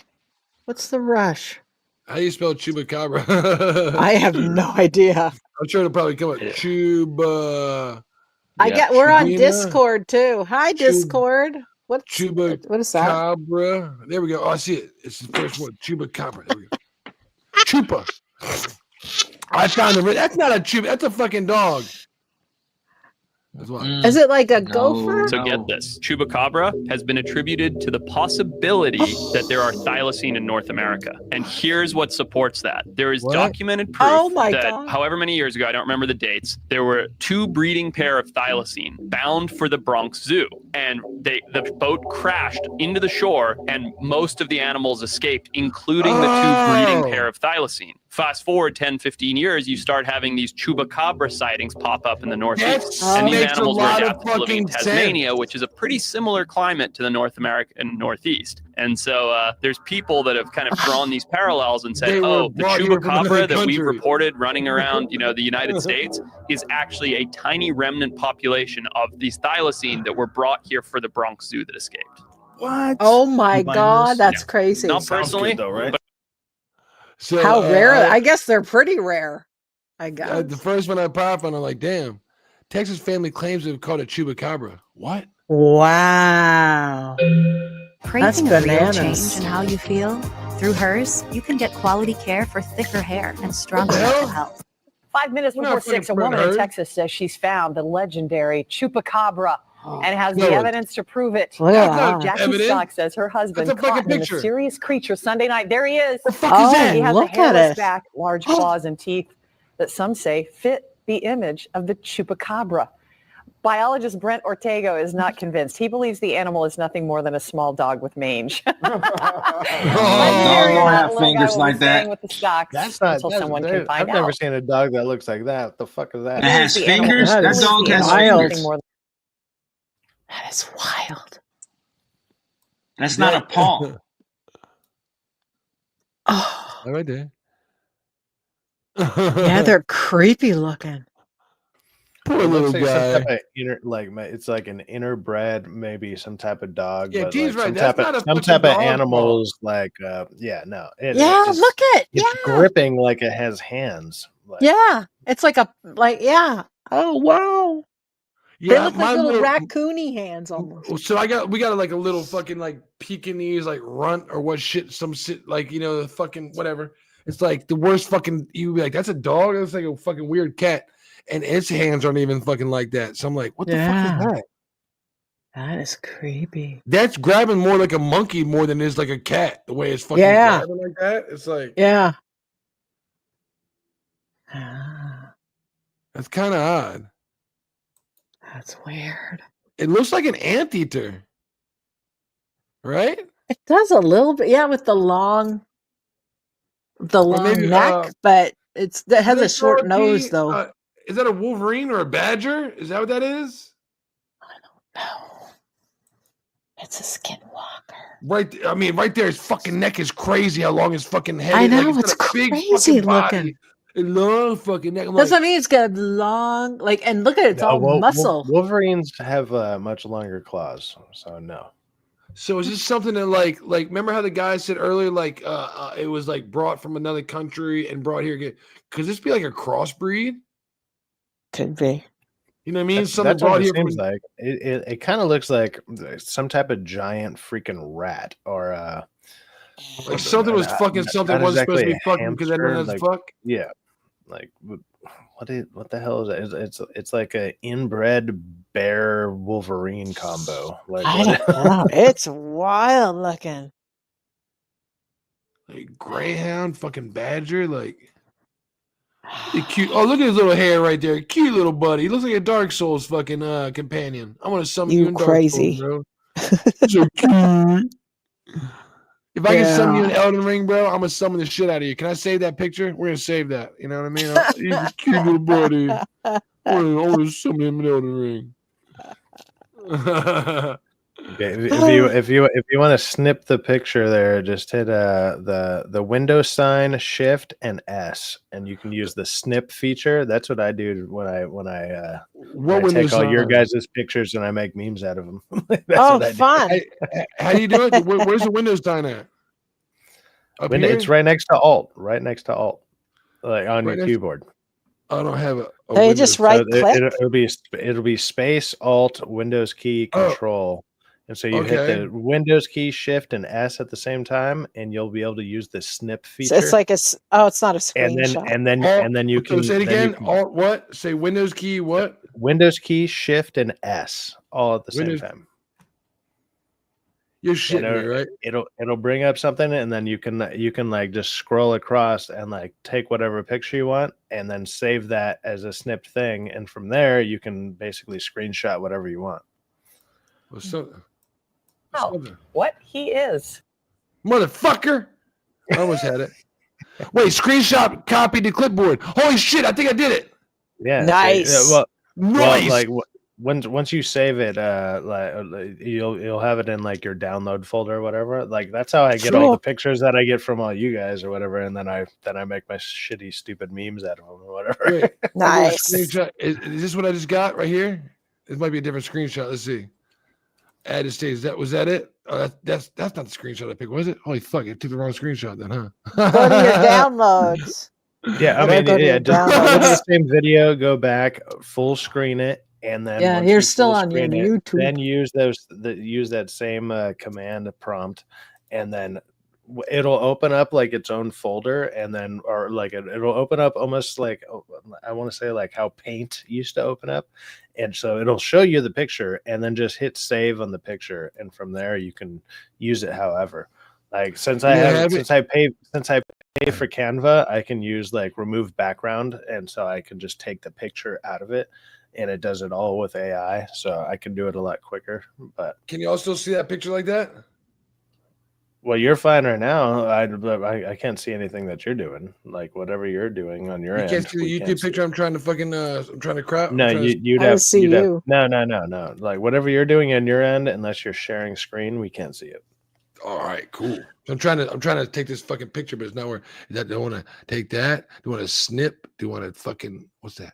What's the rush? How do you spell chupacabra? I have no idea. I'm sure it'll probably come up. Chuba. We're on Chubina? Discord too. Hi, Discord. What is that? Chupacabra. There we go. Oh, I see it. It's the first one. Chupacabra. There we go. Chupa. I found it. That's not a chupa. That's a fucking dog. That's why. Is it like a gopher? So get this. Chupacabra has been attributed to the possibility that there are thylacine in North America. And here's what supports that. There is documented proof that however many years ago, I don't remember the dates, there were 2 breeding pair of thylacine bound for the Bronx Zoo. And the boat crashed into the shore and most of the animals escaped, including the 2 breeding pair of thylacine. Fast forward 10, 15 years, you start having these chupacabra sightings pop up in the Northeast. And these animals were adapted to living in Tasmania, which is a pretty similar climate to the North American Northeast. And so there's people that have kind of drawn these parallels and said, oh, the chupacabra that we've reported running around, the United States is actually a tiny remnant population of these thylacine that were brought here for the Bronx Zoo that escaped. What? Oh my God, that's crazy. Not personally, though, right? So, How rare? I guess they're pretty rare. I guess. The first one I popped on, I'm like, damn. Texas family claims they've caught a chupacabra. What? Wow. Craving That's a real bananas. change in how you feel? Through hers, you can get quality care for thicker hair and stronger mental health. 5 minutes We're before not 6, a fucking woman friend in her. Texas says she's found the legendary chupacabra and has the No. evidence to prove it. Look at that. Jackie Evidence? Stock says her husband That's a fucking caught the picture. mysterious creature Sunday night. There he is. The fuck is that? He has look a at hairless it. back, large claws, and teeth that some say fit the image of the chupacabra. Biologist Brent Ortega is not convinced. He believes the animal is nothing more than a small dog with mange. Dogs don't have fingers like that. With the stocks That's not. until someone can I've find never out. seen a dog that looks like that. What the fuck is that? It has The animal fingers. That believes dog the has animal is fingers. nothing more That is wild. That's not a paw. Oh, Right there. yeah, they're creepy looking. Poor It little looks like some guy. type of it's like an interbred, maybe some type of dog. Yeah, but T's like right. That's not a some fucking type of dog animals. Like, yeah, no. Look at It's gripping like it has hands. Like, yeah. It's like yeah. Oh wow. They Yeah, look like little raccoony hands almost. So we got like a little fucking like Pekingese like runt or what shit, some shit like the fucking whatever. It's like the worst fucking. You be like, that's a dog. That's like a fucking weird cat, and its hands aren't even fucking like that. So I'm like, what the fuck is that? That is creepy. That's grabbing more like a monkey more than it is like a cat. The way it's fucking grabbing like that, it's like yeah. That's kind of odd. That's weird. It looks like an anteater, right? It does a little bit, yeah, with the long neck, but it has a short nose though. Is that a wolverine or a badger? Is that what that is? No, it's a skinwalker. Right, I mean, right there, his fucking neck is crazy. How long his fucking head? I know, like, it's big crazy fucking body, looking. a long fucking neck. That's what I mean. It's got long, and look at it, it's all muscle. Wolverines have much longer claws, so no. So is this something that like remember how the guy said earlier, like it was like brought from another country and brought here? Could this be like a crossbreed? Could be. You know what I mean? That's what it seems like. It kind of looks like some type of giant freaking rat or like something was fucking something wasn't supposed to be fucking because I know that's fuck. Yeah, like what the hell is that? It's like a inbred bear Wolverine combo. Like I don't know. It's wild looking. Like greyhound, fucking badger, like cute. Oh, look at his little hair right there. Cute little buddy. He looks like a Dark Souls fucking companion. I want to summon you in crazy. Dark Souls, bro. So cute. If I can summon you in Elden Ring, bro, I'm gonna summon the shit out of you. Can I save that picture? We're gonna save that. You know what I mean? He's a cute little buddy. I want to summon him in Elden Ring. If you want to snip the picture there, just hit the Windows sign, Shift and S, and you can use the snip feature. That's what I do when I take all your guys' pictures and I make memes out of them. Fun! How do you do it? Where's the Windows sign at? It's right next to Alt. Right next to Alt, like on your keyboard. I don't have it. They just right click. It'll be space, Alt, Windows key, Control. And so you hit the Windows key, Shift, and S at the same time, and you'll be able to use the snip feature. So it's like it's not a screenshot. And then you can say it again. Alt what? Say Windows key what? Windows key, Shift, and S all at the same time. You're shitting me, right? It'll bring up something, and then you can like just scroll across and like take whatever picture you want, and then save that as a snipped thing, and from there you can basically screenshot whatever you want. What's up? What he is. Motherfucker. I almost had it. Wait, screenshot, copy to clipboard. Holy shit, I think I did it. Yeah. Nice. Nice. Like once you save it, like you'll have it in like your download folder or whatever. Like that's how I get all the pictures that I get from all you guys or whatever, and then I make my shitty stupid memes out of them or whatever. Wait, nice. Is this what I just got right here? This might be a different screenshot. Let's see. Added stage. Was that it? Oh, that's not the screenshot I picked, was it? Holy fuck! I took the wrong screenshot then, huh? Go to your downloads. Yeah, I mean, just look at the same video, go back, full screen it, and then you're still on your YouTube. Then use that same command prompt, and then it'll open up like its own folder, and then it'll open up almost like I want to say like how Paint used to open up. And so it'll show you the picture and then just hit save on the picture. And from there you can use it however. Like since I pay for Canva, I can use like remove background. And so I can just take the picture out of it and it does it all with AI. So I can do it a lot quicker. But can you also see that picture like that? Well, you're fine right now. I can't see anything that you're doing. Like whatever you're doing on your end. You can't see the YouTube picture. I'm trying to fucking. I'm trying to crop. No, you'd have no. Like whatever you're doing on your end, unless you're sharing screen, we can't see it. All right, cool. I'm trying to take this fucking picture, but it's not where. Do I want to take that? Do I want to snip? Do I want to fucking? What's that?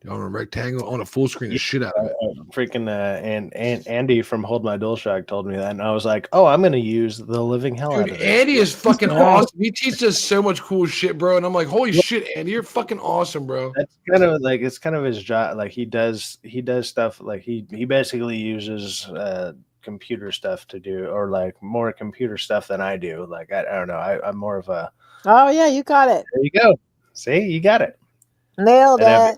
On a rectangle, on a full screen, the shit out of it. Freaking and Andy from Hold My DualShock told me that, and I was like, "Oh, I'm gonna use the living hell out Dude, of it." Andy is fucking awesome. He teaches us so much cool shit, bro. And I'm like, holy shit, Andy, you're fucking awesome, bro. That's kind of like it's kind of his job. Like he does stuff like he basically uses computer stuff to do, or like more computer stuff than I do. Like I don't know. I'm more of a. Oh yeah, you got it. There you go. See, you got it. Nailed it.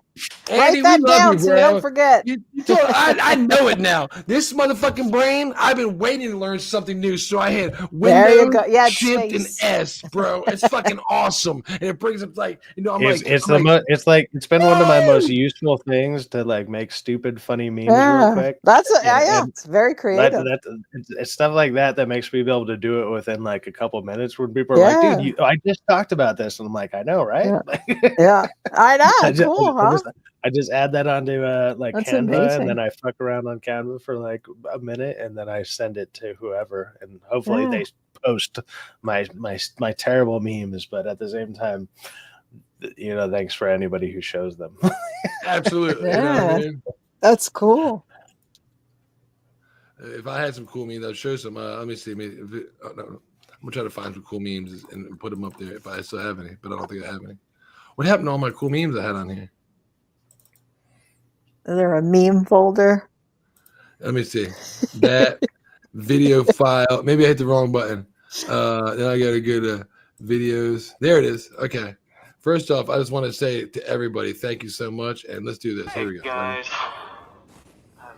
Andy, Write that we love down you, so we bro. don't forget. I know it now. This motherfucking brain, I've been waiting to learn something new. So I hit There you Windows, go. Yeah, it's Shift, and space. S, bro. It's fucking awesome. And it brings up like, It's been one of my most useful things to like make stupid funny memes real quick. It's very creative. It's stuff like that makes me be able to do it within like a couple minutes when people are like, dude, I just talked about this. And I'm like, I know, right? Yeah, I know. Cool, huh? I just add that onto like That's Canva, amazing. and then I fuck around on Canva for like a minute, and then I send it to whoever, and hopefully they post my terrible memes. But at the same time, thanks for anybody who shows them. Absolutely. Yeah. You know what I mean? That's cool. If I had some cool memes, I'd show some. Let me see. No, I'm gonna try to find some cool memes and put them up there if I still have any, but I don't think I have any. What happened to all my cool memes I had on here? Is there a meme folder? Let me see. That video file. Maybe I hit the wrong button. Then I gotta go to videos. There it is. Okay. First off, I just want to say to everybody, thank you so much, and let's do this. Here we go. Guys,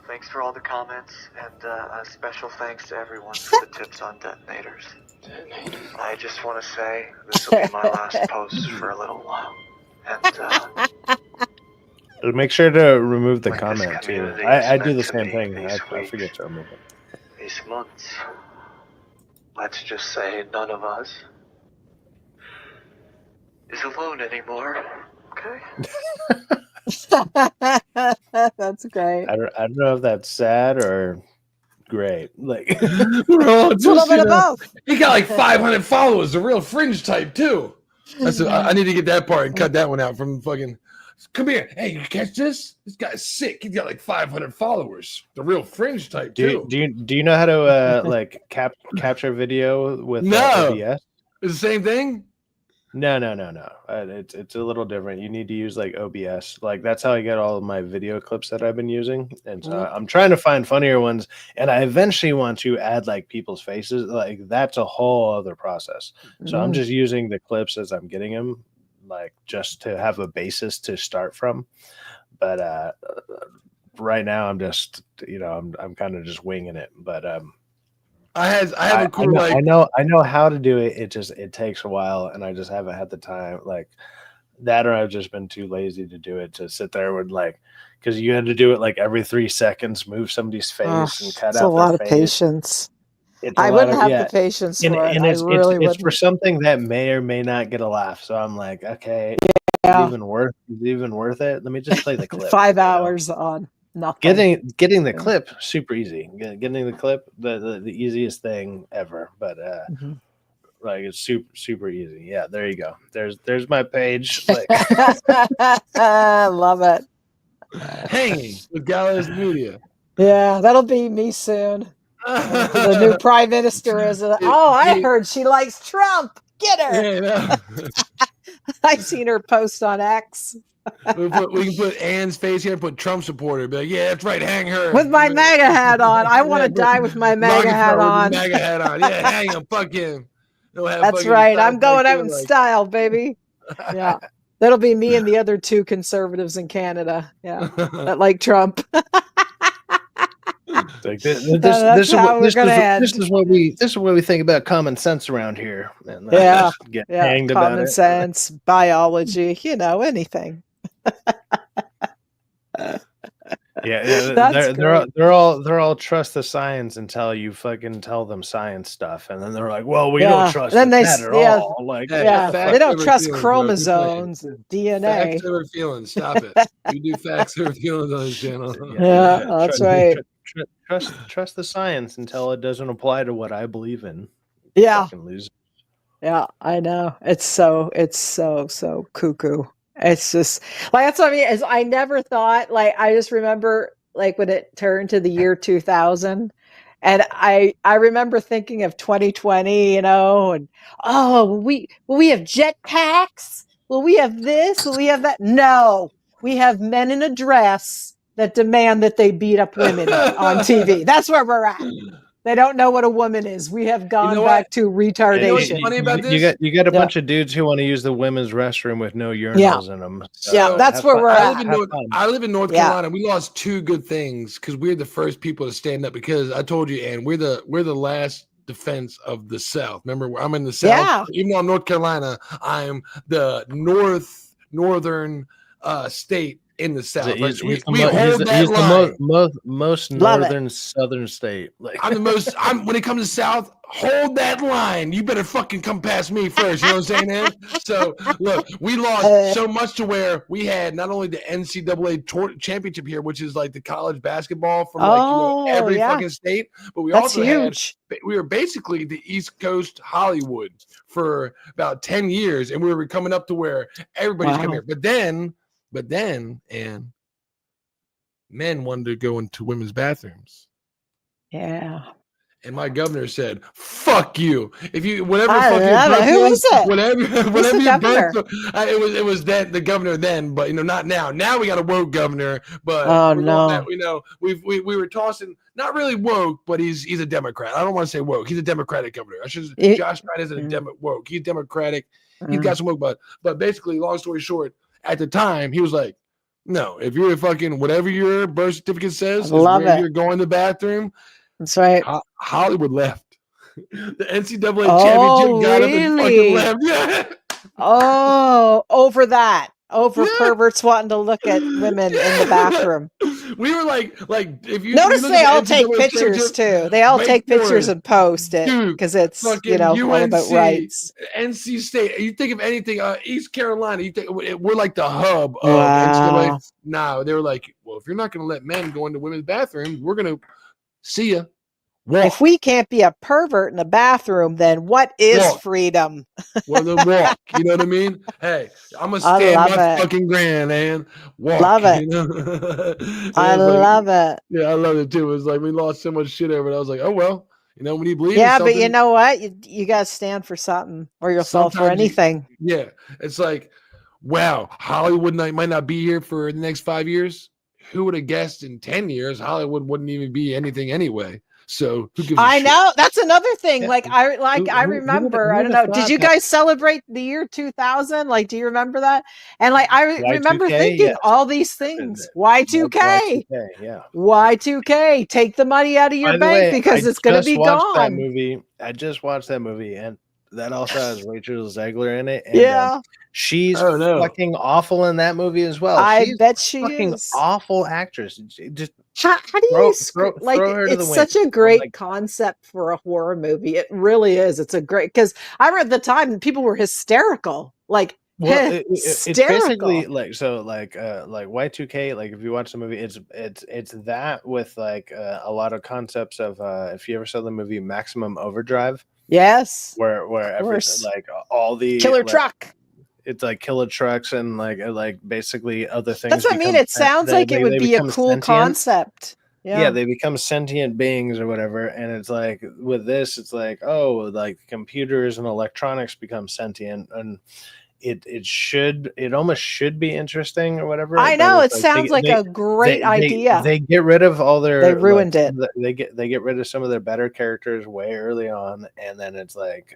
thanks for all the comments, and a special thanks to everyone for the tips on detonators. I just want to say this will be my last post for a little while, and Make sure to remove the comment too. I do the same thing. I forget to remove it. these months, let's just say none of us is alone anymore. Okay. That's great. I don't know if that's sad or great. Like we're all It's a little bit of both. He got like 500 followers, a real fringe type too. I need to get that part and cut that one out from fucking. Come here, hey, you catch this? This guy's sick. He's got like 500 followers. The real fringe type too. Do you know how to like capture video with OBS? It's the same thing. No. It's a little different. You need to use like OBS. Like that's how I get all of my video clips that I've been using. And so I'm trying to find funnier ones. And I eventually want to add like people's faces. Like that's a whole other process. So I'm just using the clips as I'm getting them, like just to have a basis to start from. But right now I'm just, I'm kind of just winging it. But I have a cool I know how to do it. It takes a while, and I just haven't had the time. Like that, or I've just been too lazy to do it. To sit there with like, because you had to do it like every 3 seconds, move somebody's face and cut out. It's a lot of patience. I wouldn't have the patience for it. And I really wouldn't. It's for something that may or may not get a laugh. So I'm like, okay, is it even worth it? Let me just play the clip. 5 hours on nothing. Getting the clip super easy. Getting the clip the easiest thing ever. But like it's super easy. Yeah, there you go. There's my page. Like I love it. Hanging with Gallows Media. Yeah, that'll be me soon. The new prime minister is. I heard she likes Trump. Get her. Yeah, I've seen her post on X. We can put Ann's face here and put Trump supporter. Be like, yeah, that's right. Hang her with my MAGA hat on. I want to die with my MAGA hat on. MAGA hat on. Yeah, hang him. Fuck him. That's right. I'm going out in style, baby. Yeah, that'll be me and the other 2 conservatives in Canada. Yeah, that like Trump. Like this is what we think about common sense around here. And get hanged about common it. sense, biology, anything. They're all trust the science until you fucking tell them science stuff, and then they're like, well, we don't trust that at all. Like, they don't trust chromosomes, DNA. Facts over feelings. Stop it. You do facts over feelings on this channel. Yeah, that's right. Trust the science until it doesn't apply to what I believe in. Yeah. Fucking lose. Yeah, I know. It's so cuckoo. It's just like, that's what I mean, is I never thought, like, I just remember like when it turned to the year 2000, and I remember thinking of 2020, and will we have jetpacks? Will we have this? Will we have that? No, we have men in a dress that demand that they beat up women on TV. That's where we're at. They don't know what a woman is. We have gone back to retardation. You know what's funny about this? You got a bunch of dudes who want to use the women's restroom with no urinals in them. So that's where we're at. I live in North Carolina. We lost two good things because we're the first people to stand up. Because I told you, Ann, we're the last defense of the South. Remember, I'm in the South. Yeah. Even though I'm North Carolina, I'm the northern state in the South. He's We the hold that line. most northern southern state. Like, I'm the most. When it comes to South, hold that line. You better fucking come past me first. You know what I'm saying, man? So look, we lost so much to where we had not only the NCAA championship here, which is like the college basketball from every fucking state, but we also huge. We were basically the East Coast Hollywood for about 10 years, and we were coming up to where everybody's coming here. But then, and men wanted to go into women's bathrooms. Yeah. And my governor said, "Fuck you! If you who was it? Whatever you birth, it was that the governor then, but not now. Now we got a woke governor, but we were tossing not really woke, but he's a Democrat. I don't want to say woke. He's a Democratic governor. Josh Biden isn't a woke. He's Democratic. He's got some woke, but basically, long story short, at the time he was like, no, if you're a fucking whatever your birth certificate says is where you're going to the bathroom. That's right. Hollywood left. The NCAA championship got up and fucking left. Yeah. Over that. Over perverts wanting to look at women in the bathroom. We were like if you notice they all take pictures too. They all take pictures and post it because it's all about rights. NC State. You think of anything, East Carolina. You think we're like the hub of NCAA. No, they were like, well, if you're not going to let men go into women's bathrooms, we're going to see ya. Walk. If we can't be a pervert in the bathroom, then what is freedom? Well, then walk. You know what I mean? Hey, I'm gonna stand my fucking ground and walk. Love it. I love it. Yeah, I love it too. It was like we lost so much shit over it. I was like, oh well, when you believe. Yeah, but you know what? You gotta stand for something or you'll fall for anything. It's like, wow, Hollywood might not be here for the next 5 years. Who would have guessed in 10 years Hollywood wouldn't even be anything anyway? So who gives a shit? Know that's another thing. Yeah. I remember. I don't know. Did you guys celebrate the year 2000? Like, do you remember that? And like, I remember thinking all these things. Y2K. Yeah. Y2K. Take the money out of your bank because it's going to be gone. I just watched that movie, and that also has Rachel Zegler in it. And, she's fucking awful in that movie as well. I bet she is. Awful actress. Just how do you throw her to the wind. It's such a great concept for a horror movie. It really is. It's a great, because I remember at the time people were hysterical. Like, it's basically like Y2K. Like if you watch the movie, it's that with like a lot of concepts of if you ever saw the movie Maximum Overdrive. Yes. Where everything, like all the killer truck. It's like killer trucks and like basically other things. That's what I mean. It sounds like it would be a cool concept. Yeah, they become sentient beings or whatever. And it's like with this, it's like, oh, like computers and electronics become sentient, and it almost should be interesting or whatever. I know it sounds like a great idea. They get rid of all their. They ruined it. They get rid of some of their better characters way early on, and then it's like.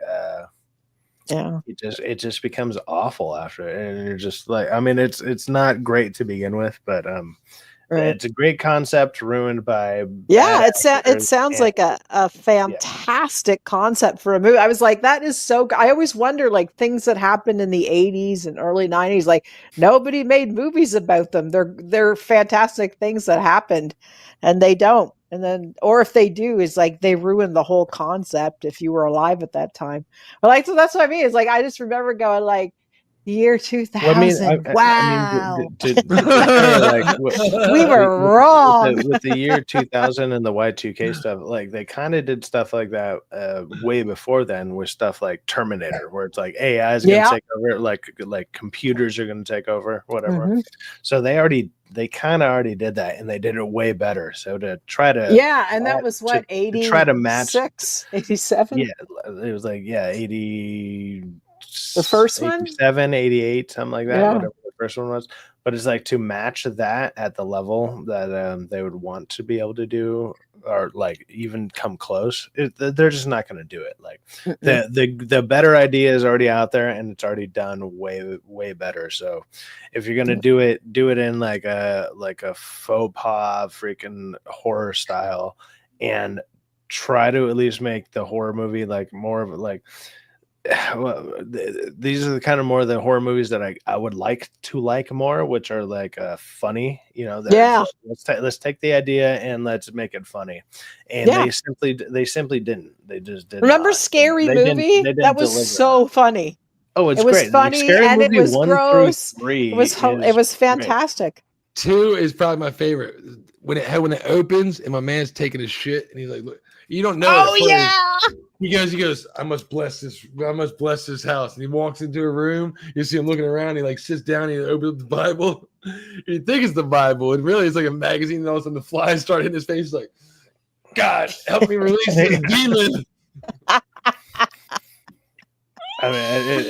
It just becomes awful after it, and you're just like, I mean, it's not great to begin with, but it's a great concept ruined by it sounds like a fantastic concept for a movie. I was like, that is so I always wonder, like, things that happened in the 80s and early 90s, like nobody made movies about them. They're fantastic things that happened, and they don't. And then, or if they do, is like they ruin the whole concept if you were alive at that time. But like, so that's what I mean. It's like I just remember going like, Year 2000. Well, Wow. We were wrong. With the year 2000 and the Y2K stuff. Like they kind of did stuff like that way before then, with stuff like Terminator, where it's like AI is going to take over, like computers are going to take over, whatever. Mhm. So they kind of already did that, and they did it way better. So to try to And that was what, 80? try to match 87? Yeah, it was like 80. The first one? 87, 88, something like that, Yeah. whatever the first one was. But it's like to match that at the level that they would want to be able to do, or like even come close. They're just not going to do it. Like the better idea is already out there, and it's already done way better. So if you're going to do it in like a faux pas freaking horror style, and try to at least make the horror movie like more of like. Well, these are the kind of more the horror movies that I would like to like more, which are like funny, you know. Let's take the idea and let's make it funny. And they simply didn't. They just did. Remember Scary Movie? That was so funny. Oh, it was great. funny Scary and Movie it was 1 gross. through 3 It was fantastic. 2 is probably my favorite. When it opens and my man's taking a shit and he's like, look, you don't know. Oh yeah. He goes, I must bless this house. And he walks into a room, you see him looking around, he like sits down, he opens up the Bible. You think it's the Bible, and really it's like a magazine, and all of a sudden the flies start hitting his face. He's like, God, help me release this demon. I mean,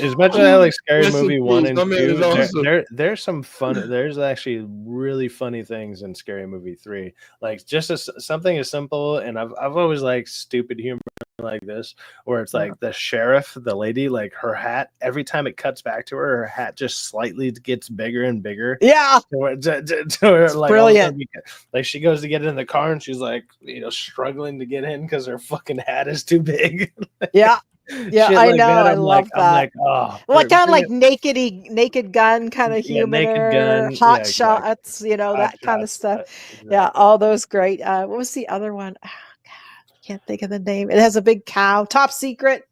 as much as I like Scary Movie 1 and 2, there's some fun. There's actually really funny things in Scary Movie 3. Like just something as simple, and I've always liked stupid humor like this, where it's like the sheriff, the lady, like her hat. Every time it cuts back to her hat just slightly gets bigger and bigger. Yeah, to where, like, brilliant. Like she goes to get in the car, and she's like, struggling to get in because her fucking hat is too big. Yeah. Yeah, I know. I love that. I'm like, oh, well, kind of like Naked Gun kind of humor, Naked Gun, Hot Shots, that kind of stuff. Exactly. Yeah, all those great. What was the other one? Oh, God, I can't think of the name. It has a big cow. Top Secret.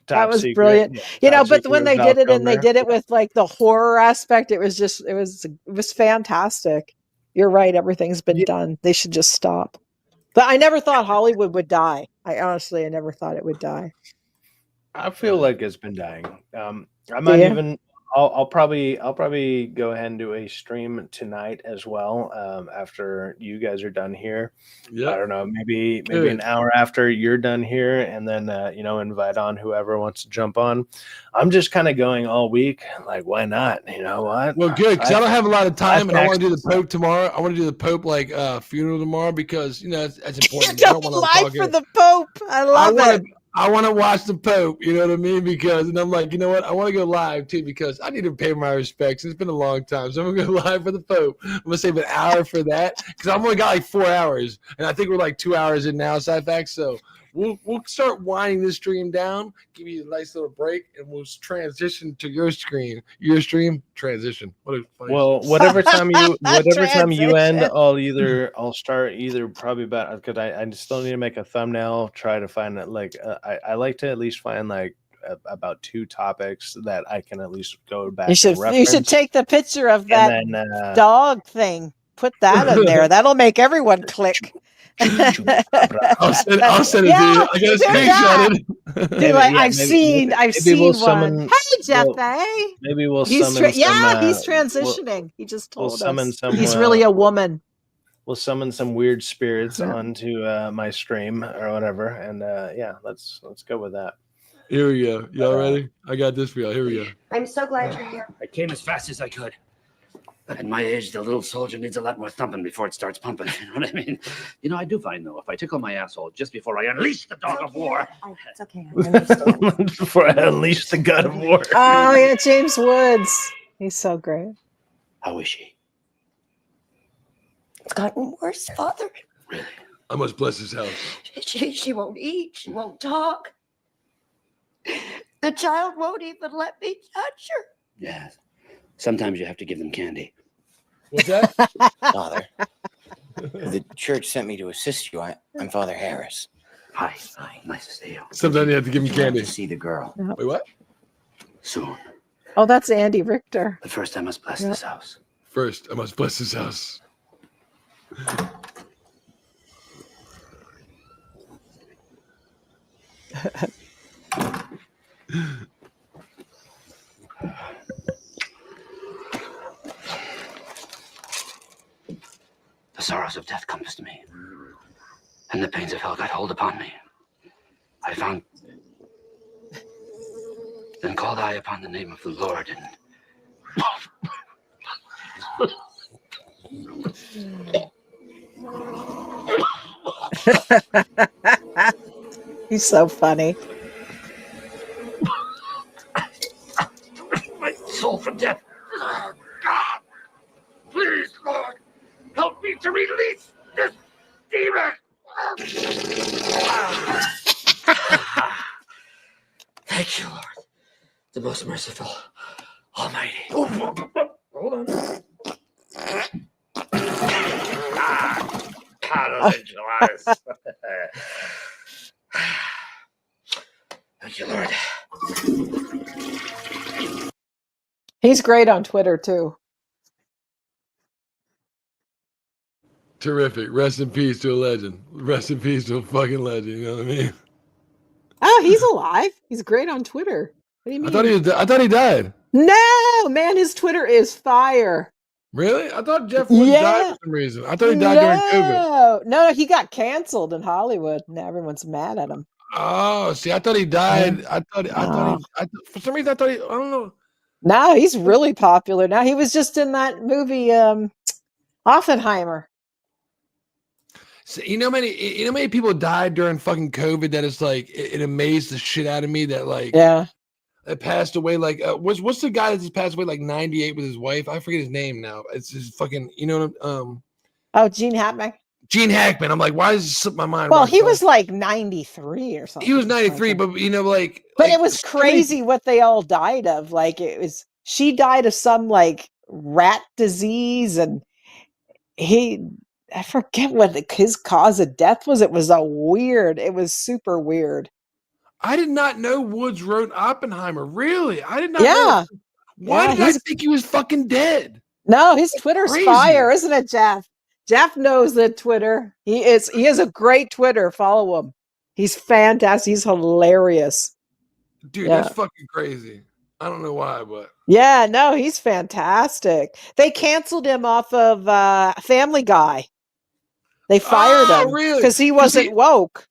That was brilliant. Yeah. But when they did it, and they did it with like the horror aspect, it was fantastic. You're right. Everything's been done. They should just stop. But I never thought Hollywood would die. I never thought it would die. I feel like it's been dying. I'm not even. I'll probably go ahead and do a stream tonight as well. After you guys are done here, I don't know, maybe an hour after you're done here, and then invite on whoever wants to jump on. I'm just kind of going all week. Like, why not? You know what? Well, good, because I don't have a lot of time, and I want to do the Pope tomorrow. I want to do the Pope funeral tomorrow because that's important. You don't live for the Pope. I love it. I want to watch the Pope, you know what I mean? And I'm like, you know what? I want to go live too because I need to pay my respects. It's been a long time. So I'm going to go live for the Pope. I'm going to save an hour for that because I've only got like 4 hours. And I think we're like 2 hours in now, Sci-Fax. So we'll start winding this stream down, give you a nice little break, and we'll transition to your stream. Transition. Whatever time you end, I'll start probably about, because I still need to make a thumbnail. Try to find it I like to at least find about 2 topics that I can at least go back. You should take the picture of that dog thing. Put that in there. That'll make everyone click. I'll send it to you. I got to screenshot it. I've seen one. Hey, Jeff. Maybe we'll summon he's transitioning. He just told us. He's really a woman. We'll summon some weird spirits onto my stream or whatever, and let's go with that. Here we go. Y'all ready? I got this for y'all. Here we go. I'm so glad you're here. I came as fast as I could. At my age, the little soldier needs a lot more thumping before it starts pumping. You know what I mean? I do find, though, if I tickle my asshole just before I unleash the dog of war. It's okay. I understand. Before I unleash the god of war. Oh, yeah, James Woods. He's so great. How is she? It's gotten worse, Father. Really? I must bless his house. She won't eat. She won't talk. The child won't even let me touch her. Yes. Sometimes you have to give them candy. What's that? Father, the church sent me to assist you. I'm Father Harris. Hi. Nice to see you. Sometimes you have to give me candy. To see the girl. Wait, what? Soon. Oh, that's Andy Richter. But first, I must bless this house. First, I must bless this house. The sorrows of death compassed me, and the pains of hell got hold upon me. I found. Then called I upon the name of the Lord, and He's so funny. my soul from death. God, please, Lord, help me to release this demon. Thank you, Lord, the most merciful, Almighty. Hold on. God, thank you, Lord. He's great on Twitter too. Terrific. Rest in peace to a legend. Rest in peace to a fucking legend. You know what I mean? Oh, he's alive. He's great on Twitter. What do you mean? I thought he died. No, man, his Twitter is fire. Really? I thought Jeff Woods died for some reason. I thought he died during COVID. No, he got canceled in Hollywood. Now everyone's mad at him. Oh, see, I thought he died. I thought for some reason I thought I don't know. No, he's really popular now. He was just in that movie, Oppenheimer. So, you know many people died during fucking COVID that it's like it amazed the shit out of me that like that passed away like what's the guy that just passed away like 98 with his wife? I forget his name now. It's just fucking Gene Hackman. Gene Hackman. I'm like, why does it slip my mind? Well, he was like 93 or something. He was 93, but But it was crazy what they all died of. Like she died of some like rat disease, and I forget what his cause of death was. It was it was super weird. I did not know Woods wrote Oppenheimer. Really? I did not know. Why did I think he was fucking dead? No, his Twitter's fire, isn't it, Jeff? Jeff knows that Twitter. He has a great Twitter. Follow him. He's fantastic. He's hilarious. Dude, that's fucking crazy. I don't know why, but yeah, no, he's fantastic. They canceled him off of Family Guy. They fired him because he wasn't woke.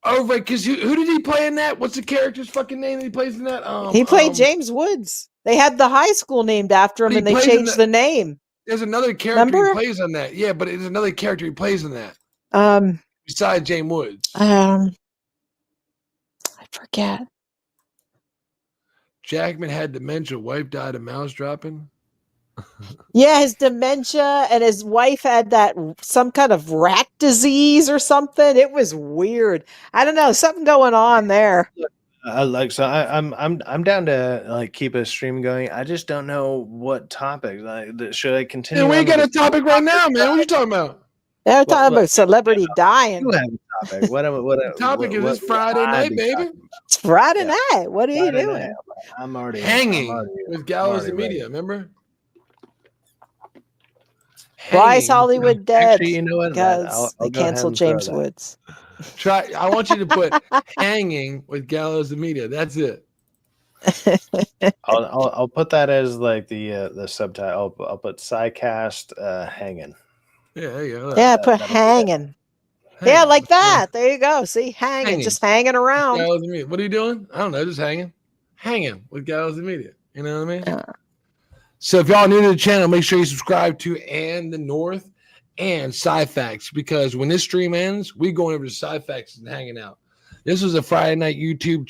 Oh, right. Because who did he play in that? What's the character's fucking name that he plays in that? He played James Woods. They had the high school named after him, and they changed the name. There's another character he plays on that. Yeah, but there's another character he plays in that. Besides James Woods. I forget. Jackman had dementia. Wife died of mouse dropping. Yeah, his dementia, and his wife had some kind of rat disease or something. It was weird. I don't know, something going on there. I'm down to like keep a stream going. I just don't know what topic. Like, should I continue? Yeah, we got a topic right now, man. What are you talking about? They're talking about celebrity dying. You have a topic. What topic is this Friday night, baby? It's Friday night. What are you doing? Night. I'm already hanging with Gallows and Media. Remember? Why is Hollywood dead? Actually, you know what? Because they canceled James Woods. I want you to put hanging with Gallows and Media. That's it. I'll put that as like the subtitle. I'll put SciCast hanging. Yeah, there you go. Yeah, put hanging. Yeah, like that. There you go. See, hanging. Just hanging around. Gallows and Media. What are you doing? I don't know. Just hanging with Gallows and Media. You know what I mean? Yeah. So if y'all new to the channel, make sure you subscribe to And the North and SciFacts, because when this stream ends, we going over to SciFacts and hanging out. This was a Friday night YouTube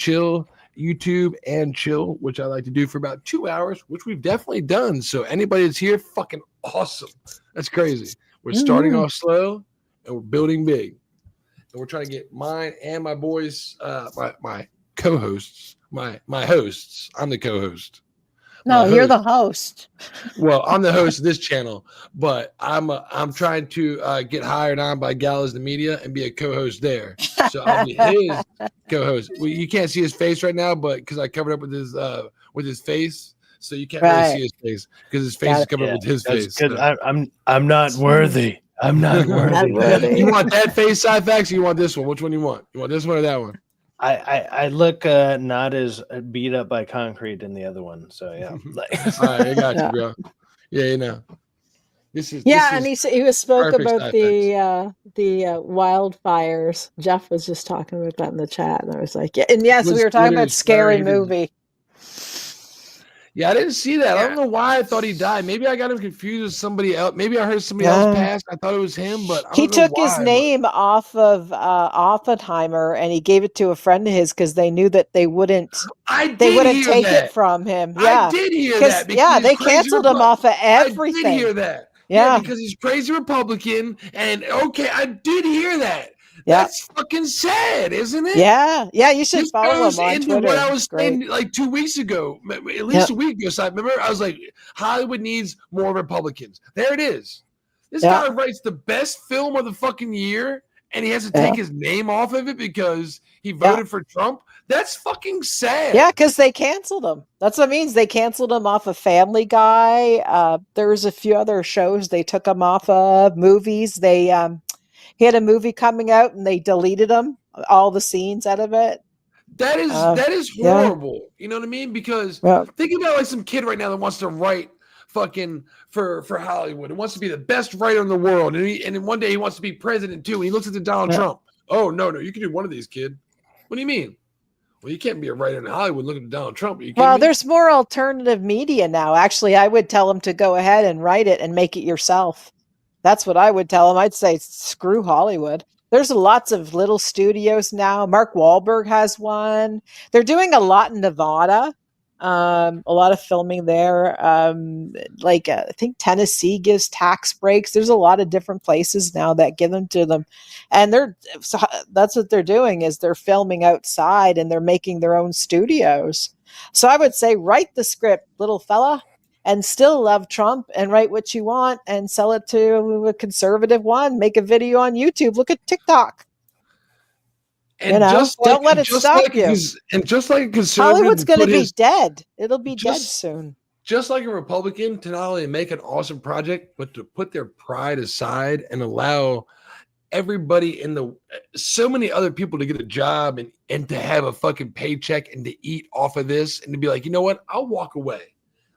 and chill, which I like to do for about 2 hours, which we've definitely done. So anybody that's here, fucking awesome. That's crazy. We're starting off slow and we're building big. And we're trying to get mine and my boys, my co-hosts, my hosts. I'm the co-host. No, you're the host. Well, I'm the host of this channel, but I'm trying to get hired on by Gallows the Media and be a co-host there. So I'll be his co-host. Well, you can't see his face right now, but because I covered up with his face, so you can't really see his face because his face is covered with his face. Because So. I'm not worthy. I'm not worthy. You want that face side facts, or you want this one? Which one you want? You want this one or that one? I look not as beat up by concrete in the other one. So yeah. All right, I got you, bro. Yeah, you know. And he spoke about the wildfires. Jeff was just talking about that in the chat, and I was like, yeah, and yes, we were talking about Scary Movie. Yeah, I didn't see that. I don't know why I thought he died. Maybe I got him confused with somebody else. Maybe I heard somebody else pass. I thought it was him, but I he don't know took his why, name off of Oppenheimer, and he gave it to a friend of his because they knew that they wouldn't take it from him. Yeah, I did hear that. Yeah, they canceled him off of everything. I did hear that. Yeah, because he's crazy Republican, and I did hear that. Yeah. That's fucking sad, isn't it? Yeah, you should follow him on Twitter. What I was saying like 2 weeks ago, at least a week ago. So I remember I was like, Hollywood needs more Republicans. There it is. This guy writes the best film of the fucking year, and he has to take his name off of it because he voted for Trump. That's fucking sad. Yeah, because they canceled him. That's what it means. They canceled him off of Family Guy. There's a few other shows they took him off of, movies. He had a movie coming out and they deleted him, all the scenes out of it. That is horrible. You know what I mean? Because think about like some kid right now that wants to write fucking for Hollywood and wants to be the best writer in the world. And then one day he wants to be president too. And he looks at the Donald Trump. Oh, no, you can do one of these, kid. What do you mean? Well, you can't be a writer in Hollywood looking at Donald Trump. There's more alternative media now. Actually, I would tell him to go ahead and write it and make it yourself. That's what I would tell him. I'd say screw Hollywood. There's lots of little studios now. Mark Wahlberg has one. They're doing a lot in Nevada. A lot of filming there. I think Tennessee gives tax breaks. There's a lot of different places now that give them to them. And that's what they're doing is they're filming outside and they're making their own studios. So I would say write the script, little fella. And still love Trump and write what you want and sell it to a conservative one. Make a video on YouTube. Look at TikTok. And don't let it stop you. And just like a conservative, Hollywood's going to be dead. It'll be dead soon. Just like a Republican to not only make an awesome project, but to put their pride aside and allow everybody so many other people to get a job and to have a fucking paycheck and to eat off of this and to be like, you know what? I'll walk away.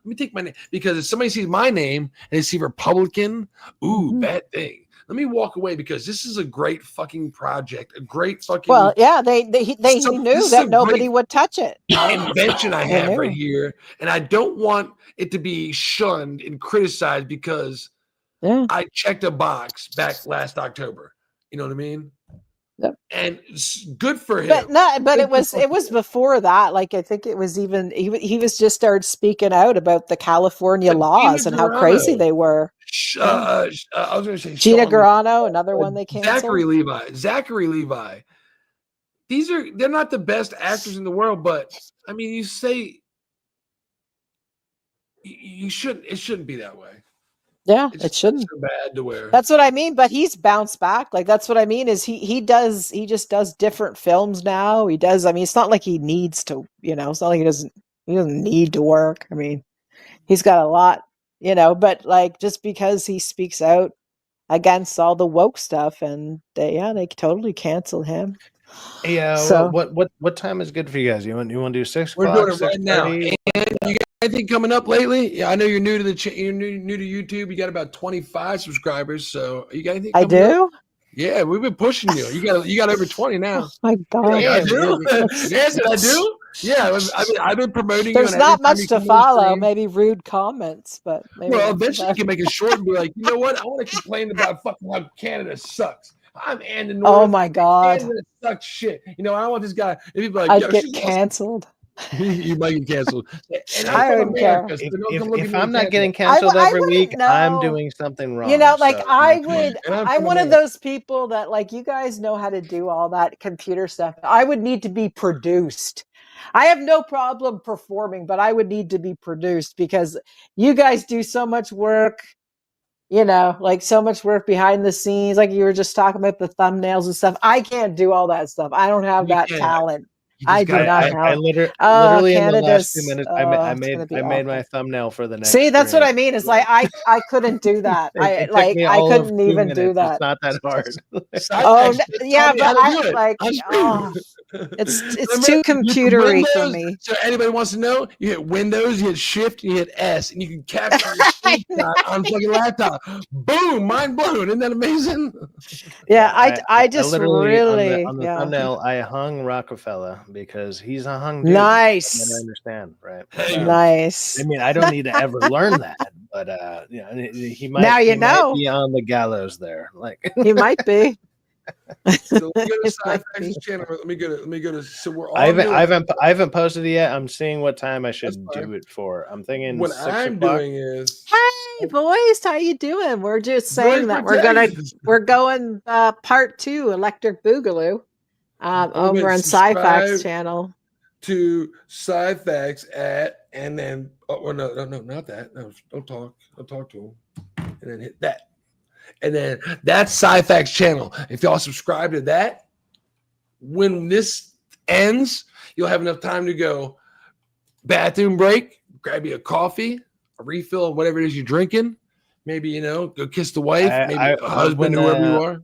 Let me take my name, because if somebody sees my name and they see Republican, bad thing. Let me walk away because this is a great fucking project, a great fucking. Well, yeah, they knew that nobody would touch it. Invention I have right here, and I don't want it to be shunned and criticized because I checked a box back last October. You know what I mean? Yep. And it's good for him. But it was before that. Like I think it was even he was just started speaking out about the California laws and how crazy they were. I was going to say Gina Carano, another one they canceled. Zachary Levi. They're not the best actors in the world, but I mean, you say you shouldn't. It shouldn't be that way. Yeah, it shouldn't. So bad to wear. That's what I mean. But he's bounced back. Like that's what I mean. Is he just does different films now. He does. I mean, it's not like he needs to. It's not like he doesn't need to work. I mean, he's got a lot. But like just because he speaks out against all the woke stuff, and they totally canceled him. Yeah. So what time is good for you guys? You want to do 6 o'clock? We're doing it right now. And you got anything coming up lately? Yeah, I know you're new to you're new to YouTube. You got about 25 subscribers. So you got anything? I do. Yeah, we've been pushing you. You got over 20 now. Oh my God. Yeah, I do. Yes, I do. Yeah, I've been promoting. There's you not much to follow. Maybe rude comments, but maybe eventually you can make it short and be like, you know what? I want to complain about fucking how Canada sucks. I'm Andy North. Oh my God, Canada sucks shit. I don't want this guy. If people like, I'd get canceled. You might get canceled. And I don't care. If I'm not getting canceled every week, I'm doing something wrong. I'm one of those people that like you guys know how to do all that computer stuff. I would need to be produced. I have no problem performing, but I would need to be produced because you guys do so much work. Like so much work behind the scenes. Like you were just talking about the thumbnails and stuff. I can't do all that stuff. I don't have that talent. I do not know. I literally in the last 2 Canada's. minutes, I I made my thumbnail for the next. See, that's what stream. I mean. It's like I couldn't do that. It took me I all of couldn't 2 even minutes. do that. It's not that hard. Oh yeah, Tell me how but to do I it. like I'm it's Remember, too you hit computery for Windows, me. So anybody wants to know, you hit Windows, you hit Shift, you hit S, and you can capture your screenshot on fucking laptop. Boom, mind blown. Isn't that amazing? Yeah, I just literally really on the thumbnail I hung Rockefeller because he's a hung dude. Nice. I understand, right? Nice. I mean, I don't need to ever learn that, but you know, he might. Now you he might know. be on the gallows there. Like He might be. So let me go to Sci-Fact's channel. Let me go to. So we're all. I haven't posted it yet. I'm seeing what time I should do it for. I'm thinking What 6 I'm o'clock. doing is. Hey boys, how you doing? We're just saying that we're going part 2 Electric Boogaloo over on Sci-Fac's channel. To Sci-Fac's and then no, not that. No, don't talk. Don't talk to him. And then hit that. And then that's Sci-Fac's channel. If y'all subscribe to that, when this ends, you'll have enough time to go bathroom break, grab you a coffee, a refill of whatever it is you're drinking. Maybe, go kiss the wife, maybe a husband, whoever you are.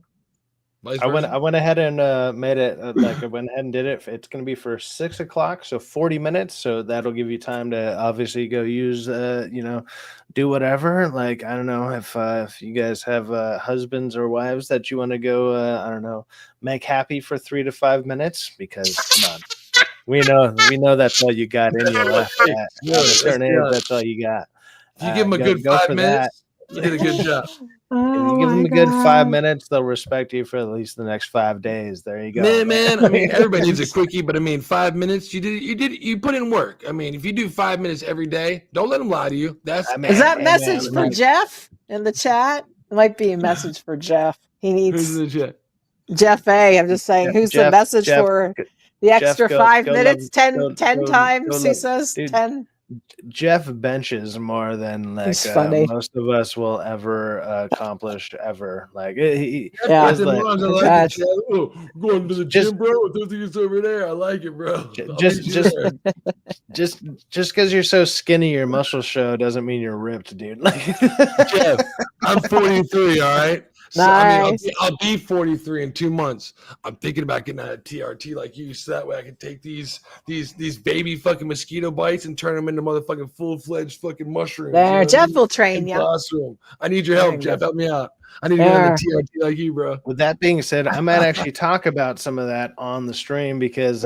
I went ahead and made it I went ahead and did it. It's going to be for 6 o'clock, so 40 minutes. So that'll give you time to obviously go use, do whatever. Like, I don't know if you guys have husbands or wives that you want to go, I don't know, make happy for 3 to 5 minutes, because come on. We know that's all you got in you left. At a certain age, that's all you got. If you give them a good 5 minutes, you did a good job. If you give them a good 5 minutes, they'll respect you for at least the next 5 days. There you go. Man. I mean, everybody needs a quickie, but I mean, 5 minutes. You put in work. I mean, if you do 5 minutes every day, don't let them lie to you. Is that message for Jeff in the chat? It might be a message for Jeff. He needs. Who's in the chat? Jeff A. I'm just saying, who's the message for the extra 5 minutes? 10 times, he says. Dude, 10. Jeff benches more than He's funny. most of us will ever accomplish ever. Like Going to the gym, bro. Those things over there, I like it, bro. Just because you're so skinny, your muscles show doesn't mean you're ripped, dude. Like Jeff, I'm 43. All right. So, nice. I'll be 43 in 2 months. I'm thinking about getting out of TRT like you, so that way I can take these baby fucking mosquito bites and turn them into motherfucking full-fledged fucking mushrooms. There, Jeff will train you. Awesome. I need your help, Jeff. Help me out. I need to get into TRT like you, bro. With that being said, I might actually talk about some of that on the stream because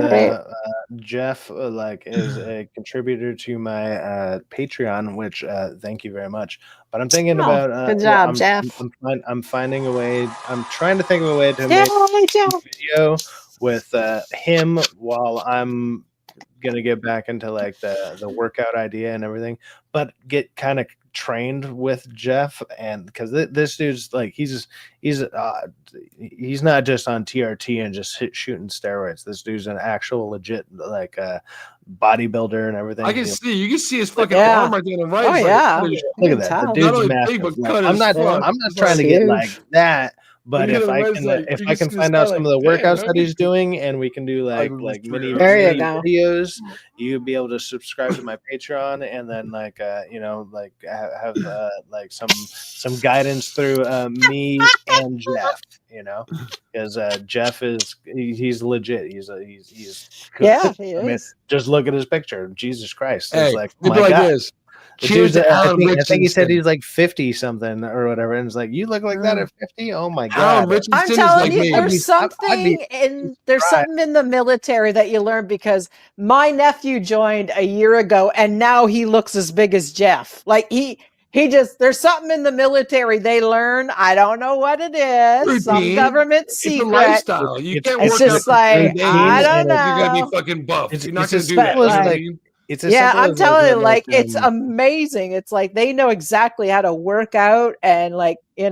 Jeff is a contributor to my Patreon, which thank you very much. But I'm thinking about good job, Jeff. I'm finding a way. I'm trying to think of a way to make a video with him while I'm gonna get back into like the workout idea and everything, but get kind of trained with Jeff, and because this dude's like he's not just on TRT and just shooting steroids. This dude's an actual legit bodybuilder and everything. I can see you can see his fucking arm right there on the right. Oh yeah, look at that. The dude's massive. I'm not trying to get like that. But if I can find out some of the workouts that he's doing, and we can do like mini videos, you'll be able to subscribe to my Patreon, and then have like some guidance through me and Jeff, because Jeff he's legit. He's yeah, he is. I mean, just look at his picture. Jesus Christ! Hey, it's like, oh my God. This. Cheers to Alan I think he said Richardson. he's like 50 something or whatever, and it's like, you look like that at 50. Oh my God! Alan Richardson I'm is telling like you, me. there's something in the military that you learn, because my nephew joined a year ago, and now he looks as big as Jeff. Like he just, there's something in the military they learn. I don't know what it is. Routine. Some government secret. It's a lifestyle. You can't it's work just out like, I don't know. You're gonna be fucking buff. You're not gonna do that. I'm telling you, like, it's amazing. It's like they know exactly how to work out, and like, I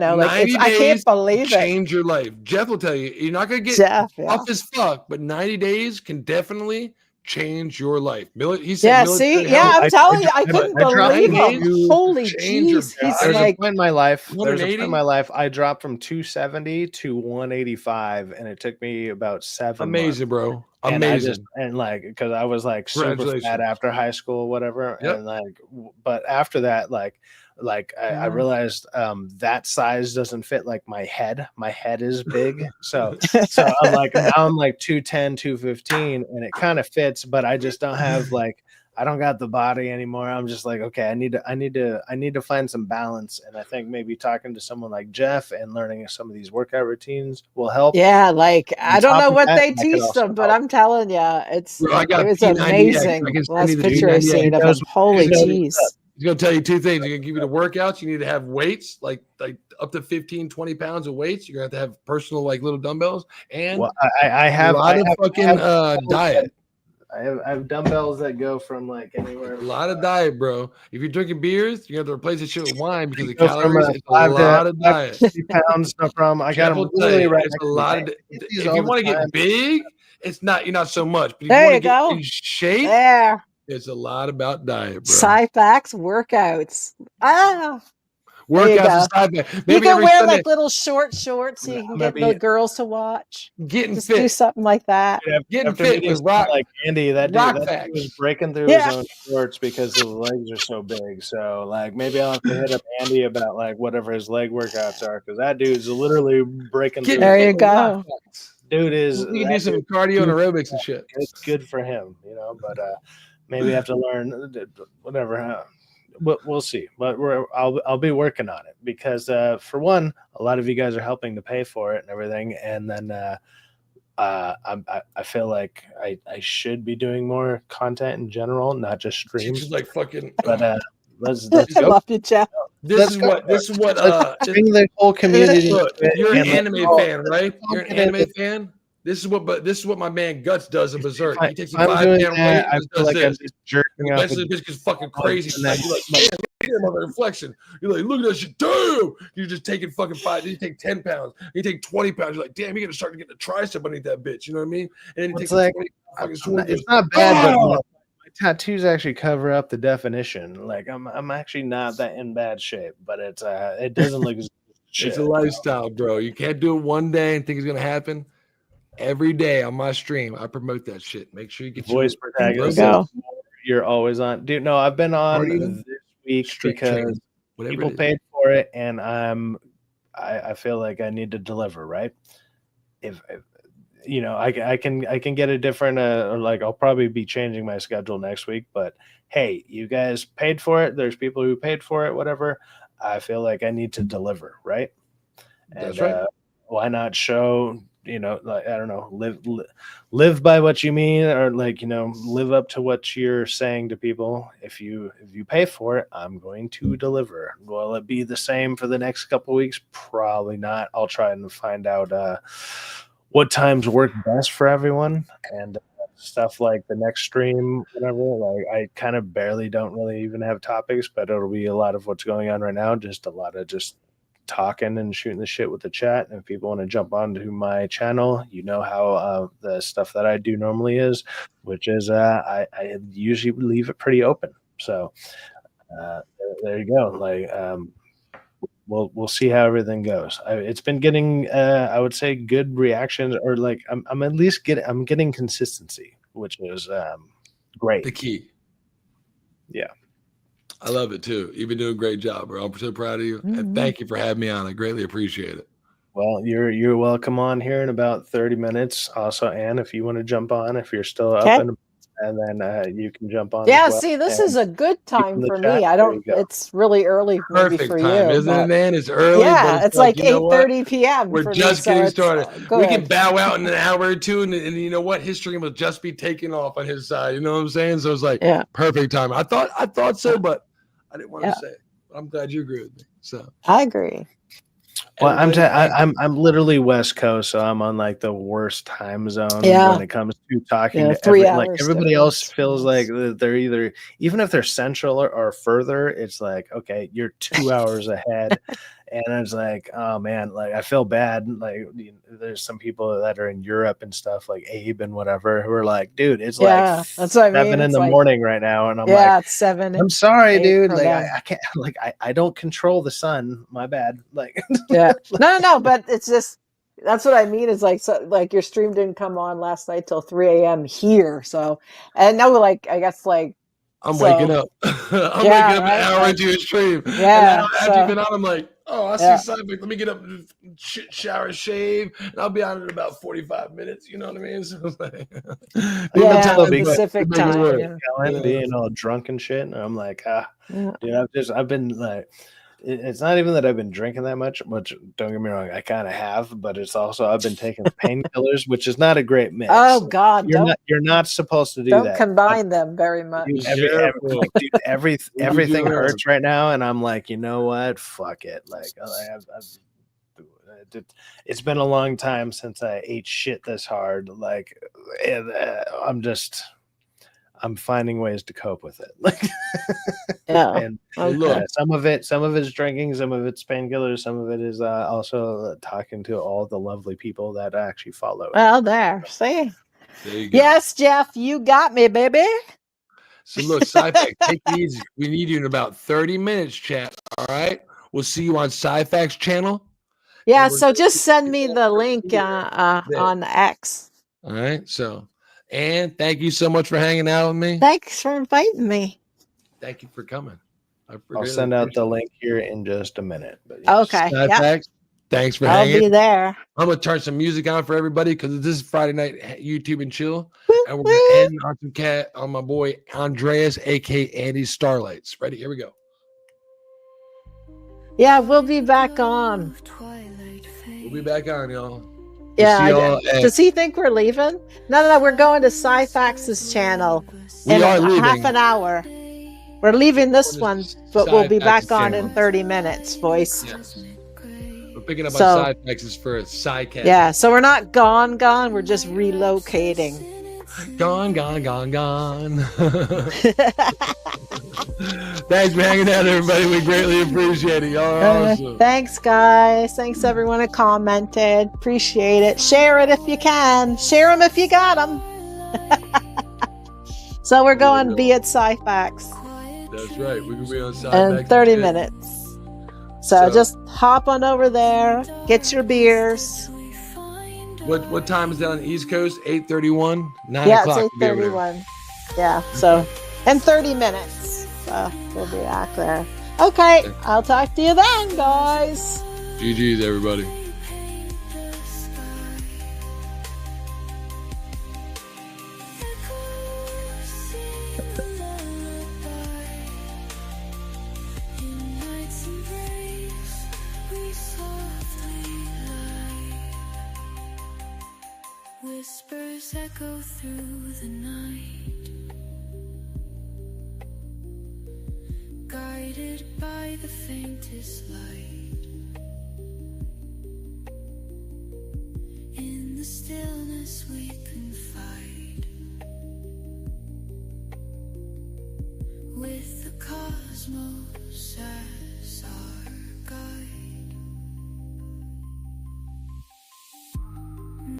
can't believe it. Change your life. Jeff will tell you, you're not gonna get off as fuck, but 90 days can definitely change your life. He said, I'm telling you, I couldn't believe him. Holy jeez. There's a point in my life. I dropped from 270 to 185, and it took me about 7 months. Bro. Amazing. And like, because I was like super fat after high school, whatever. Yep. And like, but after that, I realized that size doesn't fit like my head. My head is big. So I'm like, now I'm like 210, 215, and it kind of fits, but I just don't have like, I don't got the body anymore. I'm just like, okay, I need to find some balance. And I think maybe talking to someone like Jeff and learning some of these workout routines will help. Yeah, like I don't know what they that could teach also them, but I'm telling you, it I got was P90X. amazing. I can send Last you the picture I P90X. seen of him. Holy jeez. He's going to tell you two things. He's going to give you the workouts. You need to have weights, like up to 15, 20 pounds of weights. You're going to have personal, like little dumbbells. And I have a lot of fucking diet. I have dumbbells that go from like anywhere. A lot of diet, bro. If you're drinking beers, you have to replace the shit with wine because the Go from, calories. It's a lot of diet. 50 pounds, no problem. I got them literally right it's next a to lot me. of. If you want to get big, you're not so much. But if There you you want to go. get in shape, There. it's a lot about diet, bro. Sci-Fax workouts. Workouts and sci-fi. You Maybe can every wear Sunday. like little shorts so you can get the girls to watch. Getting Just fit. do something like that. Getting After fit meeting with someone rock. like Andy, that rock dude facts. was breaking through Yeah. his own shorts because his legs are so big. So like maybe I'll have to hit up Andy about like whatever his leg workouts are because that dude's literally breaking through. There you go. Dude is You can do some cardio and aerobics and shit. It's good for him, but maybe I have to learn whatever. We'll see, but I'll be working on it because for one, a lot of you guys are helping to pay for it and everything, and then I feel like I should be doing more content in general, not just streams. Just like fucking. But let's I go. love you, Jeff. This is what bring the whole community. Look, you're an anime all- fan, right? You're an anime fan. This is what my man Guts does in Berserk. He takes a I'm doing 5 that, I weight feel and like I'm does this. just jerking off. Eventually, the bitch gets fucking crazy. And then- You're like, damn, look at the reflection. You're like, look at that shit. Damn. You're just taking fucking 5. You take 10 pounds. You take 20 pounds. You're like, damn, you're gonna start to get the tricep underneath that bitch. You know what I mean? And then you It's take like, 20 fucking swing. it's not bad, Oh! but my tattoos actually cover up the definition. Like I'm actually not that in bad shape, but it doesn't look as shit. It's a lifestyle, bro. You can't do it one day and think it's gonna happen. Every day on my stream, I promote that shit. Make sure you get Voice your protagonist. You're always on, dude. No, I've been on this week because people paid for it, and I feel like I need to deliver. Right? If I can get a different or like I'll probably be changing my schedule next week. But hey, you guys paid for it. There's people who paid for it. Whatever. I feel like I need to deliver. Right? That's right. Why not show? Like I don't know, live by what you mean, or like live up to what you're saying to people. If you pay for it, I'm going to deliver. Will it be the same for the next couple of weeks? Probably not. I'll try and find out what times work best for everyone and stuff like the next stream, whatever. Like I kind of barely don't really even have topics, but it'll be a lot of what's going on right now. Just a lot of just talking and shooting the shit with the chat. And if people want to jump onto my channel, how the stuff that I do normally is, which is I usually leave it pretty open. So there you go. Like we'll see how everything goes. It's been getting I would say good reactions, or like I'm at least getting consistency, which is great. The key. Yeah. I love it too. You've been doing a great job, bro. I'm so proud of you. And thank you for having me on. I greatly appreciate it. Well, you're welcome on here in about 30 minutes. Also, Ann, if you want to jump on, if you're still up and then you can jump on. Yeah, as well. see, this And is a good time the for chat, me. I there don't. you go. It's really early maybe Perfect for time, you, isn't it, but- man? It's early. Yeah, but it's like you know what? 8:30 p.m. We're for me, just so getting it's, started. good. We can bow out in an hour or two, and you know what? History will just be taking off on his side. You know what I'm saying? So it's like perfect time. I thought so, but I didn't want to say it. But I'm glad you agree with me. So I agree. Well, I'm literally West Coast, so I'm on like the worst time zone when it comes to talking to 3 like hours everybody else feels like they're either, even if they're central or further, it's like, okay, you're 2 hours ahead. And it's like, oh man, like I feel bad. Like there's some people that are in Europe and stuff, like Abe and whatever, who are like, dude, it's like that's what I mean. 7 in It's the like- morning right now, and I'm yeah, like, it's 7. I'm sorry, 8 dude. for Like them. I can't. Like I don't control the sun. My bad. Like Yeah. No, but it's just That's what I mean. Is like, so like your stream didn't come on last night till 3 a.m. here. So, and now like, I guess like, I'm so, waking up. I'm yeah, waking up right? an hour Like, into your stream. yeah. And after you've been on, I'm like, oh, I see yeah. Cypher. Let me get up, shower, shave, and I'll be on in about 45 minutes. You know what I mean? So it's like, Yeah, Pacific time. Yeah. Being all drunk and shit. And I'm like, Yeah. dude, I've been like, it's not even that I've been drinking that much, which don't get me wrong, I kind of have, but it's also I've been taking painkillers, which is not a great mix. Oh God, You're not supposed to do don't that. combine them very much. Dude, everything hurts right now, and I'm like, you know what? Fuck it. Like, it's been a long time since I ate shit this hard. Like, I'm finding ways to cope with it. Like, yeah. And some of it's drinking, some of it's painkillers, some of it is also talking to all the lovely people that actually follow. Well, there. See. There you go. Yes, Jeff, you got me, baby. So look, Cyfax, take it easy. We need you in about 30 minutes, chat. All right. We'll see you on Cyfax channel. Yeah. So just send me the link on X. All right. So, and thank you so much for hanging out with me. Thanks for inviting me. Thank you for coming. I'll send out the link here in just a minute. But Okay. Cyfax, thanks for I'll hanging. be there. I'm gonna turn some music on for everybody because this is Friday night YouTube and chill, and we're gonna end on some cat on my boy Andreas, aka Andy Starlights. Ready? Here we go. Yeah, we'll be back on. We'll be back on, y'all. Yeah. Does he think we're leaving? No. We're going to Cyfax's channel in half an hour. We're leaving this one, but we'll be back on in 30 minutes, voice. Yes. We're picking up So- on Cyfax's for a Cycast. Yeah, so we're not gone. We're just relocating. Gone. Thanks for hanging out, everybody. We greatly appreciate it. Y'all are awesome. Thanks, guys. Thanks, everyone who commented. Appreciate it. Share it if you can. Share them if you got them. So we're going to be at Cyfax That's right. We can be on Cyfax in 30 minutes. So just hop on over there. Get your beers. What time is that on the East Coast? 8:31? 9 Yeah, o'clock. it's 8:31. Yeah, so in 30 minutes. So we'll be back there. Okay, I'll talk to you then, guys. GG's, everybody. Whispers echo through the night, guided by the faintest light.